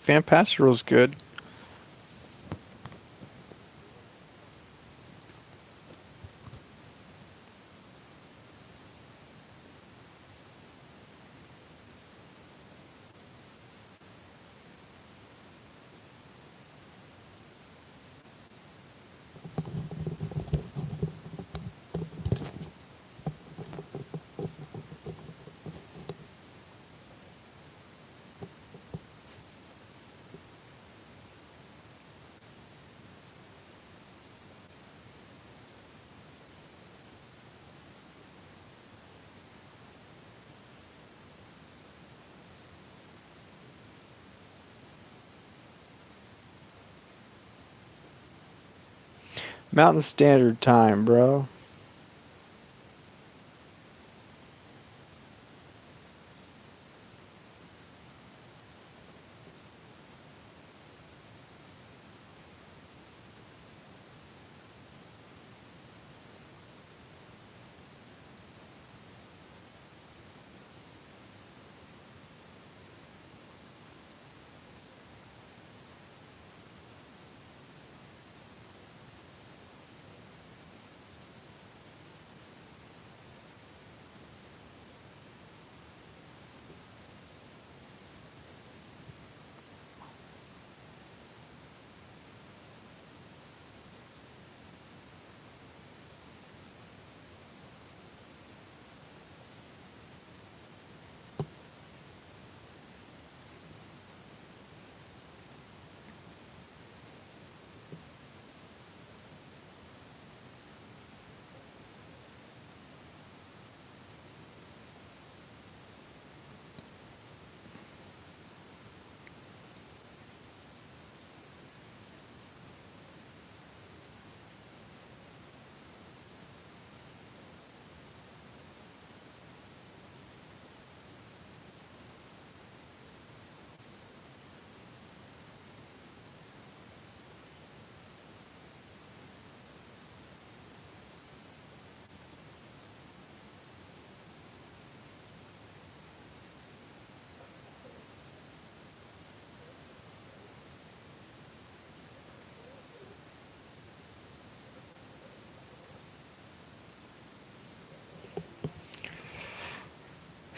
Van Pastoral's good. Mountain Standard Time, bro.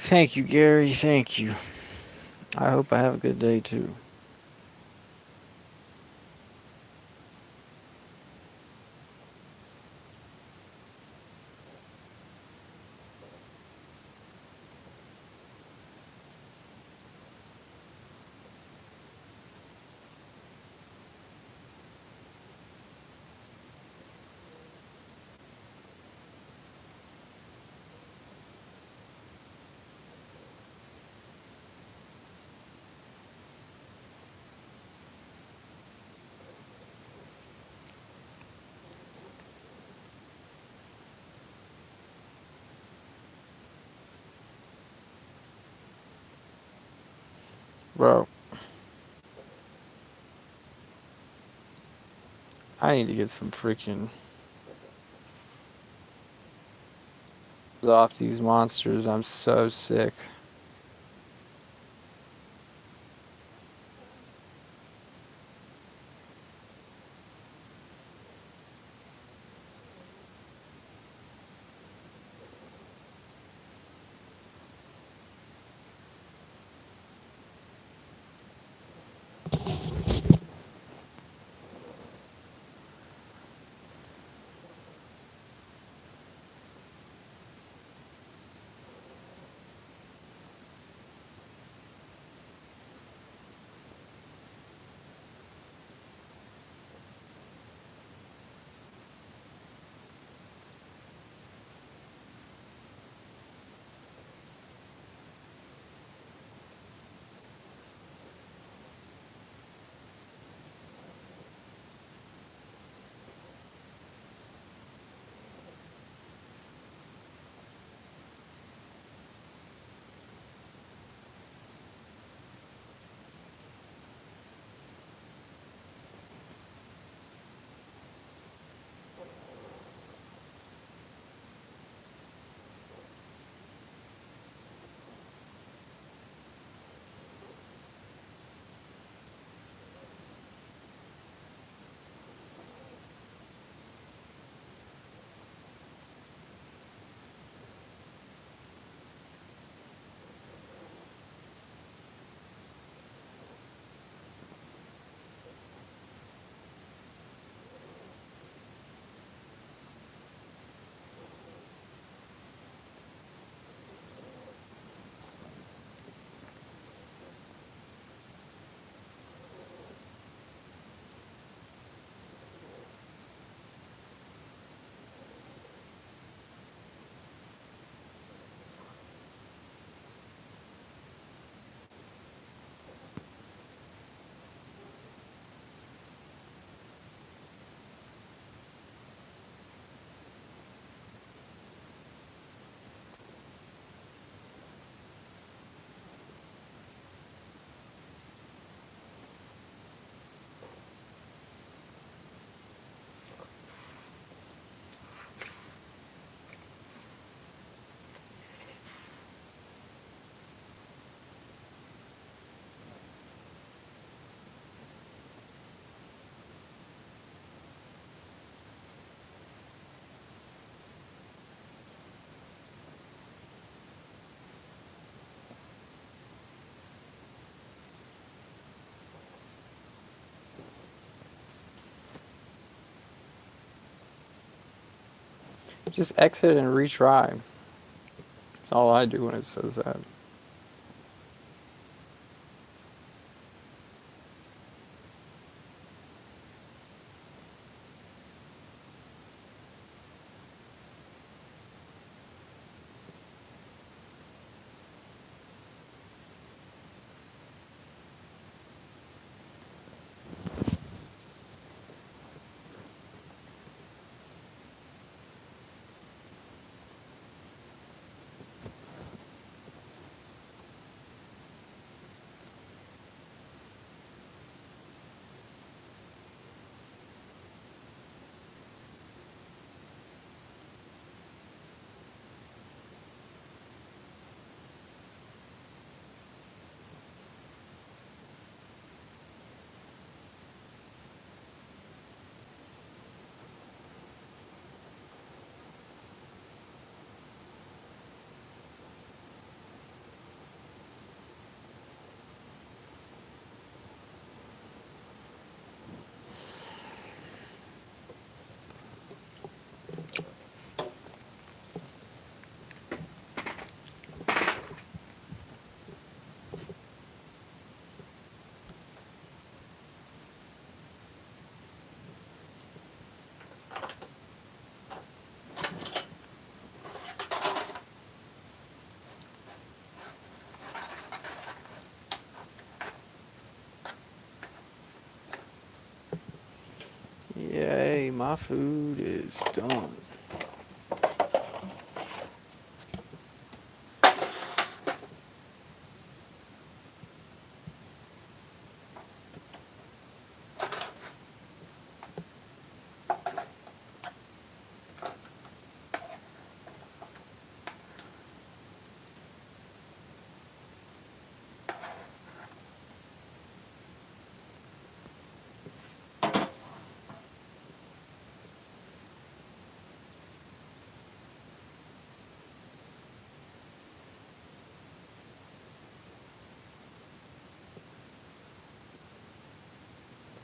Thank you, Gary. Thank you. I hope I have a good day too. Bro, I need to get some freaking off these monsters. I'm so sick. Just exit and retry. That's all I do when it says that. my food is done.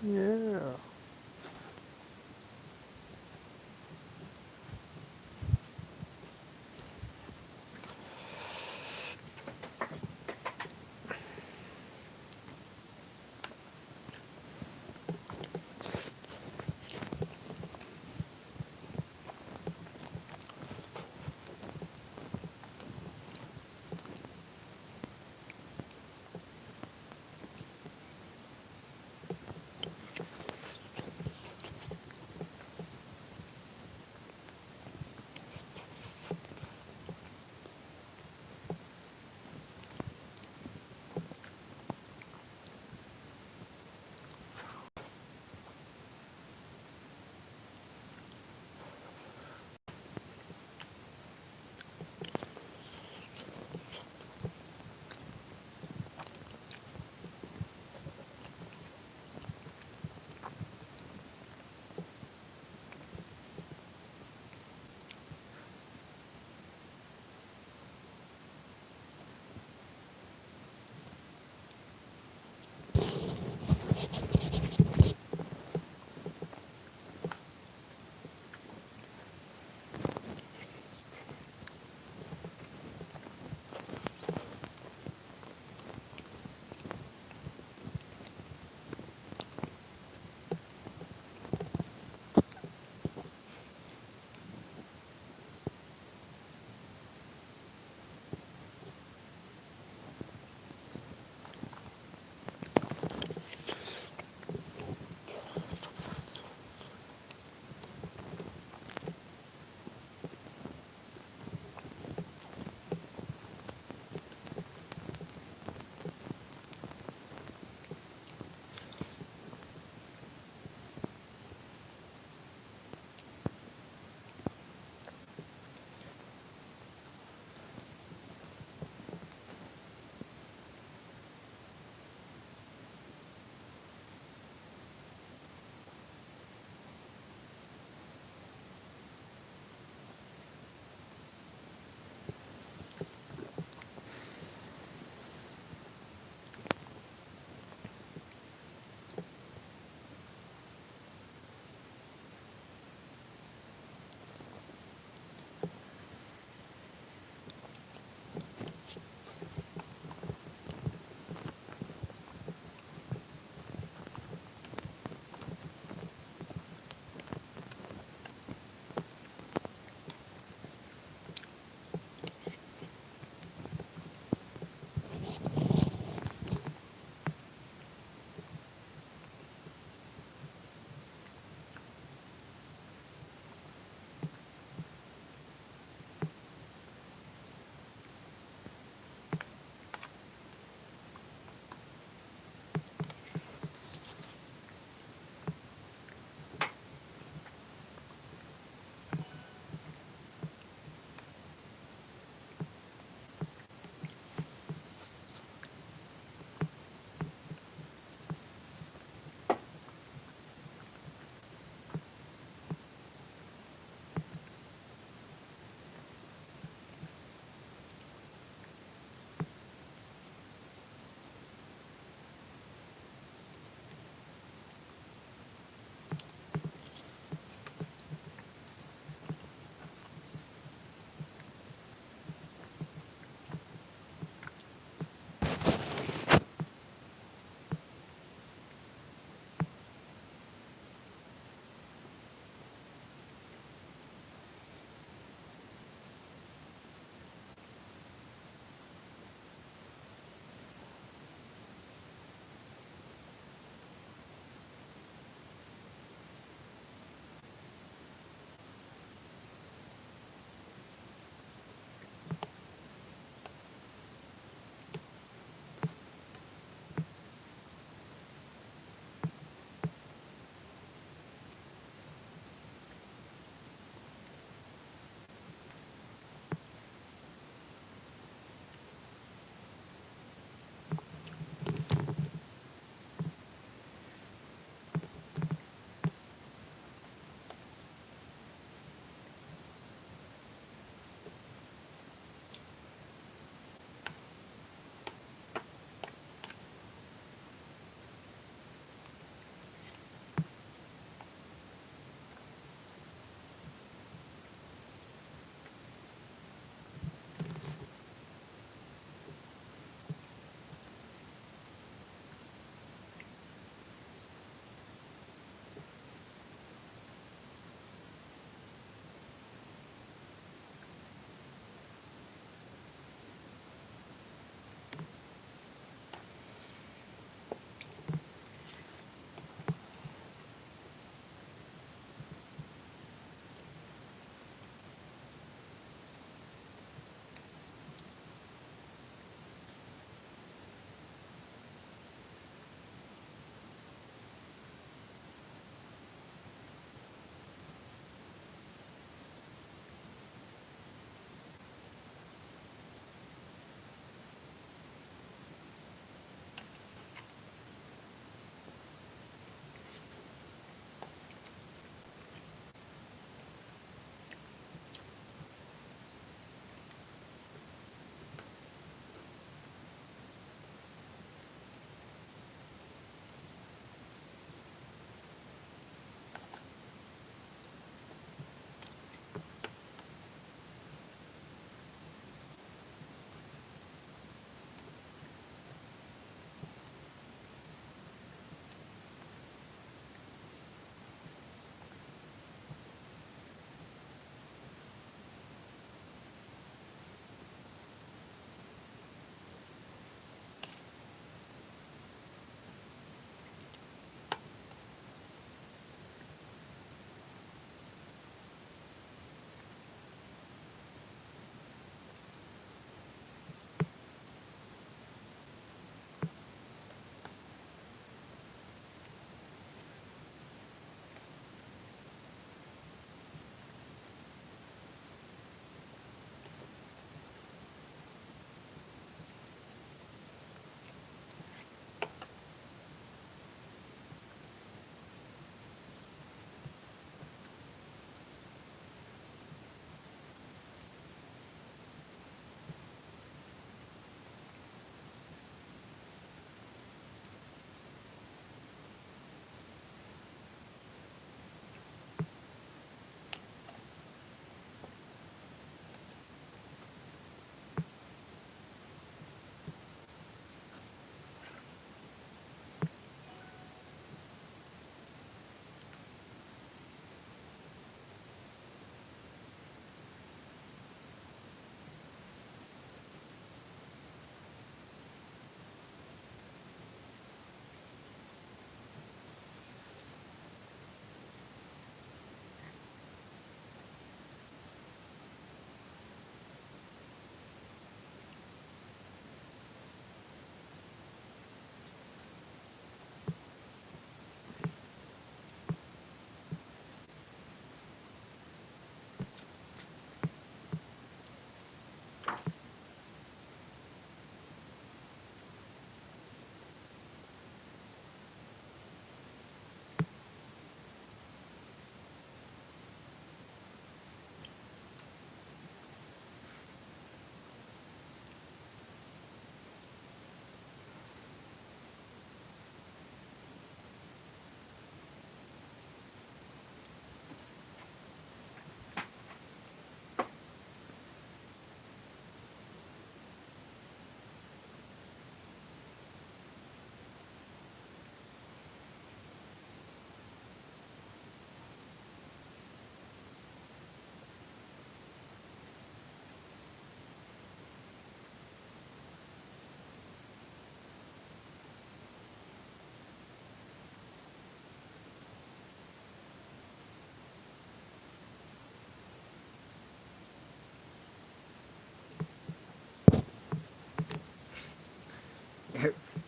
Yeah.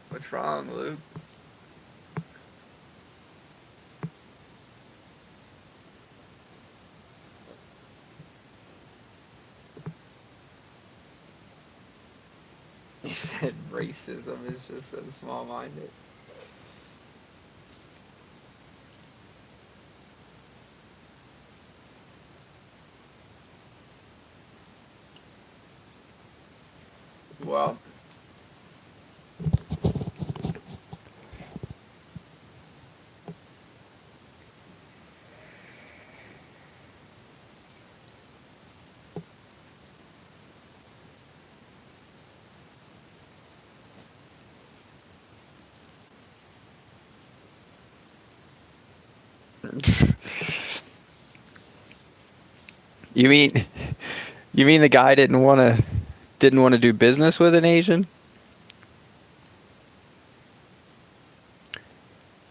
What's wrong, Luke? You said racism is just so small-minded. Well, you mean you mean the guy didn't want to do business with an Asian?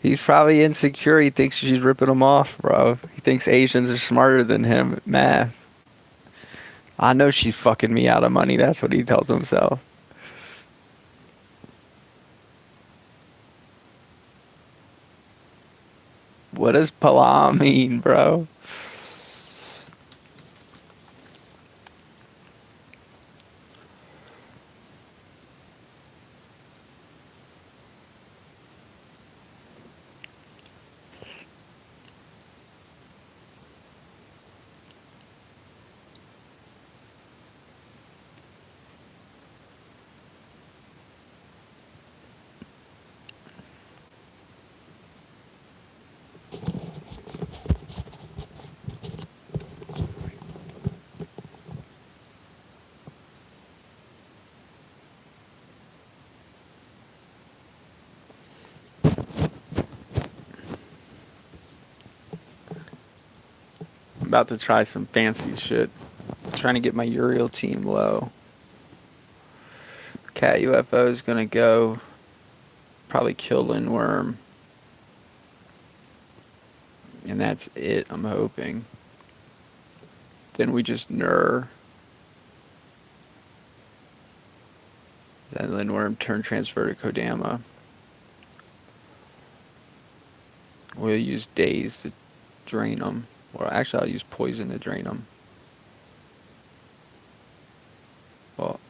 He's probably insecure. He thinks she's ripping him off, bro. He thinks Asians are smarter than him at math. I know she's fucking me out of money. That's what he tells himself. What does Pala mean, bro? I'm about to try some fancy shit. Trying to get my Uriel team low. Cat UFO is gonna go. Probably kill Lindworm. And that's it, I'm hoping. Then we just Nur. Then Lindworm turn transfer to Kodama. We'll use Daze to drain them. Or actually, I'll use Poison to drain them. Well,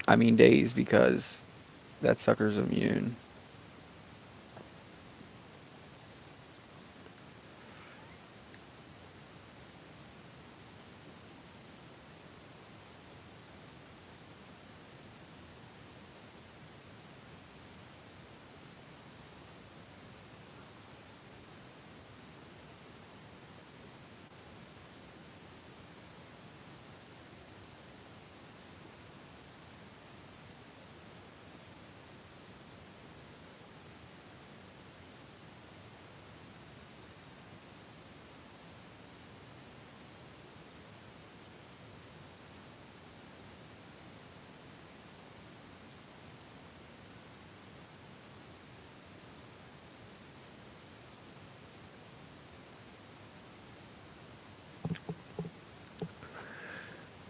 I mean Daze because that sucker's immune.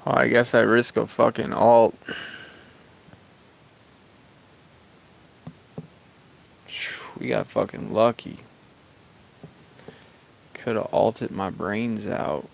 Oh, I guess I risk a fucking alt. We got fucking lucky. Could have alted my brains out.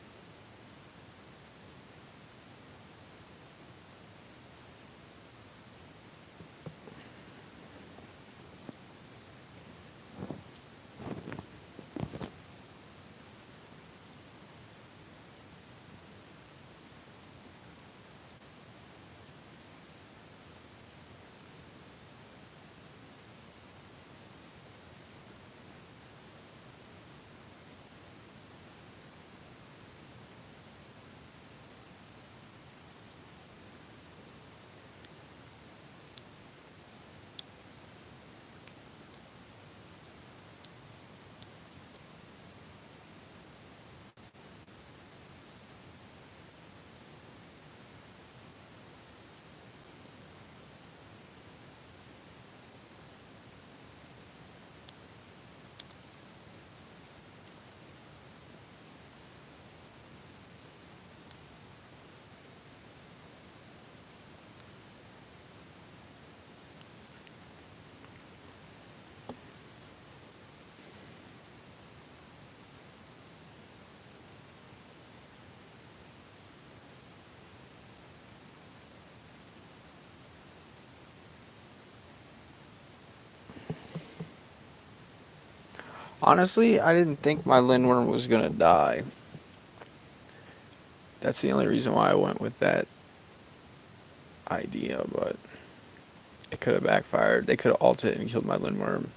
Honestly, I didn't think my Lindworm was gonna die. That's the only reason why I went with that idea, but it could have backfired. They could have ulted and killed my Lindworm.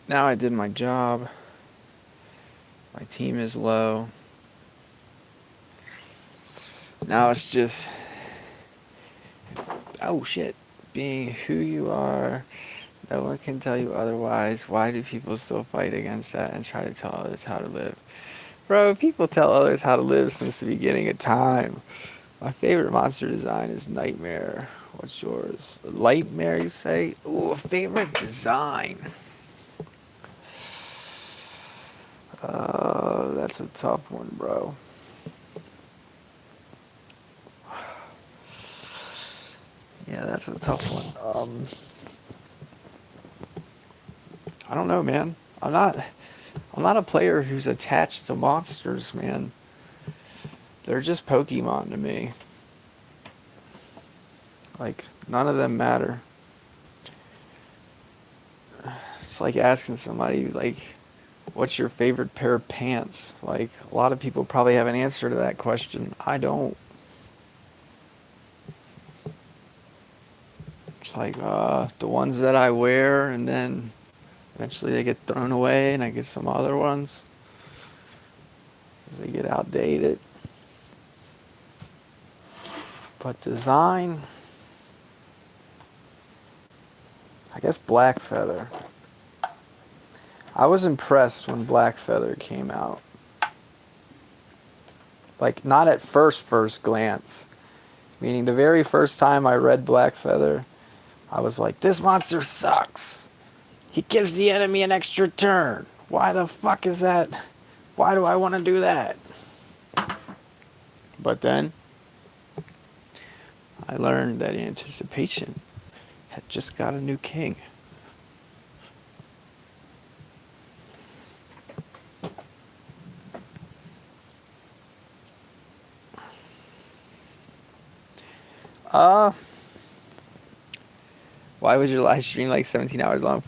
Now I did my job. My team is low. Now it's just, oh shit, being who you are. No one can tell you otherwise. Why do people still fight against that and try to tell others how to live? Bro, people tell others how to live since the beginning of time. My favorite monster design is Nightmare. What's yours? Lightmare, you say? Ooh, favorite design. That's a tough one, bro. Yeah, that's a tough one. I don't know, man. I'm not a player who's attached to monsters, man. They're just Pokemon to me. Like, none of them matter. It's like asking somebody, like, what's your favorite pair of pants? Like, a lot of people probably have an answer to that question. I don't. It's like, the ones that I wear, and then eventually they get thrown away, and I get some other ones. Because they get outdated. But design, I guess Black Feather. I was impressed when Black Feather came out. Like, not at first glance. Meaning, the very first time I read Black Feather, I was like, this monster sucks. He gives the enemy an extra turn. Why the fuck is that? Why do I want to do that? But then, I learned that Anticipation had just got a new king. Why was your live stream like 17 hours long?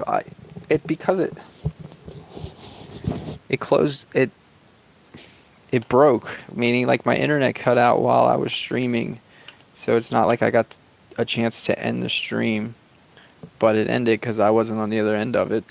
Because it closed. It broke, meaning like my internet cut out while I was streaming, so it's not like I got a chance to end the stream, but it ended because I wasn't on the other end of it.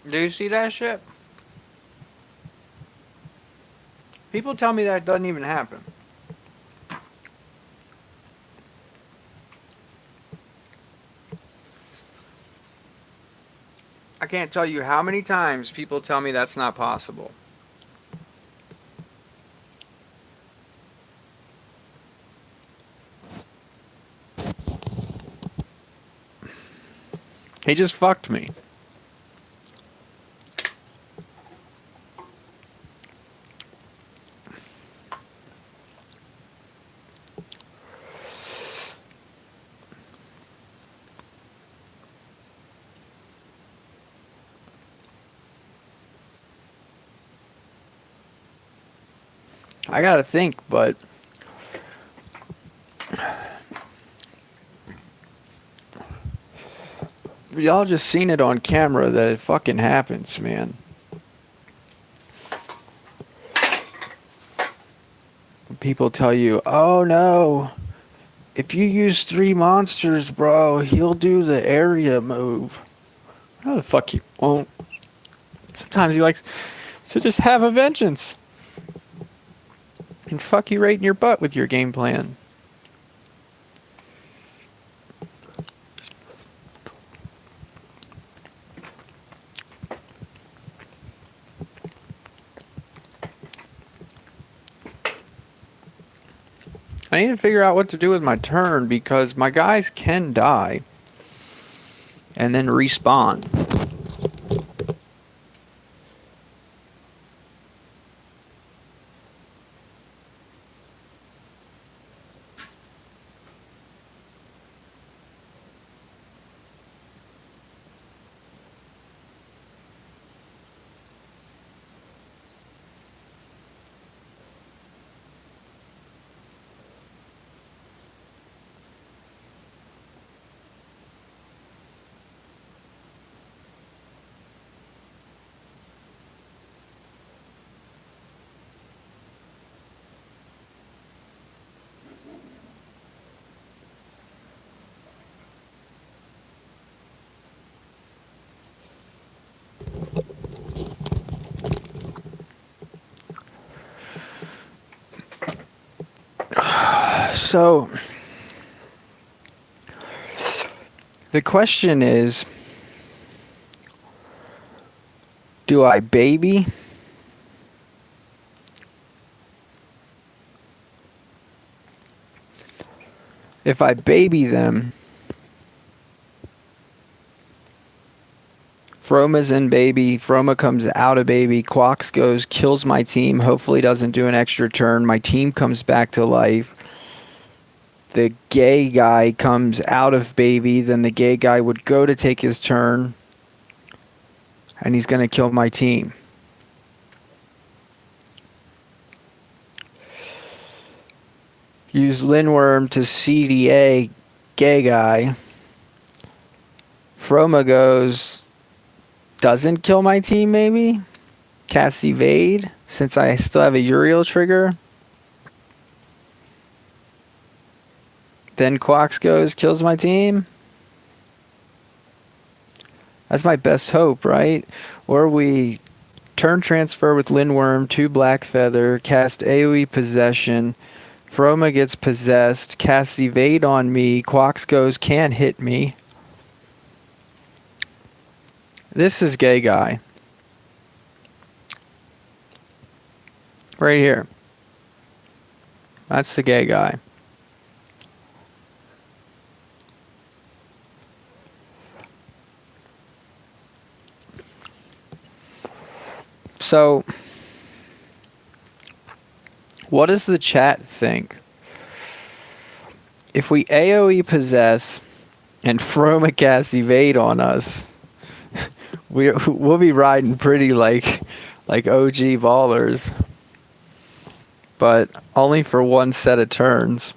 Do you see that shit? People tell me that doesn't even happen. I can't tell you how many times people tell me that's not possible. He just fucked me. I gotta think, but y'all just seen it on camera that it fucking happens, man. People tell you, oh no, if you use 3 monsters, bro, he'll do the area move. How the fuck he won't? Sometimes he likes to just have a vengeance. And fuck you right in your butt with your game plan. I need to figure out what to do with my turn because my guys can die and then respawn. So, the question is, do I baby? If I baby them, Froma's in baby, Froma comes out of baby, Quox goes, kills my team, hopefully doesn't do an extra turn, my team comes back to life. The gay guy comes out of baby, then the gay guy would go to take his turn, and he's going to kill my team. Use Linworm to CDA gay guy. Froma goes, doesn't kill my team, maybe. Cast evade, since I still have a Uriel trigger. Then Quox goes, kills my team. That's my best hope, right? Or we turn transfer with Lindworm, 2 Black Feather, cast AoE Possession. Froma gets possessed, casts evade on me. Quox goes, can't hit me. This is gay guy. Right here. That's the gay guy. So, what does the chat think? If we AoE possess and Froma casts evade on us, we'll be riding pretty like OG ballers. But only for one set of turns.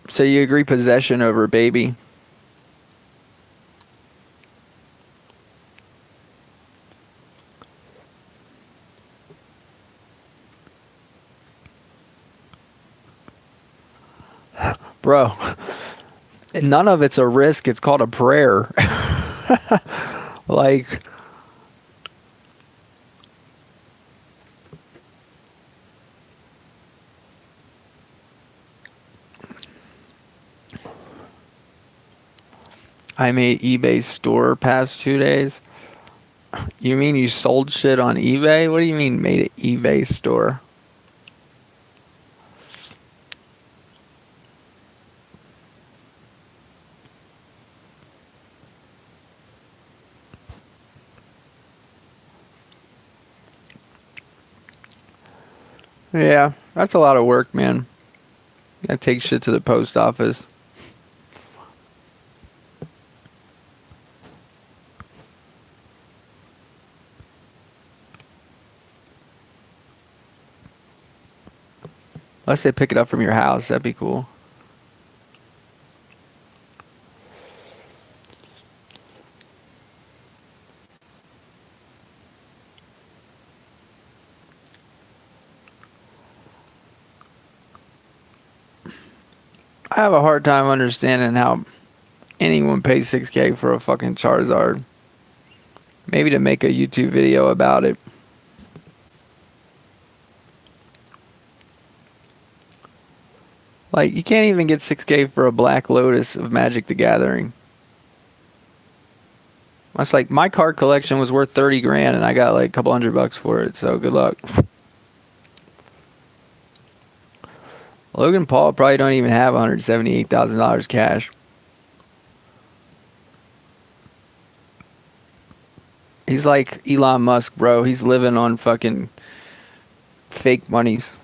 So you agree possession over baby? Bro, none of it's a risk. It's called a prayer. Like, I made eBay store past 2 days. You mean you sold shit on eBay? What do you mean made an eBay store? Yeah, that's a lot of work, man. That takes shit to the post office. Unless they pick it up from your house, that'd be cool. I have a hard time understanding how anyone pays 6K for a fucking Charizard. Maybe to make a YouTube video about it. Like, you can't even get 6K for a Black Lotus of Magic the Gathering. That's like, my card collection was worth 30 grand and I got like a couple $100 for it, so good luck. Logan Paul probably don't even have $178,000 cash. He's like Elon Musk, bro. He's living on fucking fake monies.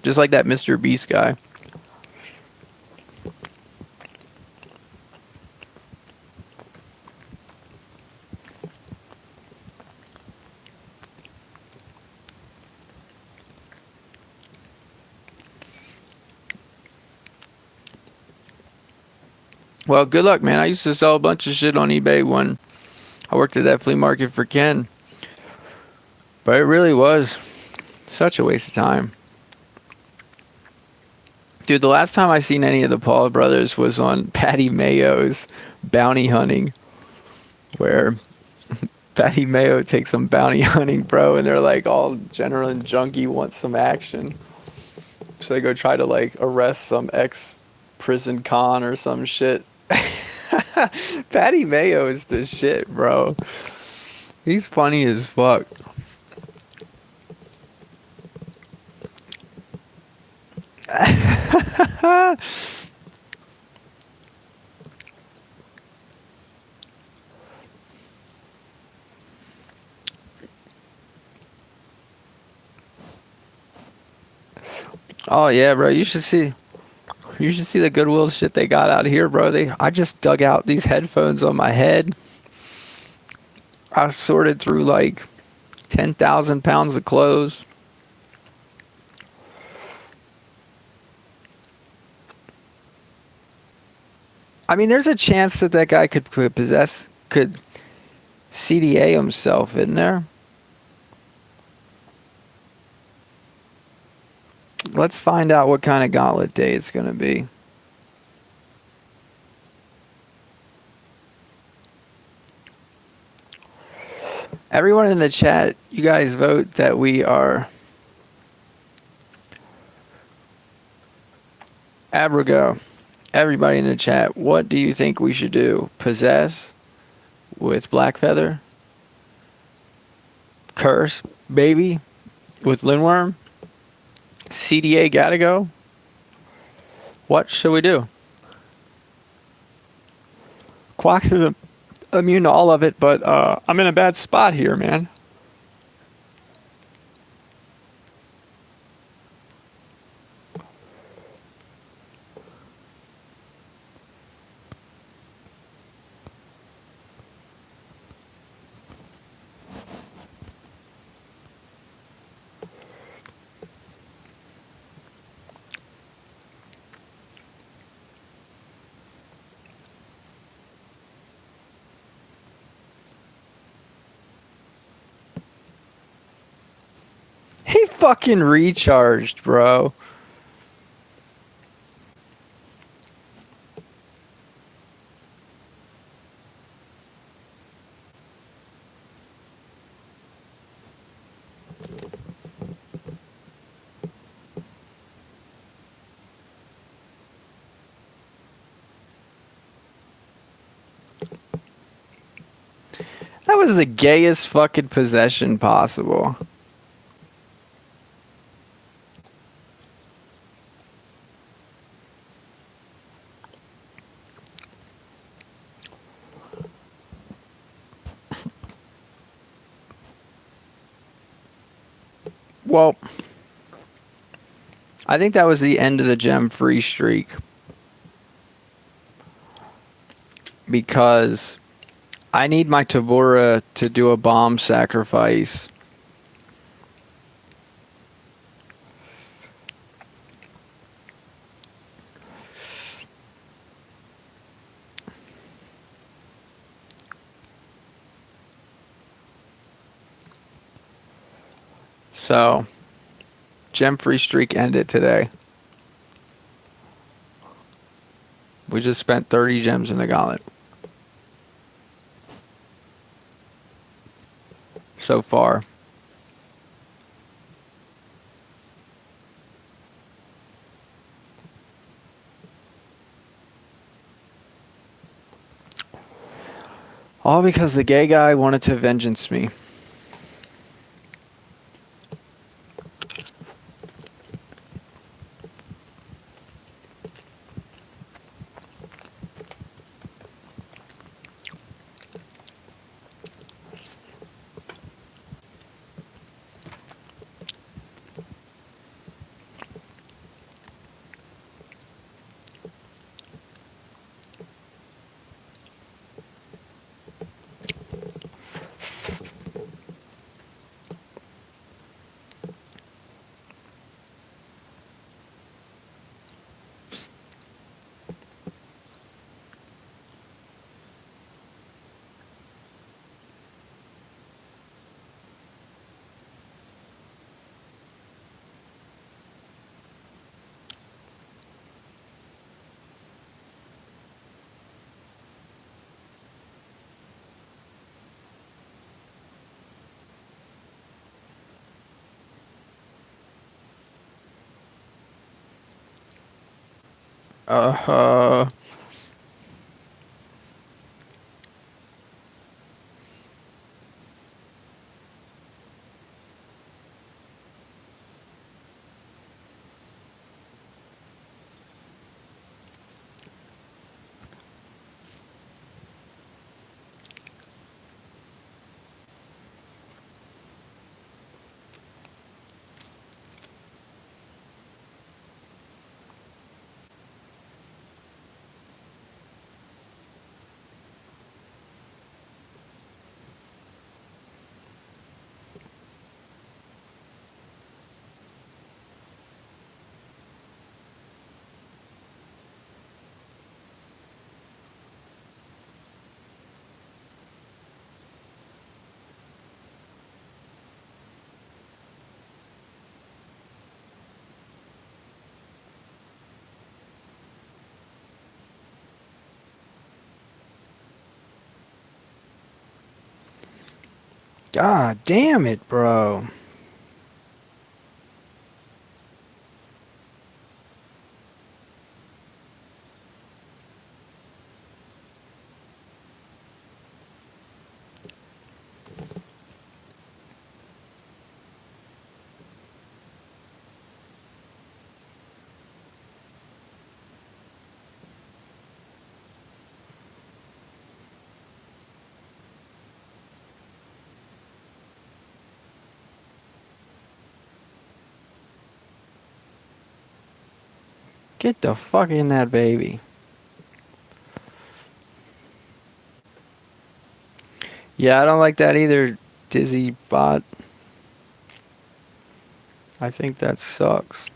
Just like that Mr. Beast guy. Well, good luck, man. I used to sell a bunch of shit on eBay when I worked at that flea market for Ken. But it really was such a waste of time. Dude, the last time I seen any of the Paul brothers was on Patty Mayo's bounty hunting, where Patty Mayo takes some bounty hunting, bro, and they're like all general and junkie wants some action. So they go try to like arrest some ex-prison con or some shit. Patty Mayo is the shit, bro. He's funny as fuck. Oh yeah, bro. You should see the Goodwill shit they got out here, bro. I just dug out these headphones on my head. I sorted through like 10,000 pounds of clothes. I mean, there's a chance that that guy could CDA himself, isn't there? Let's find out what kind of gauntlet day it's going to be. Everyone in the chat, you guys vote that we are Abrigo. Everybody in the chat, what do you think we should do? Possess with Blackfeather? Curse Baby with Lindworm? CDA gotta go? What should we do? Quax is immune to all of it, but I'm in a bad spot here, man. He fucking recharged, bro. That was the gayest fucking possession possible. Well, I think that was the end of the gem free streak. Because I need my Tabora to do a bomb sacrifice. So, gem free streak ended today. We just spent 30 gems in the gauntlet. So far. All because the gay guy wanted to vengeance me. Uh, God damn it, bro. Get the fuck in that baby. Yeah, I don't like that either, Dizzy Bot. I think that sucks.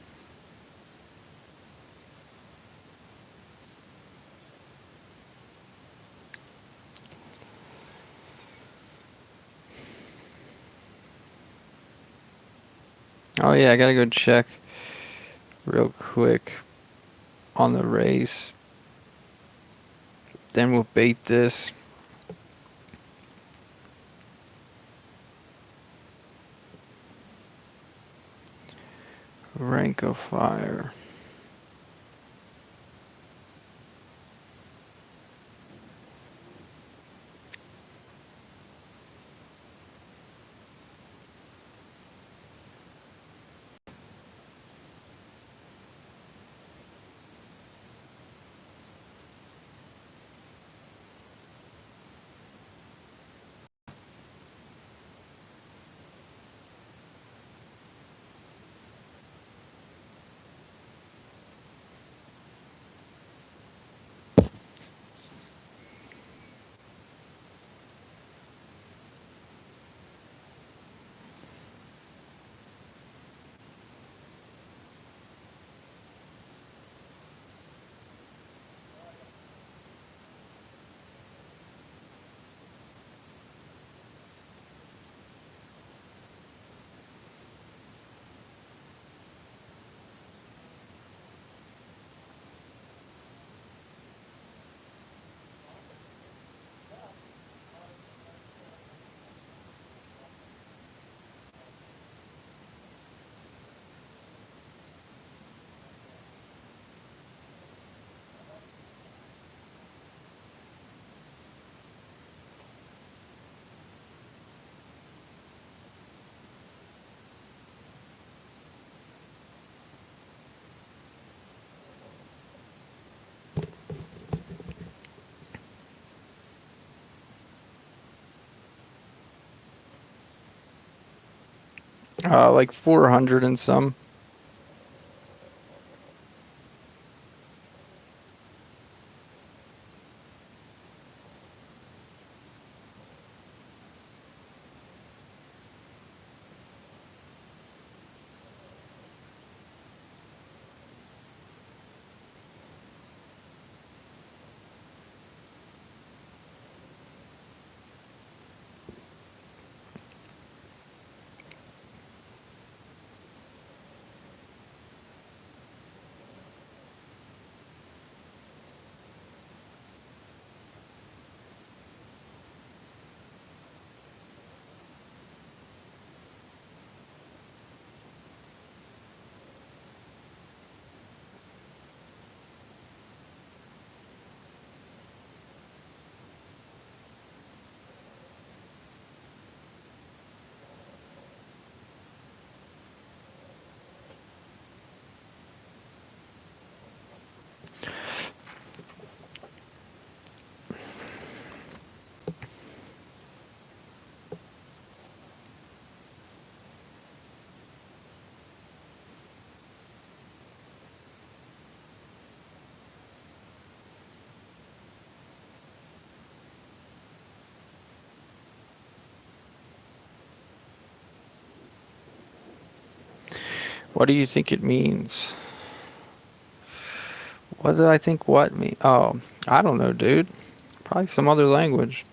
Oh yeah, I gotta go check real quick on the race. Then we'll bait this. Rank of fire. Like 400 and some. What do you think it means? What did I think what mean? Oh, I don't know, dude. Probably some other language.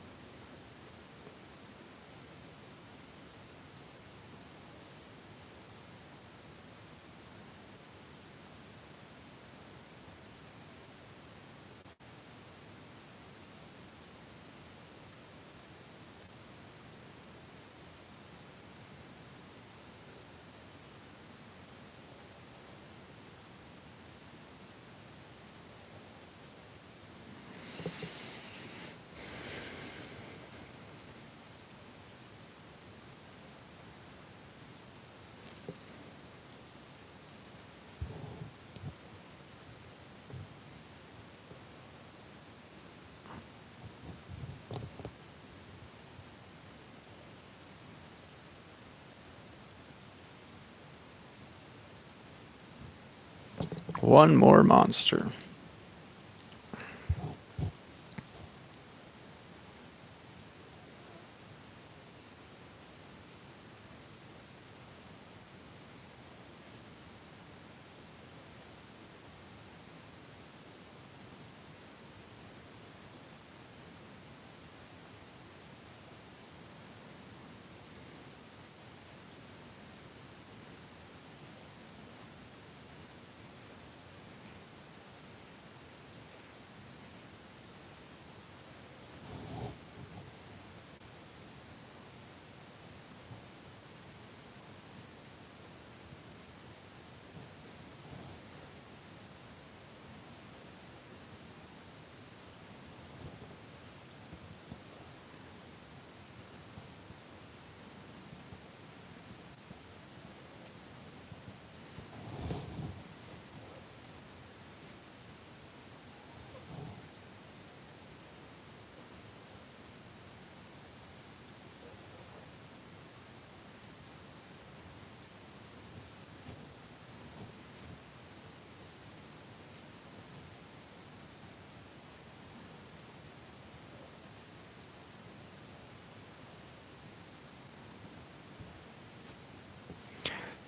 One more monster.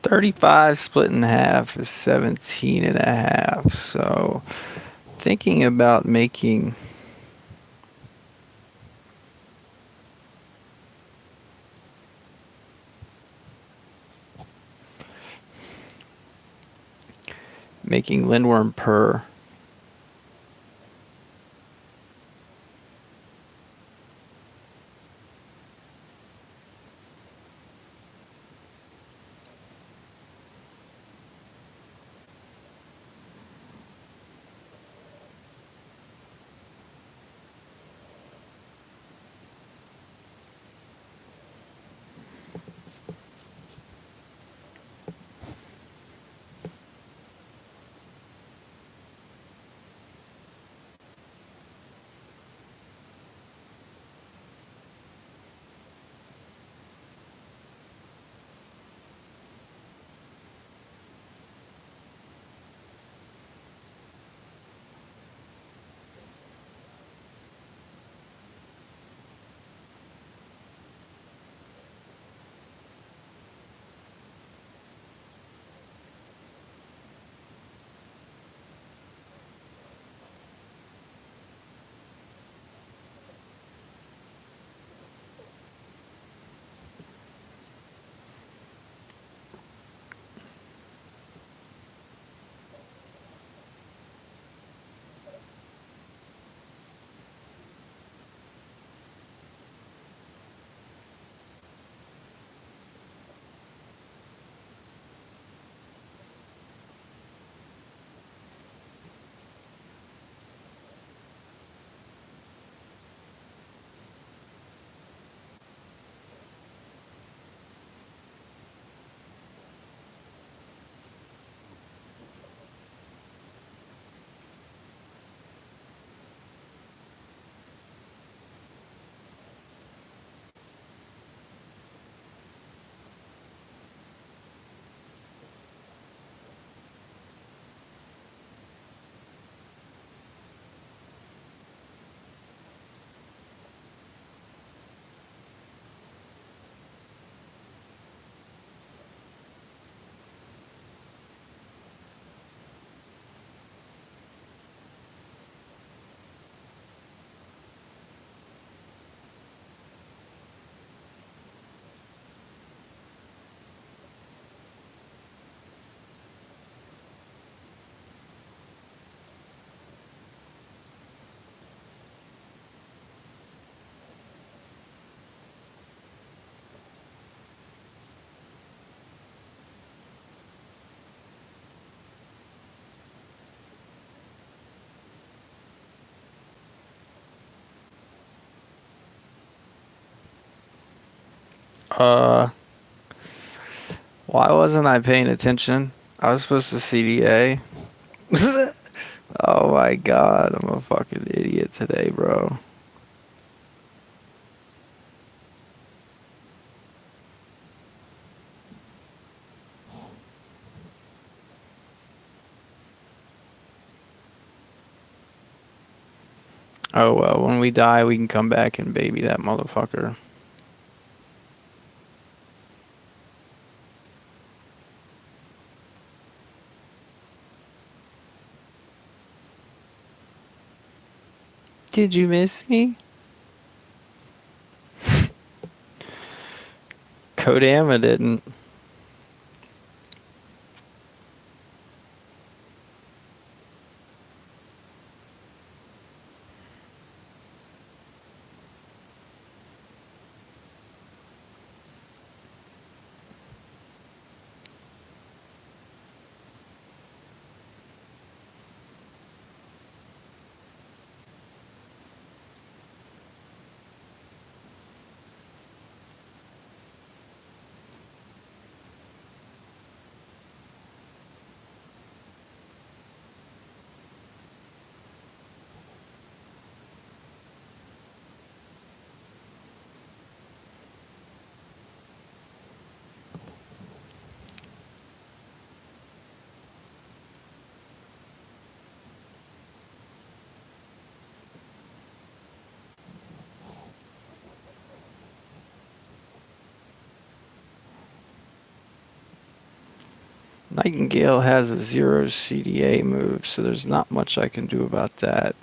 $35 split in half is 17 and a half. So thinking about making Lindworm purr. Uh, why wasn't I paying attention? I was supposed to CDA. Oh my god, I'm a fucking idiot today, bro. Oh well, when we die, we can come back and baby that motherfucker. Did you miss me? Kodama didn't. Nightingale has a 0 CDA move, so there's not much I can do about that.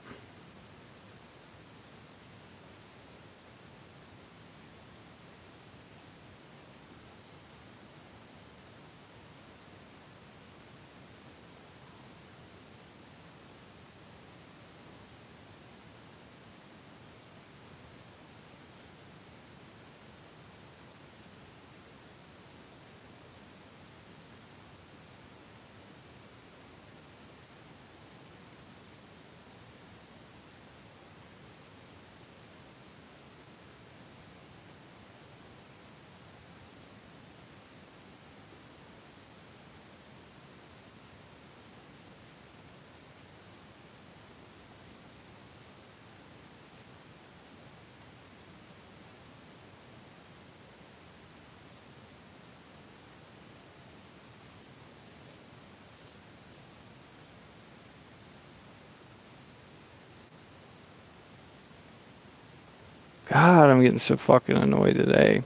God, I'm getting so fucking annoyed today.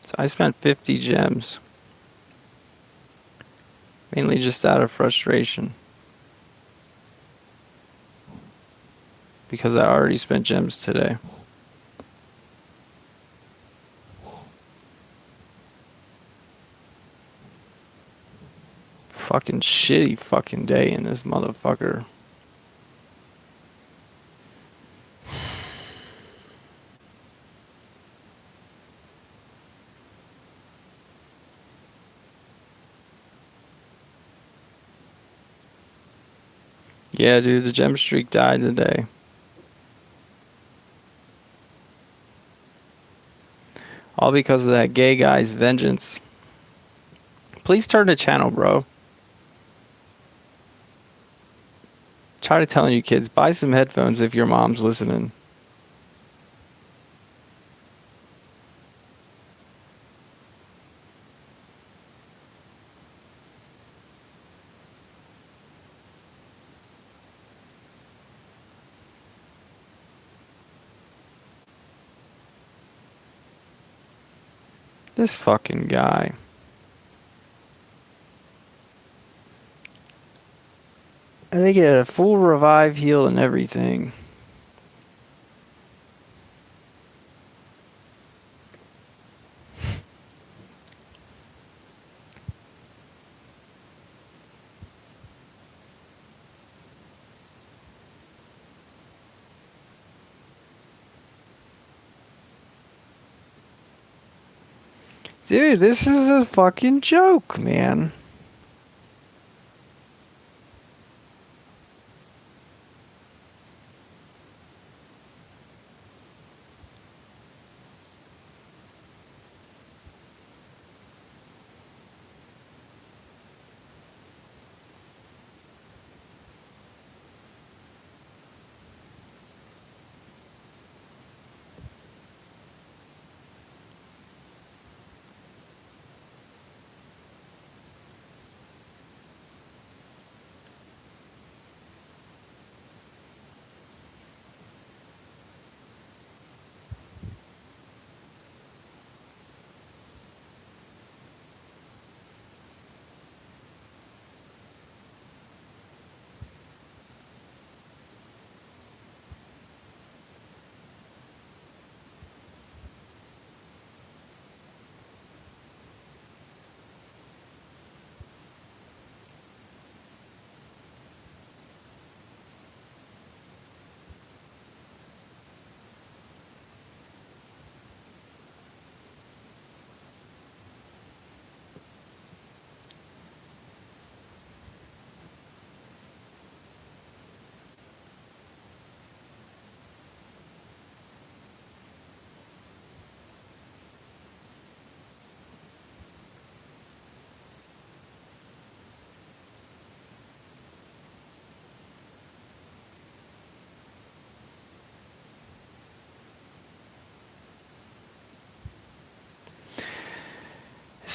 So I spent 50 gems. Mainly just out of frustration. Because I already spent gems today. Fucking shitty fucking day in this motherfucker. Yeah, dude, the gem streak died today. All because of that gay guy's vengeance. Please turn the channel, bro. Try to telling you kids, buy some headphones if your mom's listening. This fucking guy. And they get a full revive, heal, and everything. Dude, this is a fucking joke, man.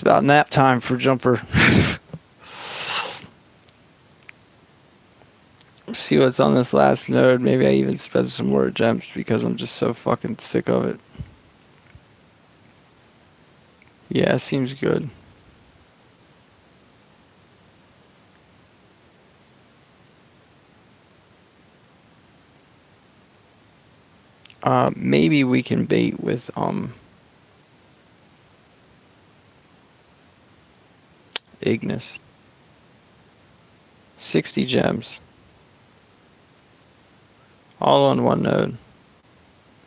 about nap time for Jumper. See what's on this last node. Maybe I even spend some more gems because I'm just so fucking sick of it. Yeah, seems good. Maybe we can bait with Ignis. 60 gems. All on one node.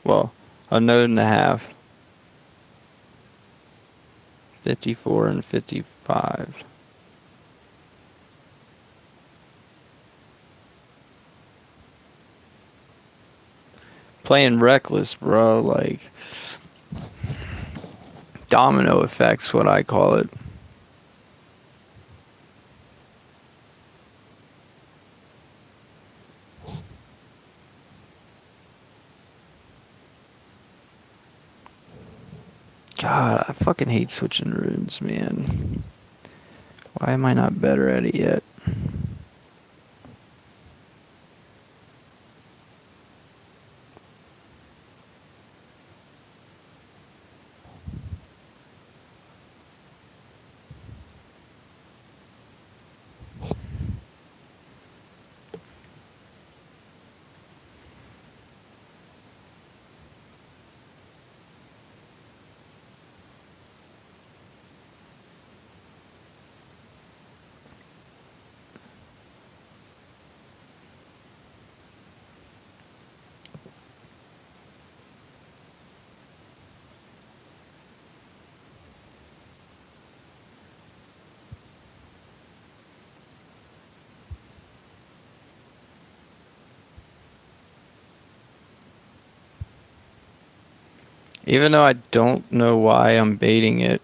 Well, a node and a half. 54 and 55. Playing reckless, bro. Like, domino effects, what I call it. God, I fucking hate switching runes, man. Why am I not better at it yet? Even though I don't know why I'm baiting it.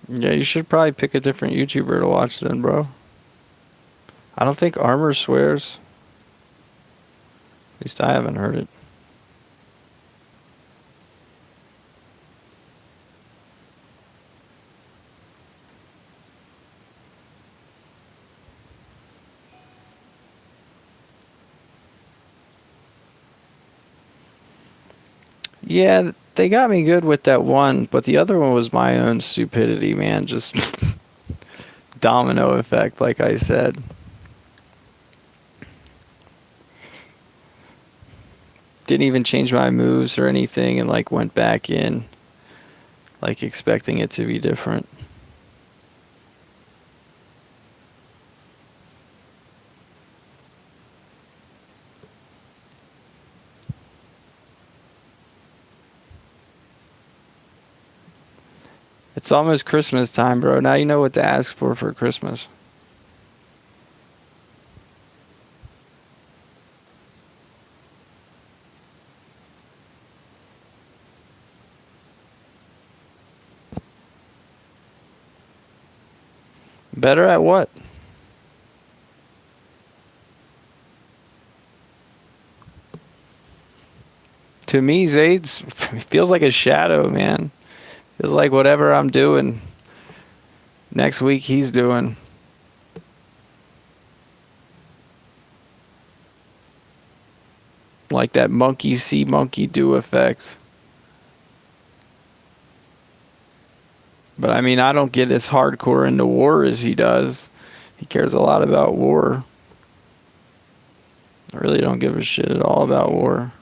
Yeah, you should probably pick a different YouTuber to watch then, bro. I don't think Armor swears. At least I haven't heard it. Yeah, they got me good with that one, but the other one was my own stupidity, man. Just domino effect, like I said. Didn't even change my moves or anything and like went back in like expecting it to be different. It's almost Christmas time, bro. Now you know what to ask for Christmas. Better at what? To me, Zayd's feels like a shadow, man. Feels like whatever I'm doing next week, he's doing. Like that monkey see, monkey do effect. But I mean, I don't get as hardcore into war as he does. He cares a lot about war. I really don't give a shit at all about war.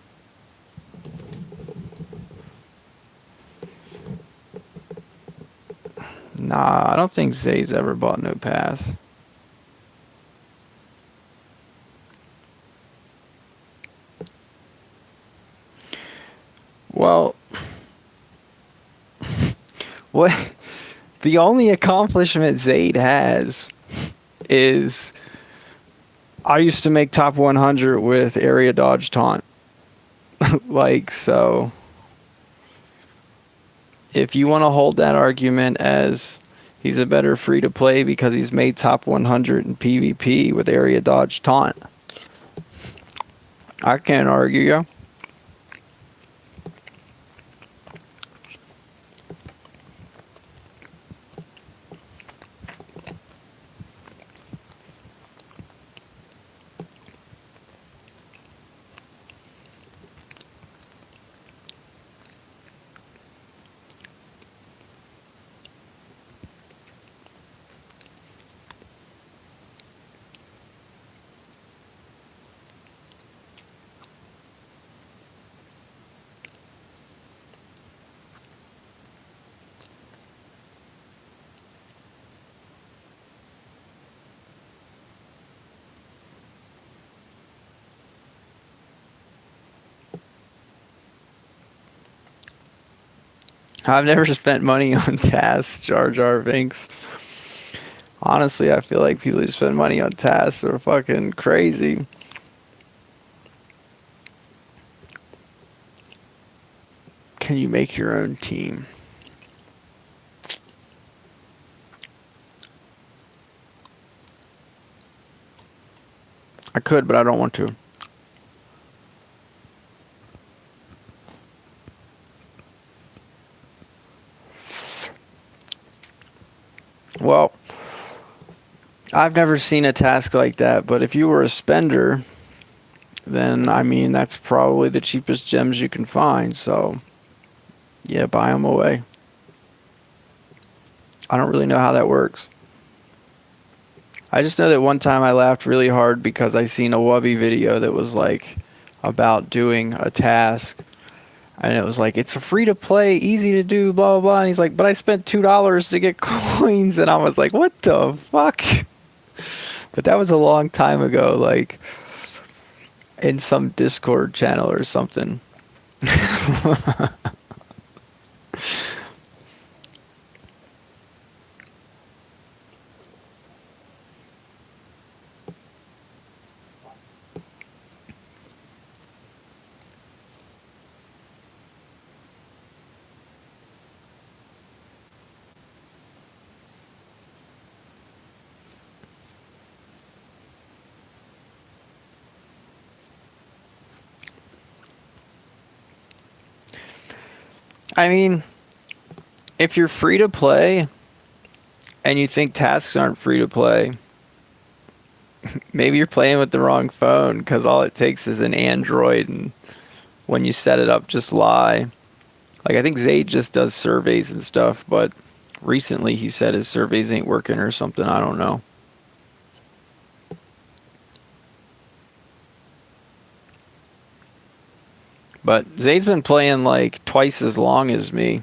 Nah, I don't think Zayd's ever bought no pass. Well, what? The only accomplishment Zayd has is I used to make top 100 with area dodge taunt. Like, so if you want to hold that argument as he's a better free to play because he's made top 100 in PvP with area dodge taunt, I can't argue you. I've never spent money on tasks, Jar Jar Binks. Honestly, I feel like people who spend money on tasks are fucking crazy. Can you make your own team? I could, but I don't want to. Well, I've never seen a task like that, but if you were a spender, then, I mean, that's probably the cheapest gems you can find, so yeah, buy them away. I don't really know how that works. I just know that one time I laughed really hard because I seen a Wubby video that was like about doing a task, and it was like, it's a free to play, easy to do, blah blah blah, and he's like, but I spent $2 to get coins, and I was like, what the fuck? But that was a long time ago, like in some Discord channel or something. I mean, if you're free to play and you think tasks aren't free to play, maybe you're playing with the wrong phone, because all it takes is an Android, and when you set it up, just lie. Like, I think Zayd just does surveys and stuff, but recently he said his surveys ain't working or something. I don't know. But Zayd's been playing like twice as long as me.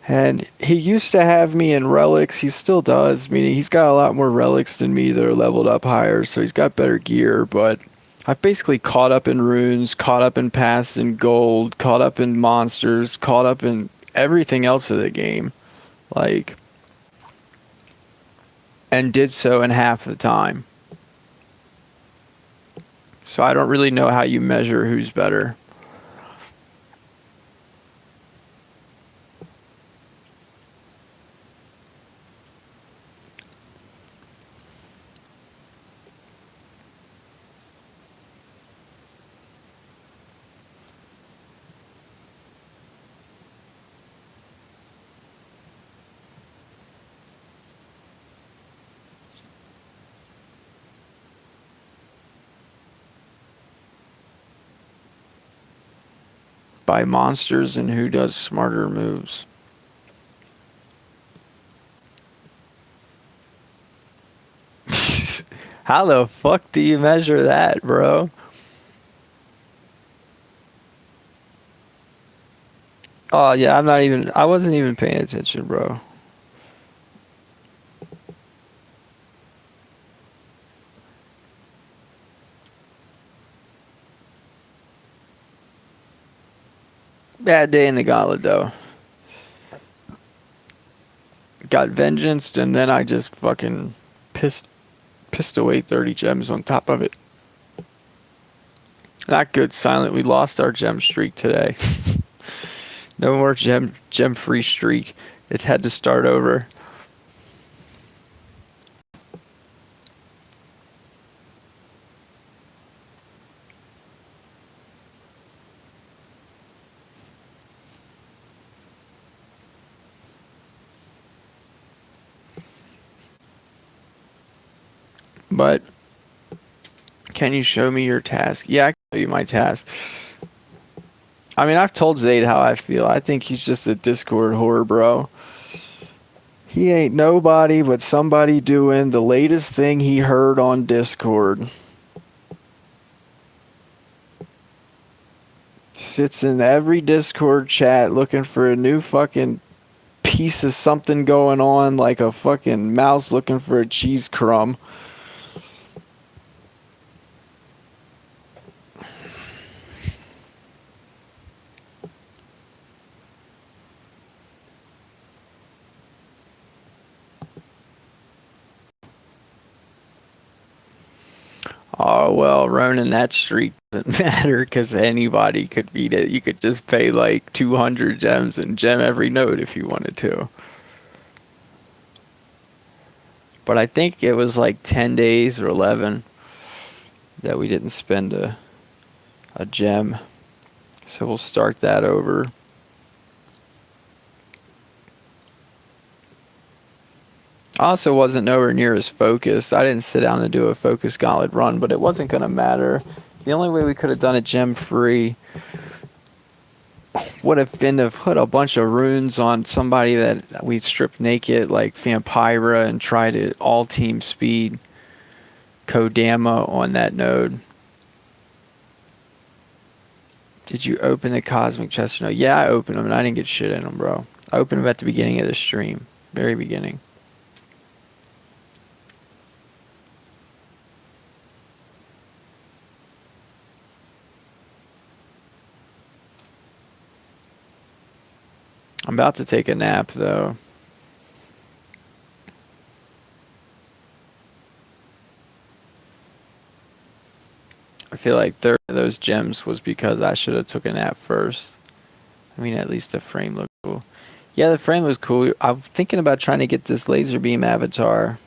And he used to have me in relics. He still does. Meaning he's got a lot more relics than me that are leveled up higher, so he's got better gear. But I've basically caught up in runes, caught up in paths and gold, caught up in monsters, caught up in everything else of the game. Like, and did so in half the time. So I don't really know how you measure who's better. By monsters and who does smarter moves. How the fuck do you measure that, bro? Oh yeah, I wasn't even paying attention, bro. Bad day in the Gauntlet, though. got vengeanced, and then I just fucking pissed away 30 gems on top of it. Not good, Silent. We lost our gem streak today. No more gem free streak. It had to start over. But can you show me your task? Yeah, I can show you my task. I mean, I've told Zayd how I feel. I think he's just a Discord whore, bro. He ain't nobody but somebody doing the latest thing he heard on Discord. Sits in every Discord chat looking for a new fucking piece of something going on, like a fucking mouse looking for a cheese crumb. Oh, well, Ronan, that streak doesn't matter because anybody could beat it. You could just pay like 200 gems and gem every node if you wanted to. But I think it was like 10 days or 11 that we didn't spend a gem. So we'll start that over. I also wasn't nowhere near as focused. I didn't sit down and do a focus gauntlet run, but it wasn't going to matter. The only way we could have done it gem free would have been to put a bunch of runes on somebody that we stripped naked, like Vampira, and try to all team speed Kodama on that node. Did you open the Cosmic Chest? No. Yeah, I opened them, and I didn't get shit in them, bro. I opened them at the beginning of the stream. Very beginning. I'm about to take a nap, though. I feel like third of those gems was because I should have took a nap first. I mean, at least the frame looked cool. Yeah, the frame was cool. I'm thinking about trying to get this laser beam avatar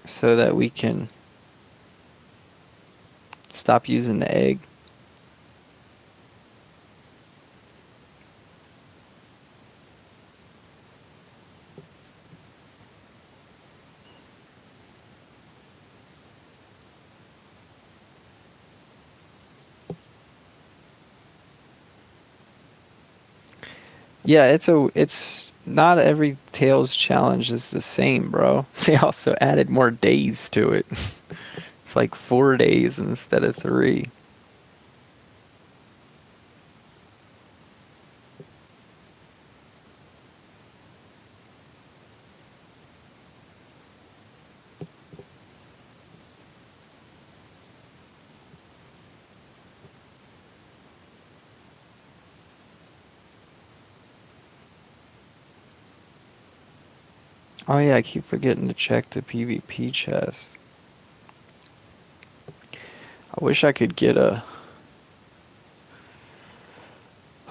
so that we can stop using the egg. Yeah, it's not every Tails challenge is the same, bro. They also added more days to it. It's like 4 days instead of 3. Oh yeah, I keep forgetting to check the PvP chest. I wish I could get a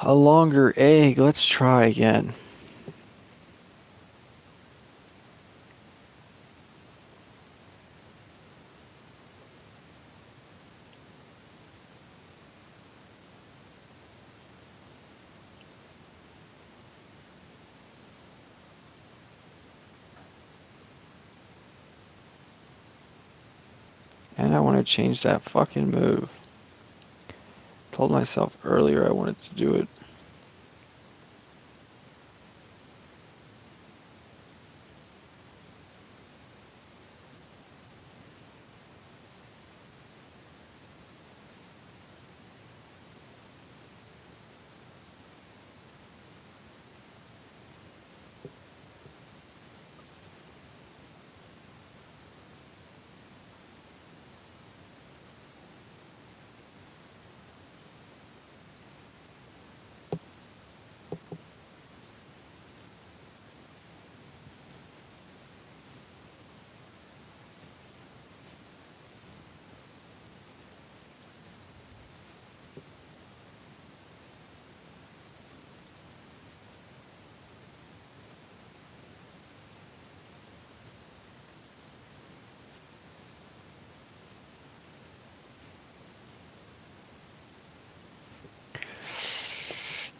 longer egg. Let's try again. And I want to change that fucking move. Told myself earlier I wanted to do it.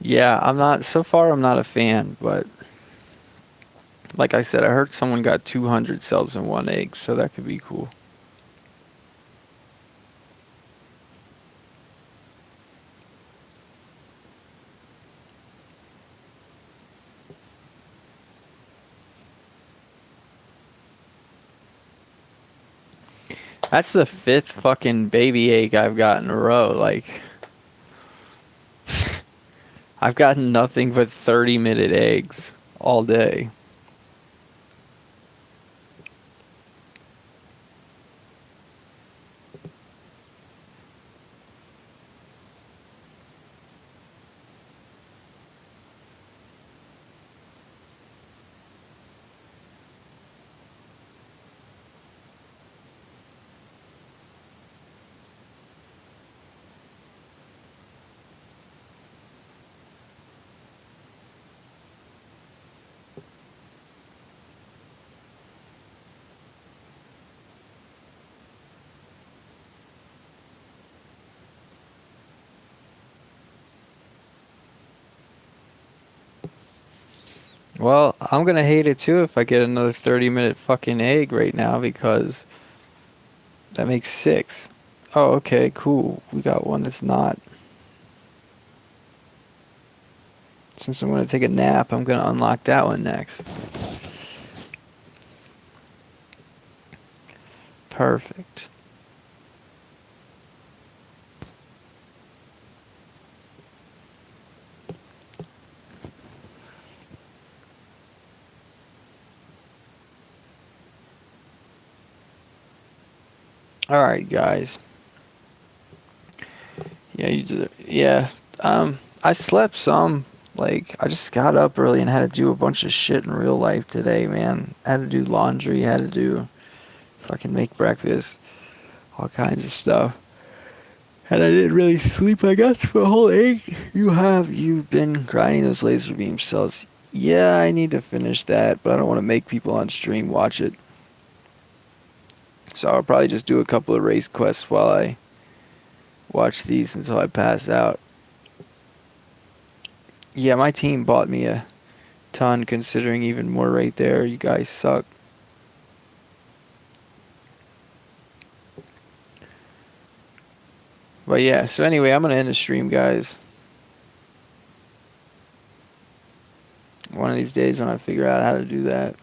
Yeah, I'm not, so far I'm not a fan, but like I said, I heard someone got 200 cells in one egg, so that could be cool. That's the fifth fucking baby egg I've got in a row. Like, I've gotten nothing but 30-minute eggs all day. Well, I'm gonna hate it too if I get another 30-minute fucking egg right now because that makes six. Oh, okay, cool. We got one that's not. Since I'm gonna take a nap, I'm gonna unlock that one next. Perfect. All right, guys. Yeah, you did. Yeah. I slept some. Like, I just got up early and had to do a bunch of shit in real life today, man. Had to do laundry, had to do fucking make breakfast, all kinds of stuff. And I didn't really sleep, I guess, for a whole 8. You've been grinding those laser beam cells. Yeah, I need to finish that, but I don't want to make people on stream watch it. So I'll probably just do a couple of race quests while I watch these until I pass out. Yeah, my team bought me a ton, considering even more right there. You guys suck. But yeah, so anyway, I'm going to end the stream, guys. One of these days when I figure out how to do that.